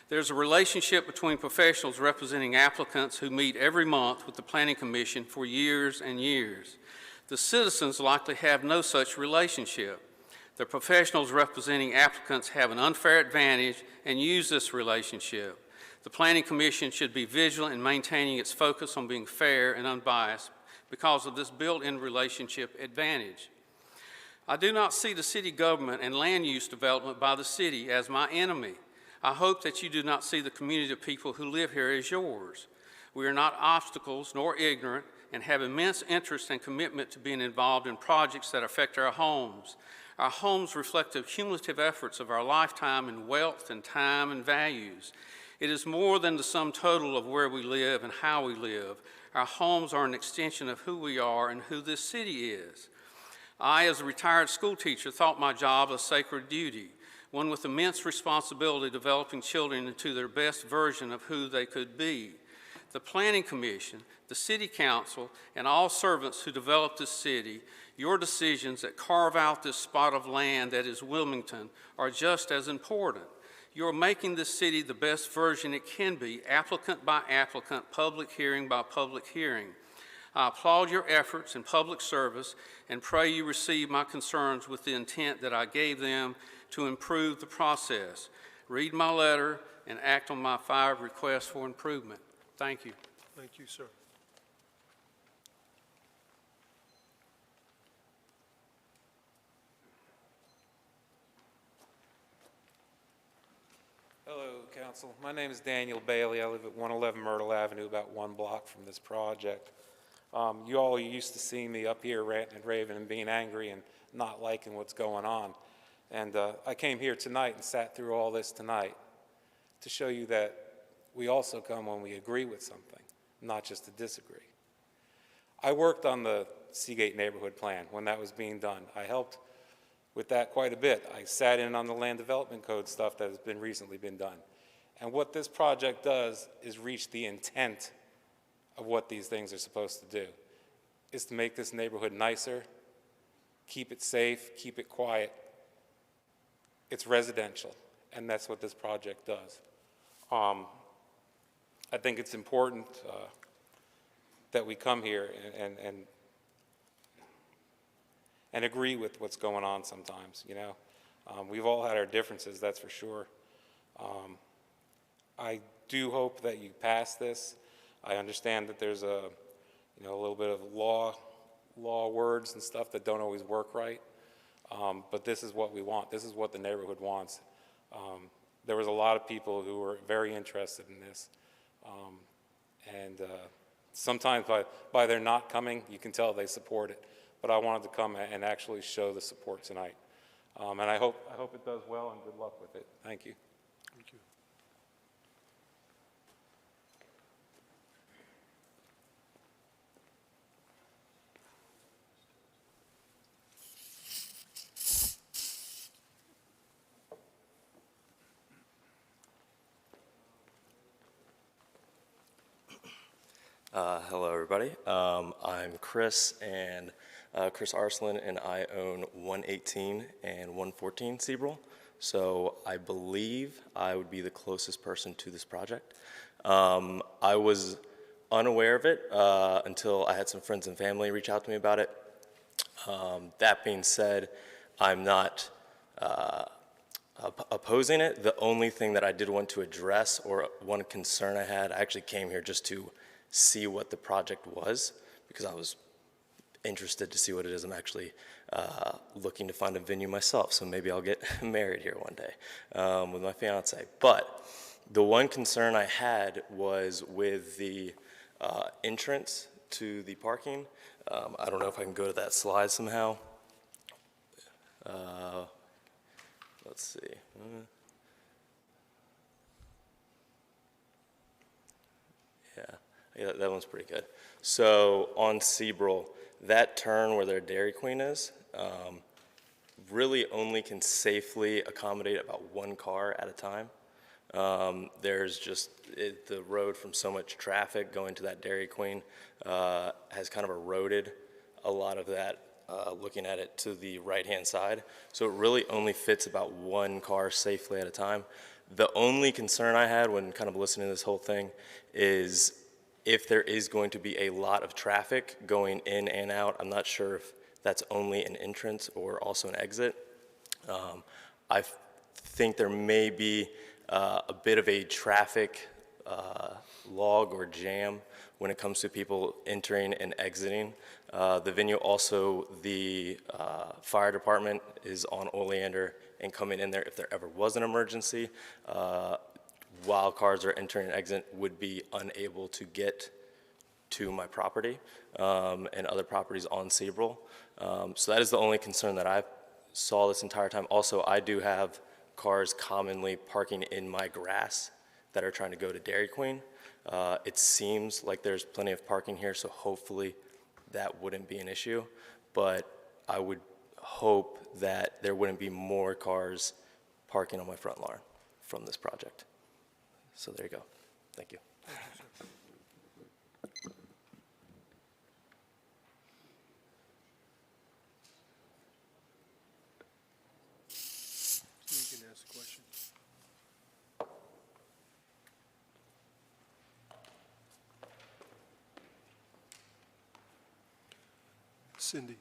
There's a relationship between professionals representing applicants who meet every month with the Planning Commission for years and years. The citizens likely have no such relationship. The professionals representing applicants have an unfair advantage and use this relationship. The Planning Commission should be vigilant in maintaining its focus on being fair and unbiased because of this built-in relationship advantage. I do not see the city government and land use development by the city as my enemy. I hope that you do not see the community of people who live here as yours. We are not obstacles nor ignorant and have immense interest and commitment to being involved in projects that affect our homes. Our homes reflect the cumulative efforts of our lifetime in wealth and time and values. It is more than the sum total of where we live and how we live. Our homes are an extension of who we are and who this city is. I, as a retired school teacher, thought my job a sacred duty, one with immense responsibility developing children into their best version of who they could be. The Planning Commission, the City Council, and all servants who develop this city, your decisions that carve out this spot of land that is Wilmington are just as important. You're making this city the best version it can be, applicant by applicant, public hearing by public hearing. I applaud your efforts in public service and pray you receive my concerns with the intent that I gave them to improve the process. Read my letter and act on my 5 requests for improvement. Thank you. Thank you, sir. Hello, Council. My name is Daniel Bailey. I live at 111 Myrtle Avenue, about 1 block from this project. You all are used to seeing me up here ranting and raving and being angry and not liking what's going on. And I came here tonight and sat through all this tonight to show you that we also come when we agree with something, not just to disagree. I worked on the Seagate neighborhood plan when that was being done. I helped with that quite a bit. I sat in on the land development code stuff that has recently been done. And what this project does is reach the intent of what these things are supposed to do, is to make this neighborhood nicer, keep it safe, keep it quiet. It's residential, and that's what this project does. I think it's important that we come here and agree with what's going on sometimes, you know. We've all had our differences, that's for sure. I do hope that you pass this. I understand that there's a little bit of law words and stuff that don't always work right, but this is what we want. This is what the neighborhood wants. There was a lot of people who were very interested in this, and sometimes by their not coming, you can tell they support it. But I wanted to come and actually show the support tonight, and I hope it does well, and good luck with it. Thank you. Thank you. Hello, everybody. I'm Chris, and Chris Arslan, and I own 118 and 114 Seabrook. So I believe I would be the closest person to this project. I was unaware of it until I had some friends and family reach out to me about it. That being said, I'm not opposing it. The only thing that I did want to address, or one concern I had, I actually came here just to see what the project was, because I was interested to see what it is. I'm actually looking to find a venue myself, so maybe I'll get married here one day with my fiance. But the one concern I had was with the entrance to the parking. I don't know if I can go to that slide somehow. Let's see. Yeah, that one's pretty good. So on Seabrook, that turn where their Dairy Queen is, really only can safely accommodate about 1 car at a time. There's just, the road from so much traffic going to that Dairy Queen has kind of eroded a lot of that, looking at it to the right-hand side. So it really only fits about 1 car safely at a time. The only concern I had when kind of listening to this whole thing is if there is going to be a lot of traffic going in and out. I'm not sure if that's only an entrance or also an exit. I think there may be a bit of a traffic log or jam when it comes to people entering and exiting. The venue also, the fire department is on Oleander and coming in there if there ever was an emergency, while cars are entering and exiting, would be unable to get to my property and other properties on Seabrook. So that is the only concern that I saw this entire time. Also, I do have cars commonly parking in my grass that are trying to go to Dairy Queen. It seems like there's plenty of parking here, so hopefully that wouldn't be an issue. But I would hope that there wouldn't be more cars parking on my front lawn from this project. So there you go. Thank you. You can ask the question. Cindy.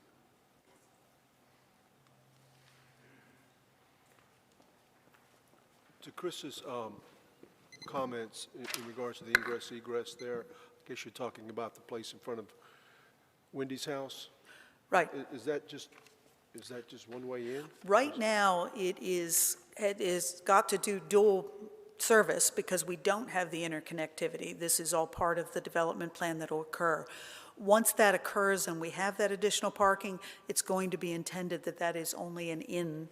To Chris's comments in regards to the ingress egress there, I guess you're talking about the place in front of Wendy's house? Right. Is that just one way in? Right now, it is got to do dual service because we don't have the interconnectivity. This is all part of the development plan that will occur. Once that occurs and we have that additional parking, it's going to be intended that that is only an in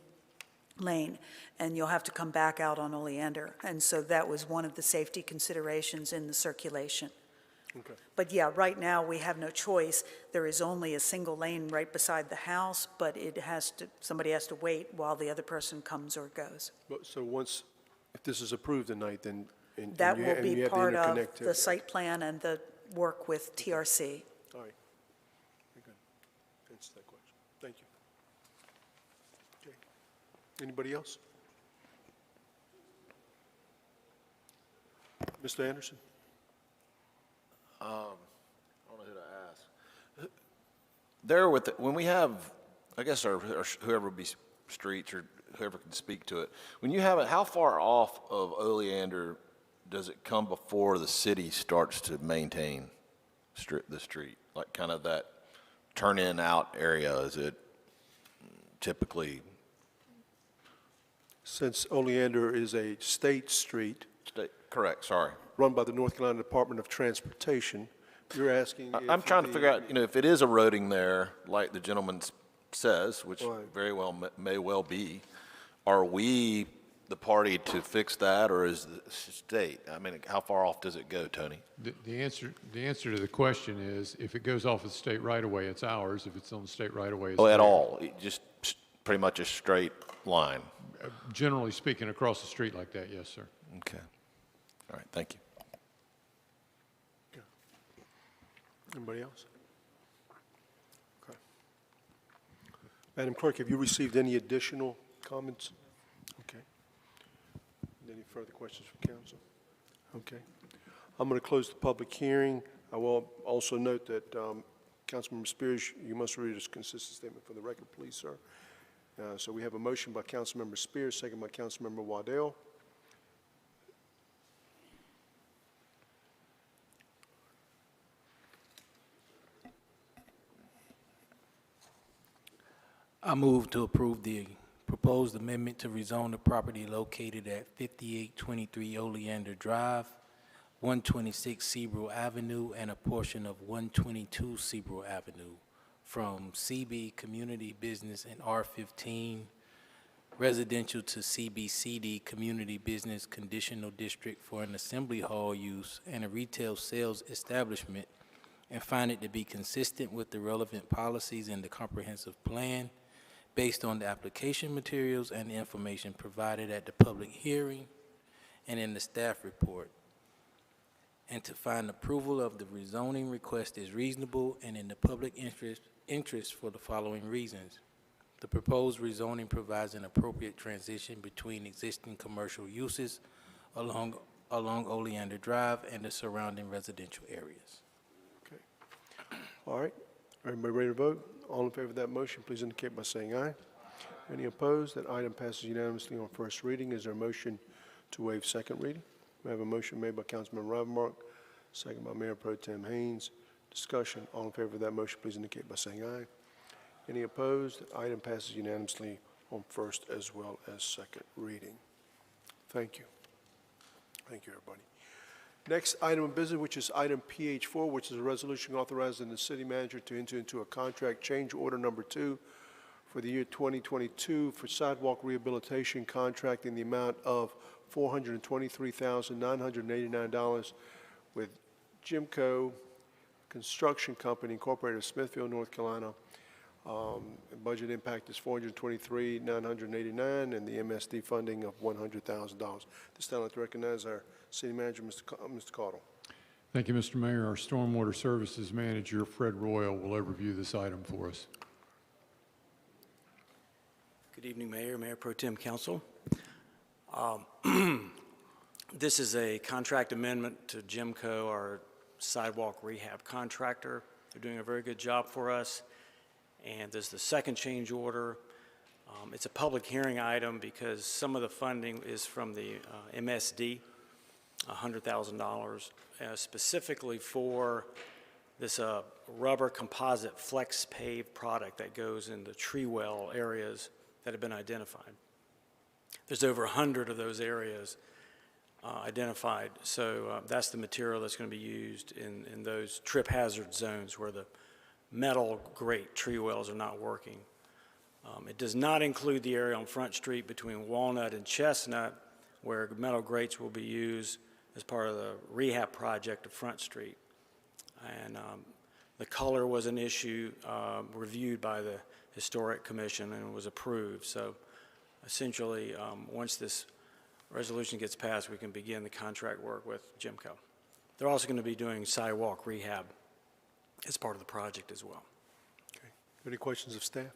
lane, and you'll have to come back out on Oleander. And so that was one of the safety considerations in the circulation. Okay. But yeah, right now, we have no choice. There is only a single lane right beside the house, but somebody has to wait while the other person comes or goes. So if this is approved tonight, then That will and you be have the part of interconnectivity. the site plan and the work with TRC. All right. Very good. Answer that question. Thank you. Okay. Anybody else? Mr. Anderson? I don't know who to ask. There when we have, I guess, or whoever would be streets or whoever can speak to it, when you have it, how far off of Oleander does it come before the city starts to maintain the street? Like kind of that turn-in out area, is it typically? Since Oleander is a state street. Correct, sorry. Run by the North Carolina Department of Transportation, you're asking. I'm trying to figure out, if it is eroding there, like the gentleman says, which Right. very well may well be, are we the party to fix that, or is the state? I mean, how far off does it go, Tony? The answer to the question is, if it goes off of the state right-of-way, it's ours. If it's on the state right-of-way, it's Oh, at theirs. all? Just pretty much a straight line? Generally speaking, across the street like that, yes, sir. Okay. All right, thank you. Anybody else? Okay. Madam Clerk, have you received any additional comments? Okay. Any further questions from council? Okay. I'm going to close the public hearing. I will also note that Councilmember Spears, you must read a consistent statement for the record, please, sir. So we have a motion by Councilmember Spears, second by Councilmember Waddell. I move to approve the proposed amendment to rezone the property located at 5823 Oleander Drive, 126 Seabrook Avenue, and a portion of 122 Seabrook Avenue from CB Community Business and R15 Residential to CBCD Community Business Conditional District for an assembly hall use and a retail sales establishment, and find it to be consistent with the relevant policies in the comprehensive plan based on the application materials and the information provided at the public hearing and in the staff report, and to find approval of the rezoning request is reasonable and in the public interest for the following reasons. The proposed rezoning provides an appropriate transition between existing commercial uses along Oleander Drive and the surrounding residential areas. Okay. All right. Everybody ready to vote? All in favor of that motion, please indicate by saying aye. Any opposed? That item passes unanimously on first reading. Is there a motion to waive second reading? We have a motion made by Councilman Ravenmark, second by Mayor Pro Tem Haynes. Discussion. All in favor of that motion, please indicate by saying aye. Any opposed? That item passes unanimously on first as well as second reading. Thank you. Thank you, everybody. Next item of business, which is item PH4, which is a resolution authorizing the city manager to enter into a contract change order number 2 for the year 2022 for sidewalk rehabilitation contract in the amount of $423,989 with Jimco Construction Company Incorporated of Smithfield, North Carolina. Budget impact is $423,989 and the MSD funding of $100,000. This time I'd like to recognize our city manager, Mr. Caudle. Thank you, Mr. Mayor. Our Stormwater Services Manager, Fred Royal, will overview this item for us. Good evening, Mayor, Mayor Pro Tem, Council. This is a contract amendment to Jimco, our sidewalk rehab contractor. They're doing a very good job for us. And there's the second change order. It's a public hearing item because some of the funding is from the MSD, $100,000, specifically for this rubber composite flex pave product that goes in the tree well areas that have been identified. There's over 100 of those areas identified, so that's the material that's going to be used in those trip hazard zones where the metal grate tree wells are not working. It does not include the area on Front Street between Walnut and Chestnut where metal grates will be used as part of the rehab project of Front Street. And the color was an issue reviewed by the Historic Commission and was approved. So essentially, once this resolution gets passed, we can begin the contract work with Jimco. They're also going to be doing sidewalk rehab as part of the project as well. Okay. Any questions of staff?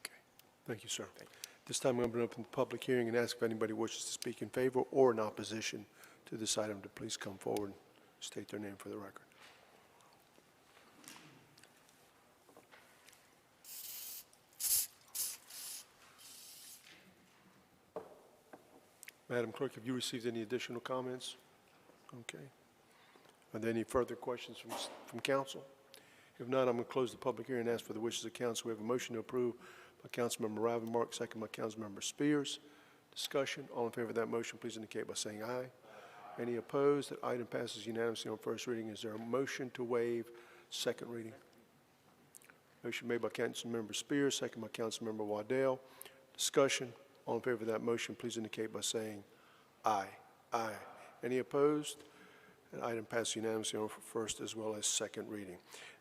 Okay. Thank you, sir. This time I'm going to open the public hearing and ask if anybody wishes to speak in favor or in opposition to this item to please come forward and state their name for the record. Madam Clerk, have you received any additional comments? Okay. Are there any further questions from council? If not, I'm going to close the public hearing and ask for the wishes of council. We have a motion to approve by Councilmember Ravenmark, second by Councilmember Spears. Discussion. All in favor of that motion, please indicate by saying aye. Any opposed? That item passes unanimously on first reading. Is there a motion to waive second reading? Motion made by Councilmember Spears, second by Councilmember Waddell. Discussion. All in favor of that motion, please indicate by saying aye. Aye. Any opposed? That item passes unanimously on first as well as second reading.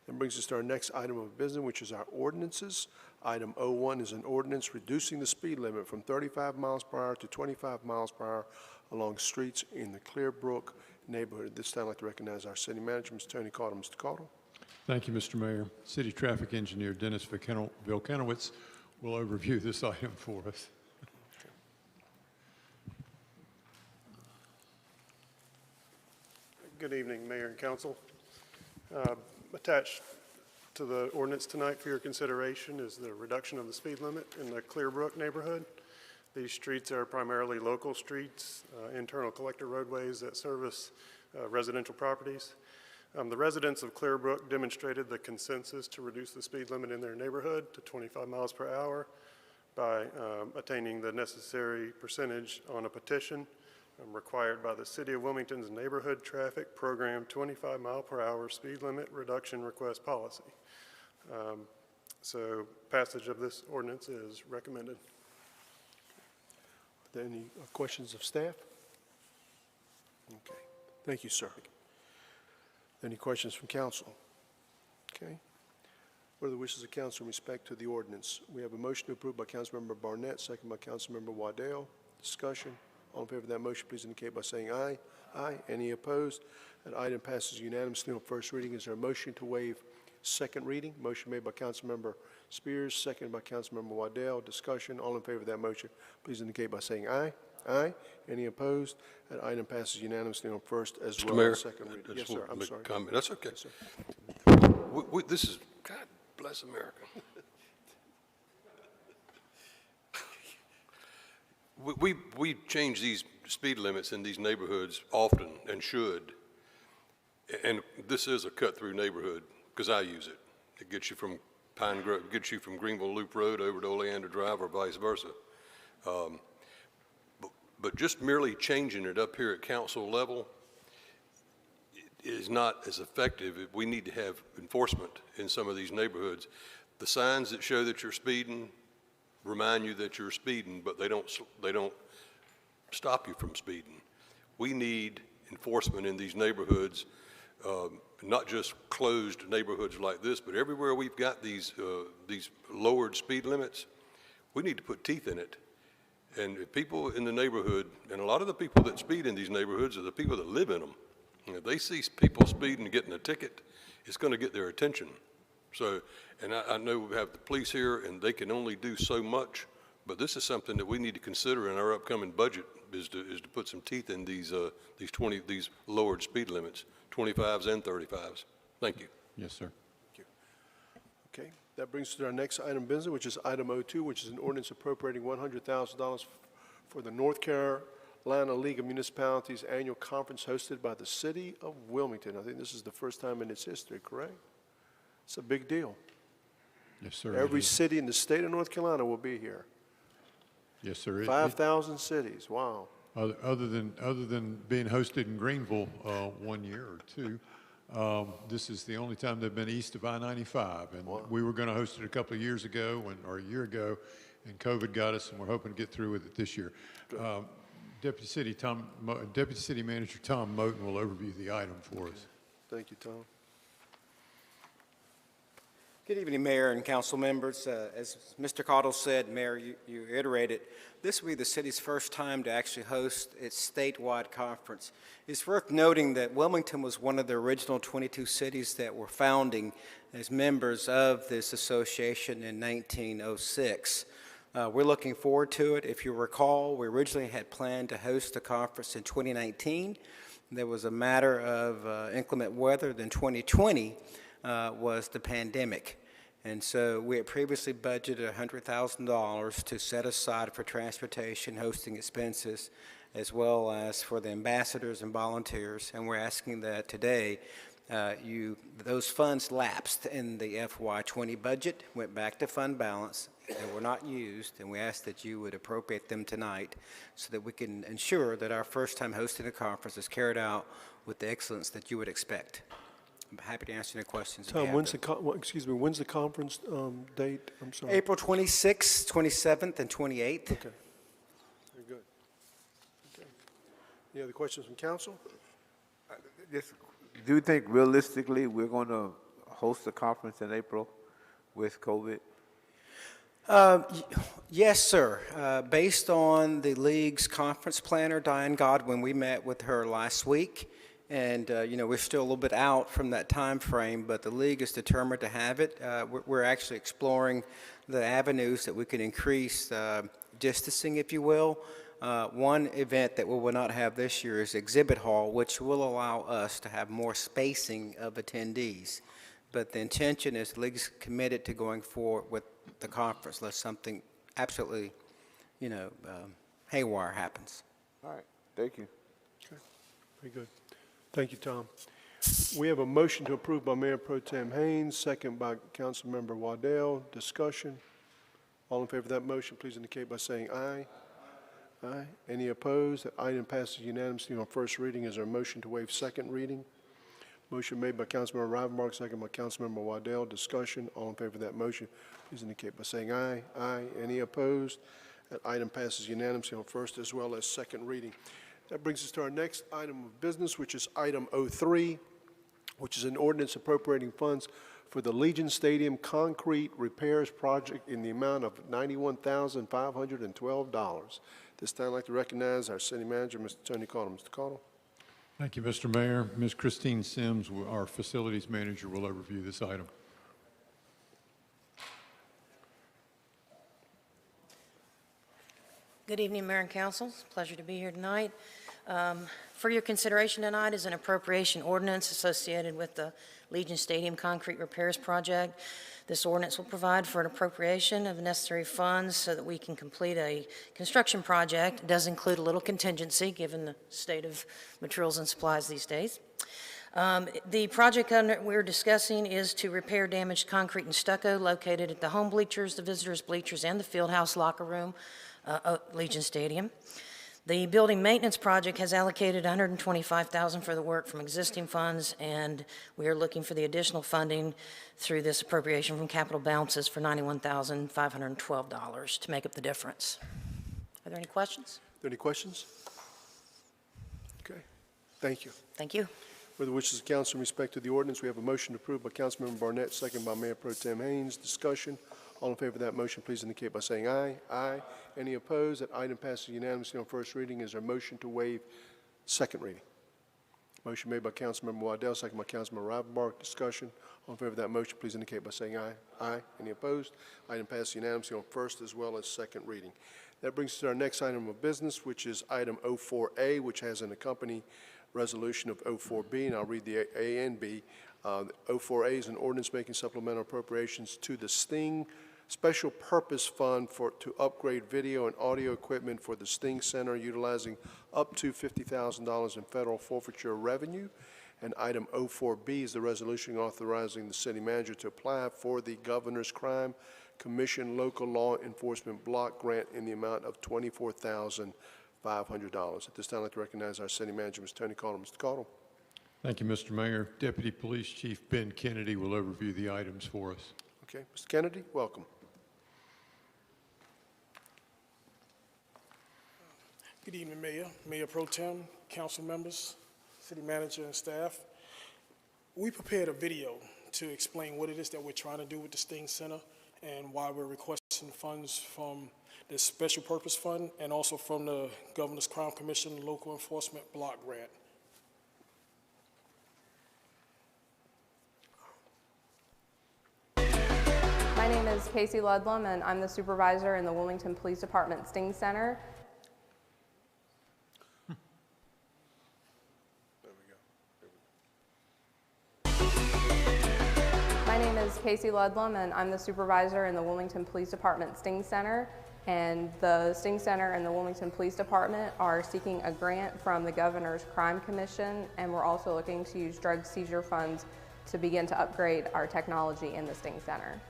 That brings us to our next item of business, which is our ordinances. Item 01 is an ordinance reducing the speed limit from 35 miles per hour to 25 miles per hour along streets in the Clearbrook neighborhood. At this time, I'd like to recognize our city manager, Mr. Tony Caudle. Mr. Caudle. Thank you, Mr. Mayor. City Traffic Engineer Dennis Vilkanowitz will overview this item for us. Good evening, Mayor and Council. Attached to the ordinance tonight for your consideration is the reduction of the speed limit in the Clearbrook neighborhood. These streets are primarily local streets, internal collector roadways that service residential properties. The residents of Clearbrook demonstrated the consensus to reduce the speed limit in their neighborhood to 25 miles per hour by attaining the necessary percentage on a petition required by the City of Wilmington's Neighborhood Traffic Program 25 mile per hour speed limit reduction request policy. So passage of this ordinance is recommended. Are there any questions of staff? Okay. Thank you, sir. Any questions from council? Okay. What are the wishes of council in respect to the ordinance? We have a motion to approve by Councilmember Barnett, second by Councilmember Waddell. Discussion. All in favor of that motion, please indicate by saying aye. Aye. Any opposed? That item passes unanimously on first reading. Is there a motion to waive second reading? Motion made by Councilmember Spears, seconded by Councilmember Waddell. Discussion. All in favor of that motion, please indicate by saying aye. Aye. Any opposed? That item passes unanimously on first as Mr. well Mayor, as second reading. Yes, sir. I'm sorry. Comment. That's okay. Yes, sir. This is, God bless America. We change these speed limits in these neighborhoods often and should. And this is a cut-through neighborhood because I use it. It gets you from Pine Grove, gets you from Greenville Loop Road over to Oleander Drive or vice versa. But just merely changing it up here at council level is not as effective. We need to have enforcement in some of these neighborhoods. The signs that show that you're speeding remind you that you're speeding, but they don't stop you from speeding. We need enforcement in these neighborhoods, not just closed neighborhoods like this, but everywhere we've got these lowered speed limits, we need to put teeth in it. And if people in the neighborhood, and a lot of the people that speed in these neighborhoods are the people that live in them. If they see people speeding and getting a ticket, it's going to get their attention. So, and I know we have the police here, and they can only do so much, but this is something that we need to consider in our upcoming budget, is to put some teeth in these lowered speed limits, 25s and 35s. Thank you. Yes, sir. Thank you. Okay, that brings us to our next item of business, which is item 02, which is an ordinance appropriating $100,000 for the North Carolina League of Municipalities annual conference hosted by the city of Wilmington. I think this is the first time in its history, correct? It's a big deal. Yes, sir. Every city in the state of North Carolina will be here. Yes, sir. 5,000 cities, wow. Other than being hosted in Greenville 1 year or two, this is the only time they've been east of I-95. And we were going to host it a couple of years ago, or a year ago, and COVID got us, and we're hoping to get through with it this year. Deputy City Manager Tom Moten will overview the item for us. Thank you, Tom. Good evening, Mayor and council members. As Mr. Cottle said, Mayor, you iterated, this will be the city's first time to actually host its statewide conference. It's worth noting that Wilmington was one of the original 22 cities that were founding as members of this association in 1906. We're looking forward to it. If you recall, we originally had planned to host a conference in 2019. There was a matter of inclement weather. Then 2020 was the pandemic. And so we had previously budgeted $100,000 to set aside for transportation, hosting expenses, as well as for the ambassadors and volunteers. And we're asking that today those funds lapsed in the FY20 budget, went back to fund balance, and were not used, and we ask that you would appropriate them tonight so that we can ensure that our first time hosting a conference is carried out with the excellence that you would expect. I'm happy to answer any questions. Tom, when's the conference date? I'm sorry. April 26th, 27th, and 28th. Okay. Very good. Okay. Any other questions from council? Do you think realistically we're going to host a conference in April with COVID? Yes, sir. Based on the league's conference planner, Diane Godwin, we met with her last week. And, we're still a little bit out from that time frame, but the league is determined to have it. We're actually exploring the avenues that we can increase distancing, if you will. One event that we will not have this year is Exhibit Hall, which will allow us to have more spacing of attendees. But the intention is the league's committed to going forward with the conference unless something absolutely, haywire happens. All right. Thank you. Okay. Very good. Thank you, Tom. We have a motion to approve by Mayor Pro Tem Haynes, second by Councilmember Waddell. Discussion. All in favor of that motion, please indicate by saying aye. Aye. Any opposed? That item passes unanimously on first reading. Is there a motion to waive second reading? Motion made by Councilmember Rivenbark, second by Councilmember Waddell. Discussion. All in favor of that motion, please indicate by saying aye. Aye. Any opposed? That item passes unanimously on first as well as second reading. That brings us to our next item of business, which is item 03, which is an ordinance appropriating funds for the Legion Stadium concrete repairs project in the amount of $91,512. This time I'd like to recognize our city manager, Mr. Tony Cottle. Mr. Cottle. Thank you, Mr. Mayor. Ms. Christine Sims, our facilities manager, will overview this item. Good evening, Mayor and Council. It's a pleasure to be here tonight. For your consideration tonight is an appropriation ordinance associated with the Legion Stadium Concrete Repairs Project. This ordinance will provide for an appropriation of the necessary funds so that we can complete a construction project. It does include a little contingency given the state of materials and supplies these days. The project we're discussing is to repair damaged concrete and stucco located at the home bleachers, the visitors bleachers, and the fieldhouse locker room, Legion Stadium. The building maintenance project has allocated $125,000 for the work from existing funds, and we are looking for the additional funding through this appropriation from capital balances for $91,512 to make up the difference. Are there any questions? Are there any questions? Okay. Thank you. Thank you. For the wishes of council in respect to the ordinance, we have a motion approved by Councilmember Barnett, second by Mayor Pro Tem Haynes. Discussion. All in favor of that motion, please indicate by saying aye. Aye. Any opposed? That item passes unanimously on first reading. Is there a motion to waive second reading? Motion made by Councilmember Waddell, second by Councilmember Rivenbark. Discussion. All in favor of that motion, please indicate by saying aye. Aye. Any opposed? Item passes unanimously on first as well as second reading. That brings us to our next item of business, which is item 04A, which has an accompanying resolution of 04B, and I'll read the A and B. 04A is an ordinance making supplemental appropriations to the Sting Special Purpose Fund to upgrade video and audio equipment for the Sting Center, utilizing up to $50,000 in federal forfeiture revenue. And item 04B is the resolution authorizing the city manager to apply for the Governor's Crime Commission Local Law Enforcement Block Grant in the amount of $24,500. At this time, I'd like to recognize our city manager, Mr. Tony Caudle. Mr. Caudle. Thank you, Mr. Mayor. Deputy Police Chief Ben Kennedy will overview the items for us. Okay, Mr. Kennedy, welcome. Good evening, Mayor, Mayor Pro Tem, council members, city manager, and staff. We prepared a video to explain what it is that we're trying to do with the Sting Center and why we're requesting funds from the Special Purpose Fund and also from the Governor's Crime Commission Local Enforcement Block Grant. My name is Casey Ludlam, and I'm the supervisor in the Wilmington Police Department Sting Center. My name is Casey Ludlam, and I'm the supervisor in the Wilmington Police Department Sting Center. And the Sting Center and the Wilmington Police Department are seeking a grant from the Governor's Crime Commission, and we're also looking to use drug seizure funds to begin to upgrade our technology in the Sting Center.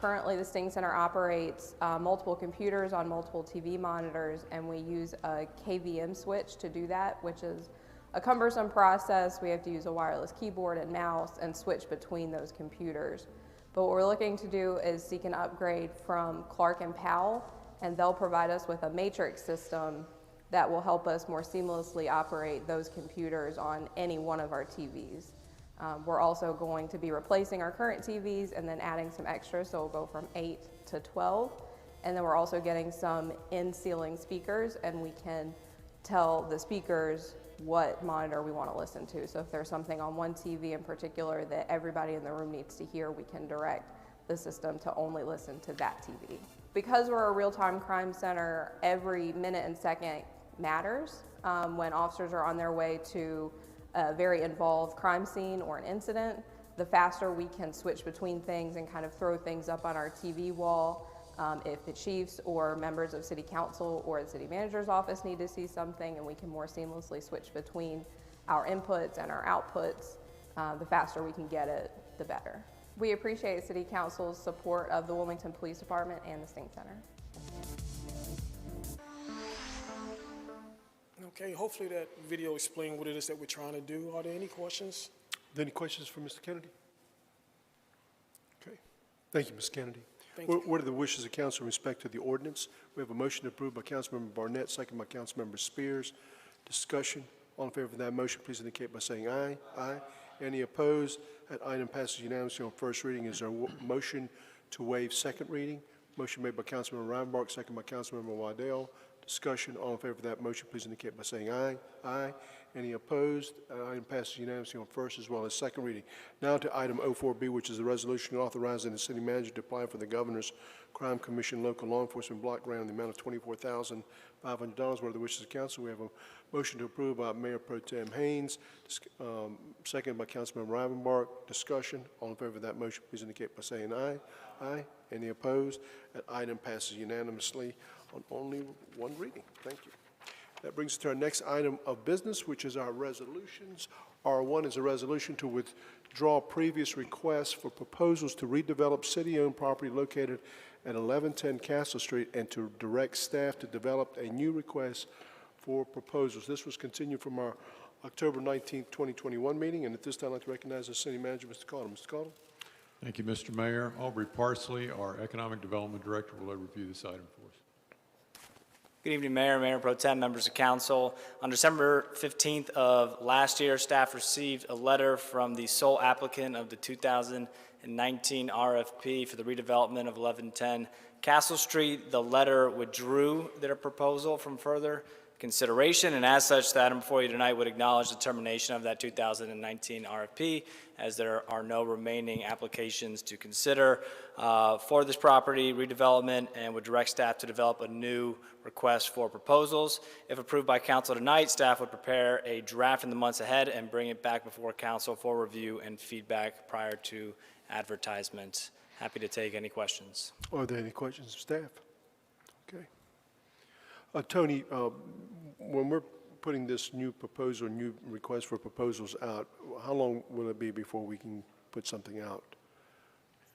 Currently, the Sting Center operates multiple computers on multiple TV monitors, and we use a KVM switch to do that, which is a cumbersome process. We have to use a wireless keyboard and mouse and switch between those computers. But what we're looking to do is seek an upgrade from Clark and Powell, and they'll provide us with a matrix system that will help us more seamlessly operate those computers on any one of our TVs. We're also going to be replacing our current TVs and then adding some extras, so we'll go from 8 to 12. And then we're also getting some in-ceiling speakers, and we can tell the speakers what monitor we want to listen to. So if there's something on one TV in particular that everybody in the room needs to hear, we can direct the system to only listen to that TV. Because we're a real-time crime center, every minute and second matters. When officers are on their way to a very involved crime scene or an incident, the faster we can switch between things and kind of throw things up on our TV wall. If the chiefs or members of city council or the city manager's office need to see something, and we can more seamlessly switch between our inputs and our outputs, the faster we can get it, the better. We appreciate city council's support of the Wilmington Police Department and the Sting Center. Okay, hopefully that video explained what it is that we're trying to do. Are there any questions? Are there any questions for Mr. Kennedy? Okay. Thank you, Ms. Kennedy. Thank you. What are the wishes of council in respect to the ordinance? We have a motion approved by Councilmember Barnett, second by Councilmember Spears. Discussion. All in favor of that motion, please indicate by saying aye. Aye. Any opposed? That item passes unanimously on first reading. Is there a motion to waive second reading? Motion made by Councilmember Rivenbark, second by Councilmember Waddell. Discussion. All in favor of that motion, please indicate by saying aye. Aye. Any opposed? Item passes unanimously on first as well as second reading. Now to item 04B, which is the resolution authorizing the city manager to apply for the Governor's Crime Commission Local Law Enforcement Block Grant in the amount of $24,500. What are the wishes of council? We have a motion to approve by Mayor Pro Tem Haynes, second by Councilmember Rivenbark. Discussion. All in favor of that motion, please indicate by saying aye. Aye. Any opposed? That item passes unanimously on only one reading. Thank you. That brings us to our next item of business, which is our resolutions. R1 is a resolution to withdraw previous requests for proposals to redevelop city-owned property located at 1110 Castle Street and to direct staff to develop a new request for proposals. This was continued from our October 19th, 2021 meeting, and at this time I'd like to recognize the city manager, Mr. Cottle. Mr. Cottle? Thank you, Mr. Mayor. Aubrey Parsley, our Economic Development Director, will overview this item for us. Good evening, Mayor, Mayor Pro Tem, members of council. On December 15th of last year, staff received a letter from the sole applicant of the 2019 RFP for the redevelopment of 1110 Castle Street. The letter withdrew their proposal from further consideration, and as such, the item before you tonight would acknowledge the termination of that 2019 RFP, as there are no remaining applications to consider for this property redevelopment, and would direct staff to develop a new request for proposals. If approved by council tonight, staff would prepare a draft in the months ahead and bring it back before council for review and feedback prior to advertisement. Happy to take any questions. Are there any questions of staff? Okay. Tony, when we're putting this new proposal, new request for proposals out, how long will it be before we can put something out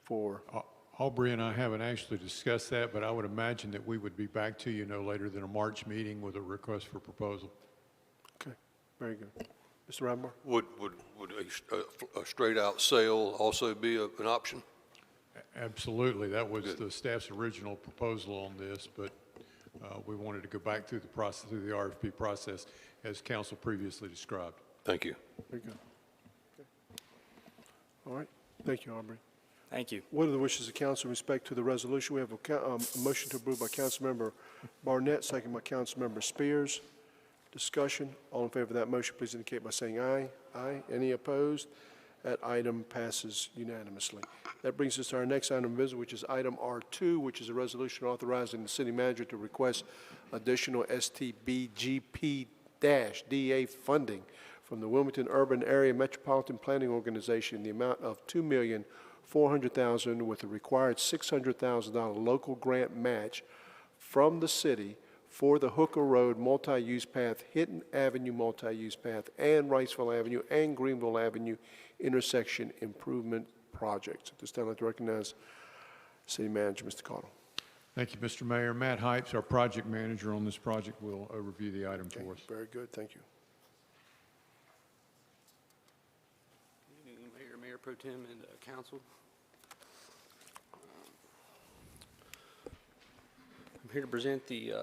for? Aubrey and I haven't actually discussed that, but I would imagine that we would be back to you no later than a March meeting with a request for proposal. Okay, very good. Mr. Radmore? Would a straight-out sale also be an option? Absolutely. That was the staff's original proposal on this, but we wanted to go back through the process, through the RFP process, as council previously described. Thank you. Very good. Okay. All right. Thank you, Aubrey. Thank you. What are the wishes of council in respect to the resolution? We have a motion to approve by Councilmember Barnett, second by Councilmember Spears. Discussion. All in favor of that motion, please indicate by saying aye. Aye. Any opposed? That item passes unanimously. That brings us to our next item of business, which is item R2, which is a resolution authorizing the city manager to request additional STBGP-DA funding from the Wilmington Urban Area Metropolitan Planning Organization in the amount of $2,400,000 with a required $600,000 local grant match from the city for the Hooker Road multi-use path, Hinton Avenue multi-use path, and Riceville Avenue and Greenville Avenue intersection improvement projects. At this time, I'd like to recognize City Manager, Mr. Cottle. Thank you, Mr. Mayor. Matt Hypes, our project manager on this project, will overview the item for us. Very good. Thank you. Good evening, Mayor, Mayor Pro Tem, and council. I'm here to present the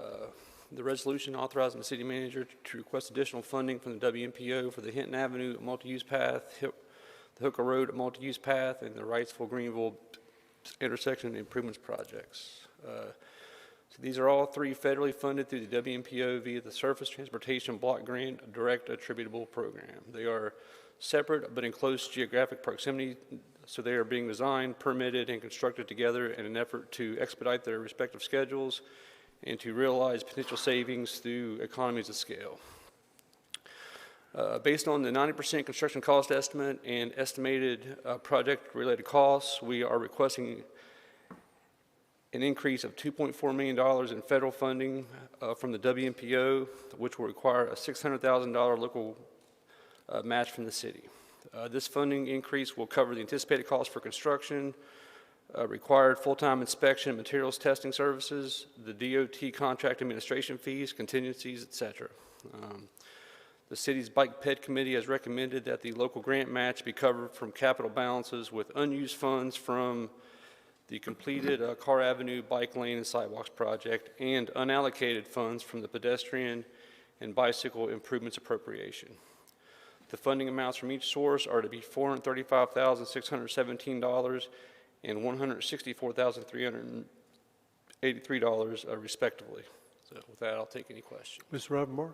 resolution authorizing the city manager to request additional funding from the WMPO for the Hinton Avenue multi-use path, the Hooker Road multi-use path, and the Wrightsville-Greenville intersection improvements projects. So these are all three federally funded through the WMPO via the Surface Transportation Block Grant Direct Attributable Program. They are separate but in close geographic proximity, so they are being designed, permitted, and constructed together in an effort to expedite their respective schedules and to realize potential savings through economies of scale. Based on the 90% construction cost estimate and estimated project-related costs, we are requesting an increase of $2.4 million in federal funding from the WMPO, which will require a $600,000 local match from the city. This funding increase will cover the anticipated cost for construction, required full-time inspection and materials testing services, the DOT contract administration fees, contingencies, etc. The city's Bike Ped Committee has recommended that the local grant match be covered from capital balances with unused funds from the completed Carr Avenue Bike Lane and Sidewalks project and unallocated funds from the pedestrian and bicycle improvements appropriation. The funding amounts from each source are to be $435,617 and $164,383 respectively. So with that, I'll take any questions. Mr. Ravenmore?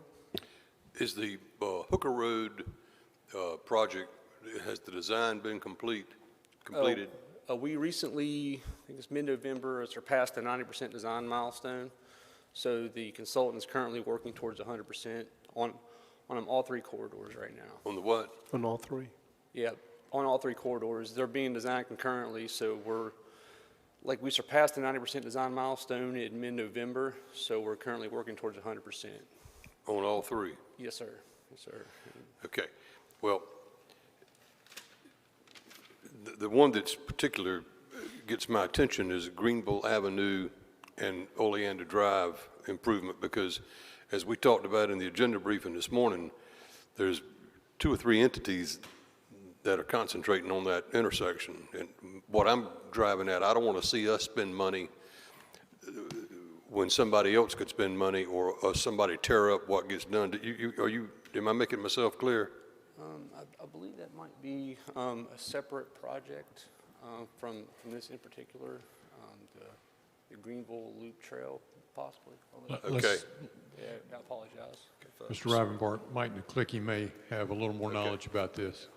Is the Hooker Road project, has the design been completed? We recently, I think it's mid-November, surpassed the 90% design milestone. So the consultant is currently working towards 100% on all three corridors right now. On the what? On all three? Yeah, on all three corridors. They're being designed concurrently, so we surpassed the 90% design milestone in mid-November, so we're currently working towards 100%. on all three? Yes, sir. Yes, sir. Okay. Well, the one that's particular gets my attention is Greenville Avenue and Oleander Drive improvement, because as we talked about in the agenda briefing this morning, there's 2 or 3 entities that are concentrating on that intersection. And what I'm driving at, I don't want to see us spend money when somebody else could spend money, or somebody tear up what gets done. Am I making myself clear? I believe that might be a separate project from this in particular, the Greenville Loop Trail, possibly. Okay. Yeah, I apologize. Mr. Rivenbart, Mike McClicky may have a little more knowledge about this.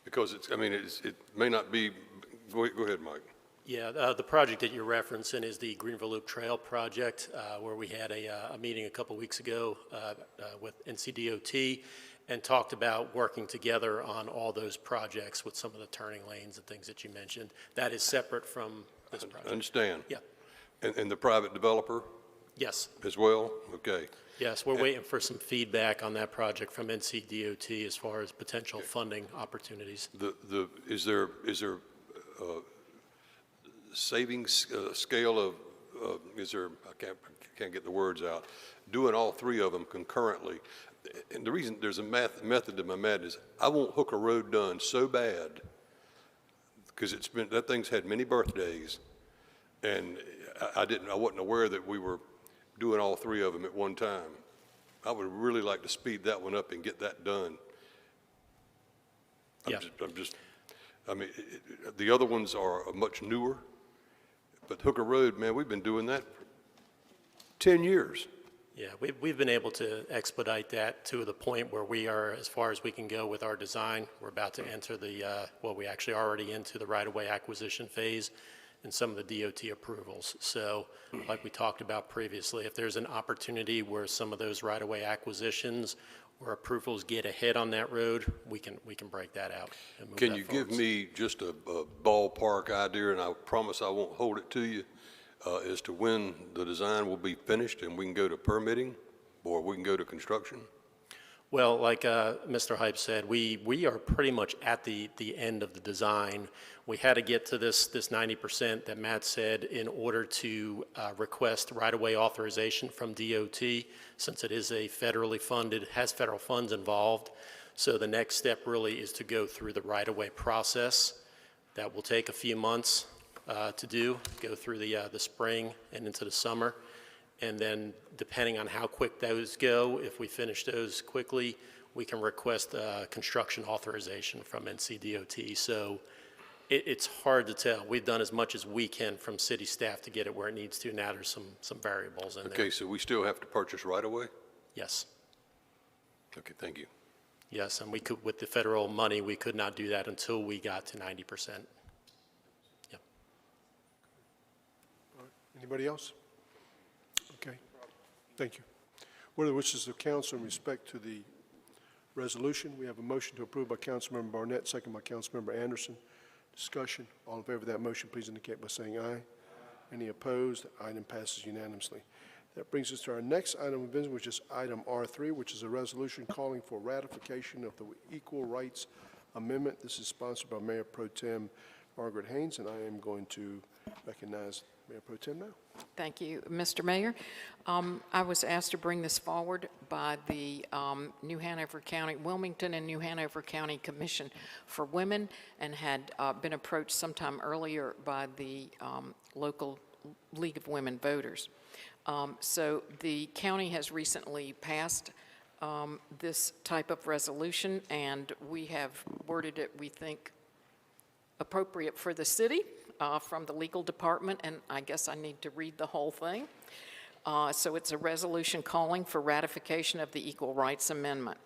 Because it may not be, go ahead, Mike. Yeah, the project that you're referencing is the Greenville Loop Trail project, where we had a meeting a couple weeks ago with NCDOT and talked about working together on all those projects with some of the turning lanes and things that you mentioned. That is separate from this project. I understand. Yeah. And the private developer? Yes. As well? Okay. Yes, we're waiting for some feedback on that project from NCDOT as far as potential funding opportunities. Is there savings scale of, I can't get the words out, doing all 3 of them concurrently? And the reason there's a method to my madness, I want Hooker Road done so bad, because that thing's had many birthdays, and I wasn't aware that we were doing all 3 of them at one time. I would really like to speed that one up and get that done. The other ones are much newer, but Hooker Road, man, we've been doing that for 10 years. Yeah, we've been able to expedite that to the point where we are as far as we can go with our design. We're about to enter we actually are already into the right-of-way acquisition phase and some of the DOT approvals. So like we talked about previously, if there's an opportunity where some of those right-of-way acquisitions or approvals get ahead on that road, we can break that out and move Can you give me just a ballpark idea, and I promise I won't hold it to you, as to when the design will be finished and we can go to permitting or we can go to construction? Well, like Mr. Hype said, we are pretty much at the end of the design. We had to get to this 90% that Matt said in order to request right-of-way authorization from DOT, since it is a federally funded, has federal funds involved. So the next step really is to go through the right-of-way process. That will take a few months to go through the spring and into the summer. And then depending on how quick those go, if we finish those quickly, we can request construction authorization from NCDOT. So it's hard to tell. We've done as much as we can from city staff to get it where it needs to. Now there's some variables in there. Okay, so we still have to purchase right away? Yes. Okay, thank you. Yes, and we could, with the federal money, we could not do that until we got to 90%. Yep. All right. Anybody else? Okay, thank you. What are the wishes of council in respect to the resolution? We have a motion to approve by Councilmember Barnett, second by Councilmember Anderson. Discussion. All in favor of that motion, please indicate by saying aye. Any opposed? Item passes unanimously. That brings us to our next item of business, which is item R3, which is a resolution calling for ratification of the Equal Rights Amendment. This is sponsored by Mayor Pro Tem Margaret Haynes, and I am going to recognize Mayor Pro Tem now. Thank you, Mr. Mayor. I was asked to bring this forward by the New Hanover County, Wilmington and New Hanover County Commission for Women, and had been approached sometime earlier by the local League of Women Voters. So the county has recently passed this type of resolution, and we have worded it, we think, appropriate for the city from the legal department, and I guess I need to read the whole thing. So it's a resolution calling for ratification of the Equal Rights Amendment.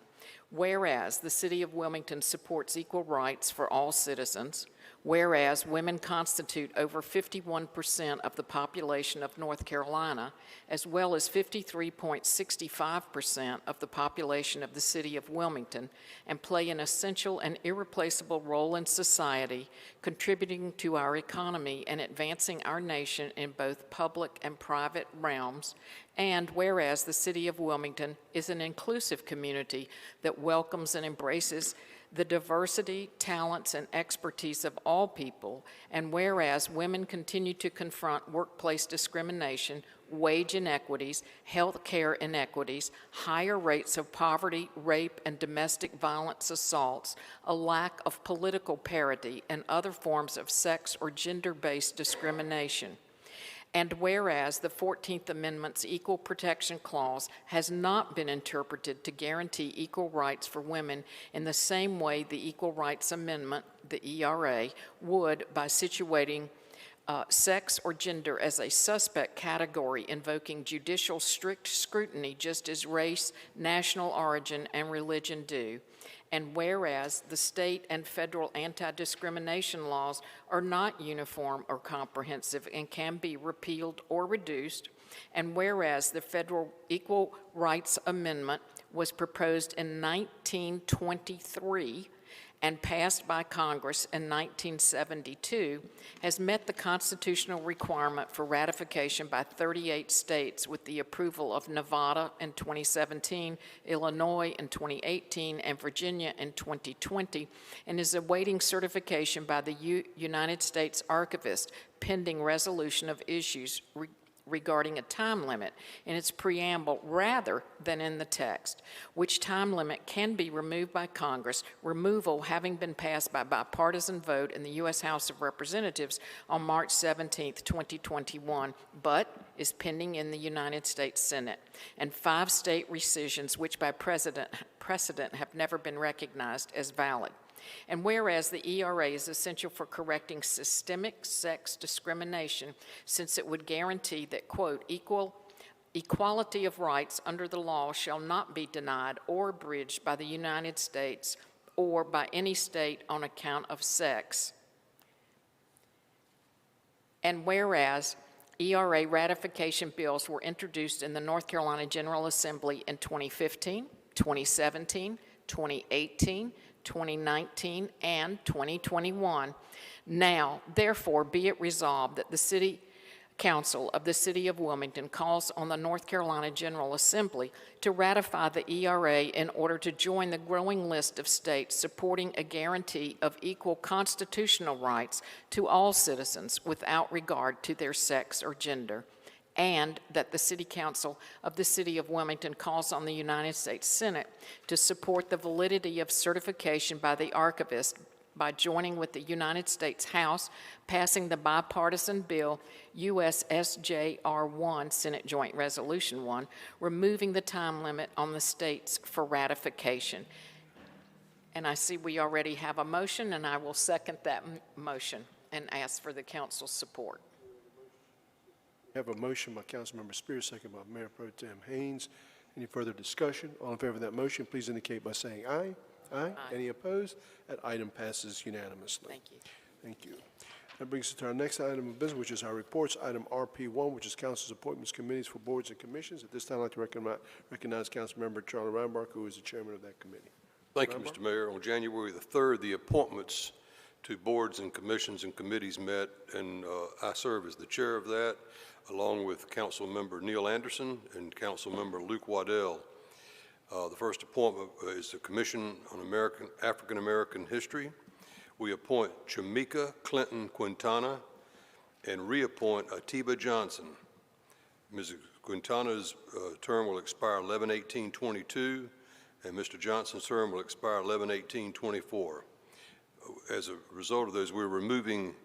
Whereas the City of Wilmington supports equal rights for all citizens, whereas women constitute over 51% of the population of North Carolina, as well as 53.65% of the population of the City of Wilmington, and play an essential and irreplaceable role in society, contributing to our economy and advancing our nation in both public and private realms. And whereas the City of Wilmington is an inclusive community that welcomes and embraces the diversity, talents, and expertise of all people, and whereas women continue to confront workplace discrimination, wage inequities, health care inequities, higher rates of poverty, rape, and domestic violence assaults, a lack of political parity, and other forms of sex or gender-based discrimination. And whereas the 14th Amendment's Equal Protection Clause has not been interpreted to guarantee equal rights for women in the same way the Equal Rights Amendment, the ERA, would by situating sex or gender as a suspect category, invoking judicial strict scrutiny just as race, national origin, and religion do. And whereas the state and federal anti-discrimination laws are not uniform or comprehensive and can be repealed or reduced, and whereas the Federal Equal Rights Amendment was proposed in 1923 and passed by Congress in 1972, has met the constitutional requirement for ratification by 38 states with the approval of Nevada in 2017, Illinois in 2018, and Virginia in 2020, and is awaiting certification by the United States Archivist pending resolution of issues regarding a time limit in its preamble rather than in the text, which time limit can be removed by Congress, removal having been passed by bipartisan vote in the U.S. House of Representatives on March 17, 2021, but is pending in the United States Senate, and 5 state rescissions which by precedent have never been recognized as valid. And whereas the ERA is essential for correcting systemic sex discrimination, since it would guarantee that, quote, equality of rights under the law shall not be denied or abridged by the United States or by any state on account of sex. And whereas ERA ratification bills were introduced in the North Carolina General Assembly in 2015, 2017, 2018, 2019, and 2021. Now, therefore, be it resolved that the City Council of the City of Wilmington calls on the North Carolina General Assembly to ratify the ERA in order to join the growing list of states supporting a guarantee of equal constitutional rights to all citizens without regard to their sex or gender. And that the City Council of the City of Wilmington calls on the United States Senate to support the validity of certification by the Archivist by joining with the United States House, passing the bipartisan bill USSJR 1, Senate Joint Resolution 1, removing the time limit on the states for ratification. And I see we already have a motion, and I will second that motion and ask for the council's support. We have a motion by Councilmember Spears, second by Mayor Pro Tem Haynes. Any further discussion? All in favor of that motion, please indicate by saying aye. Aye. Any opposed? That item passes unanimously. Thank you. Thank you. That brings us to our next item of business, which is our reports, item RP1, which is Council's appointments committees for boards and commissions. At this time, I'd like to recognize Councilmember Charlie Reinbark, who is the chairman of that committee. Thank you, Mr. Mayor. On January the 3rd, the appointments to boards and commissions and committees met, and I serve as the chair of that, along with Council Member Neil Anderson and Council Member Luke Waddell. The first appointment is the Commission on African American History. We appoint Jamaica Clinton Quintana and reappoint Atiba Johnson. Ms. Quintana's term will expire 11/18/22, and Mr. Johnson's term will expire 11/18/24. As a result of those, we're removing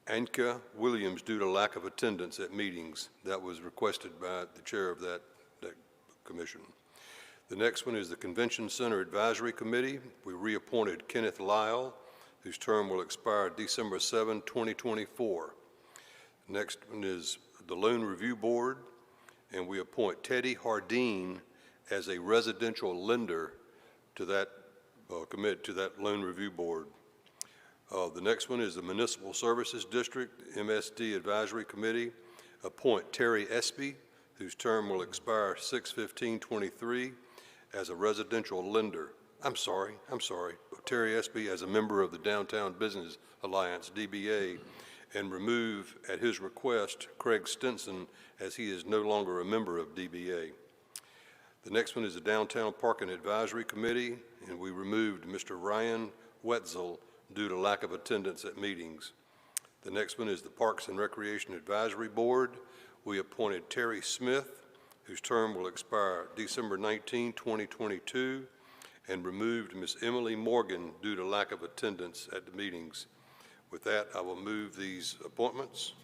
Anka Williams due to lack of attendance at meetings. That was requested by the chair of that commission. The next one is the Convention Center Advisory Committee. We reappointed Kenneth Lyle, whose term will expire December 7, 2024. The next one is the Loan Review Board, and we appoint Teddy Hardeen as a residential lender to that, commit to that loan review board. The next one is the Municipal Services District, MSD Advisory Committee. Appoint Terry Espy, whose term will expire 6/15/23 as a residential lender. I'm sorry, Terry Espy as a member of the Downtown Business Alliance, DBA, and remove, at his request, Craig Stinson, as he is no longer a member of DBA. The next one is the Downtown Parking Advisory Committee, and we removed Mr. Ryan Wetzel due to lack of attendance at meetings. The next one is the Parks and Recreation Advisory Board. We appointed Terry Smith, whose term will expire December 19, 2022, and removed Ms. Emily Morgan due to lack of attendance at the meetings. With that, I will move these appointments.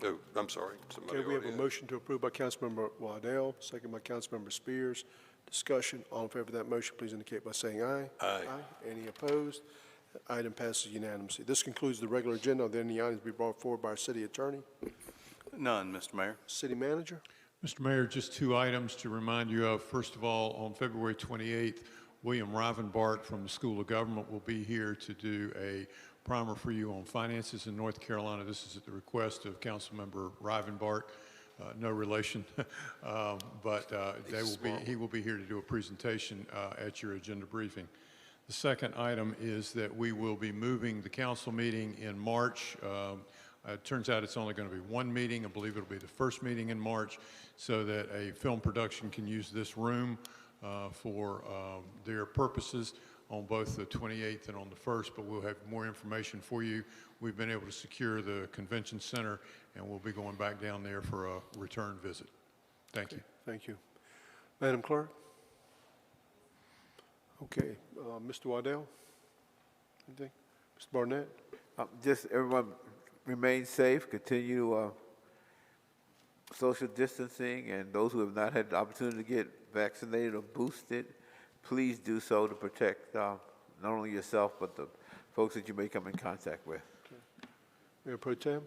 Oh, I'm sorry. Okay, we have a motion to approve by Councilmember Waddell, second by Councilmember Spears. Discussion. All in favor of that motion, please indicate by saying aye. Aye. Any opposed? Item passes unanimously. This concludes the regular agenda. Are there any items to be brought forward by our city attorney? None, Mr. Mayor. City manager? Mr. Mayor, just 2 items to remind you of. First of all, on February 28th, William Rivenbark from the School of Government will be here to do a primer for you on finances in North Carolina. This is at the request of Councilmember Rivenbark. No relation, but he will be here to do a presentation at your agenda briefing. The second item is that we will be moving the council meeting in March. It turns out it's only going to be one meeting. I believe it'll be the first meeting in March, so that a film production can use this room for their purposes on both the 28th and on the 1st, but we'll have more information for you. We've been able to secure the convention center, and we'll be going back down there for a return visit. Thank you. Thank you. Madam Clerk? Okay, Mr. Waddell? Anything? Mr. Barnett? Just everyone remain safe, continue social distancing, and those who have not had the opportunity to get vaccinated or boosted, please do so to protect not only yourself, but the folks that you may come in contact with. Okay. Mayor Pro Tem?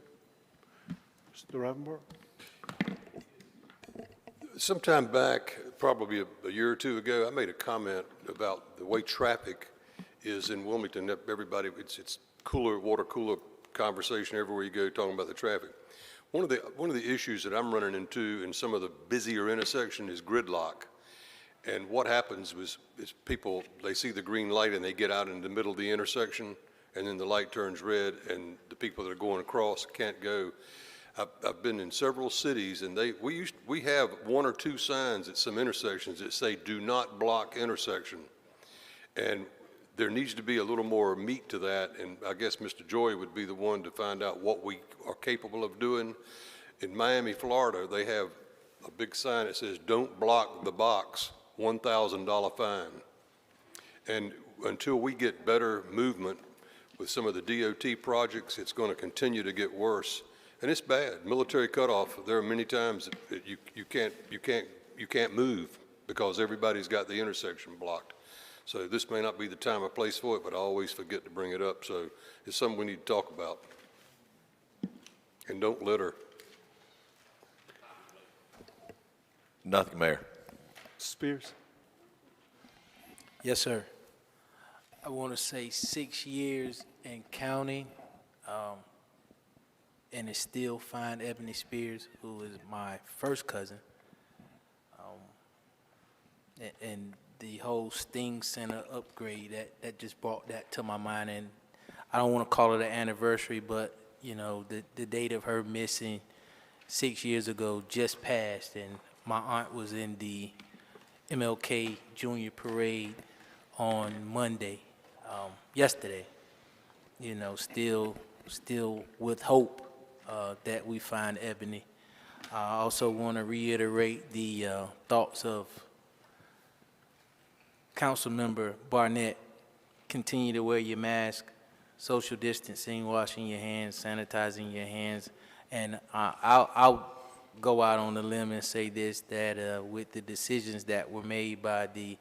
Mr. Rivenbark? Sometime back, probably a year or two ago, I made a comment about the way traffic is in Wilmington. Everybody, it's cooler, water cooler conversation everywhere you go, talking about the traffic. One of the issues that I'm running into in some of the busier intersections is gridlock. And what happens is people, they see the green light and they get out in the middle of the intersection, and then the light turns red, and the people that are going across can't go. I've been in several cities, and we have 1 or 2 signs at some intersections that say "Do not block intersection," and there needs to be a little more meat to that. And I guess Mr. Joy would be the one to find out what we are capable of doing. In Miami, Florida, they have a big sign that says "Don't block the box, $1,000 fine." And until we get better movement with some of the DOT projects, it's going to continue to get worse. And it's bad. Military cutoff, there are many times that you can't move because everybody's got the intersection blocked. So this may not be the time or place for it, but I always forget to bring it up. So it's something we need to talk about. And don't litter. Nothing, Mayor. Spears? Yes, sir. I want to say 6 years and counting, and it's still find Ebony Spears, who is my first cousin. And the whole Sting Center upgrade, that just brought that to my mind. And I don't want to call it an anniversary, but, you know, the date of her missing 6 years ago just passed, and my aunt was in the MLK Junior Parade on Monday, yesterday. You know, still with hope that we find Ebony. I also want to reiterate the thoughts of Councilmember Barnett. Continue to wear your mask, social distancing, washing your hands, sanitizing your hands. And I'll go out on the limb and say this, that with the decisions that were made by the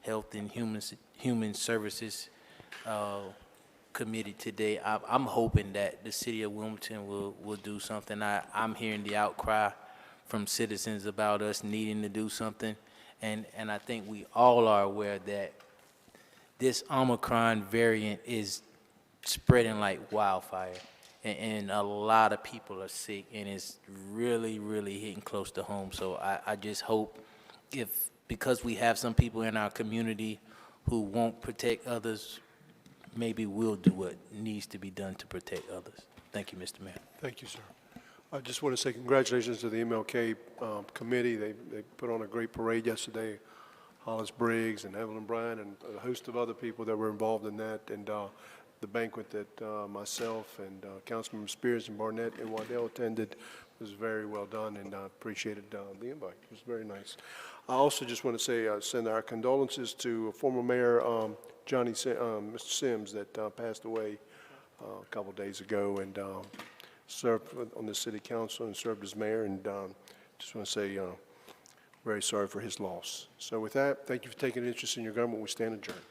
Health and Human Services Committee today, I'm hoping that the city of Wilmington will do something. I'm hearing the outcry from citizens about us needing to do something, and I think we all are aware that this Omicron variant is spreading like wildfire, and a lot of people are sick, and it's really, really hitting close to home. So I just hope because we have some people in our community who won't protect others, maybe we'll do what needs to be done to protect others. Thank you, Mr. Mayor. Thank you, sir. I just want to say congratulations to the MLK committee. They put on a great parade yesterday. Hollis Briggs and Evelyn Bryan and a host of other people that were involved in that. And the banquet that myself and Councilmember Spears and Barnett and Waddell attended was very well done, and I appreciated the invite. It was very nice. I also just want to say send our condolences to former Mayor Mr. Sims that passed away a couple days ago, and served on the city council and served as mayor, and just want to say very sorry for his loss. So with that, thank you for taking an interest in your government. We stand adjourned.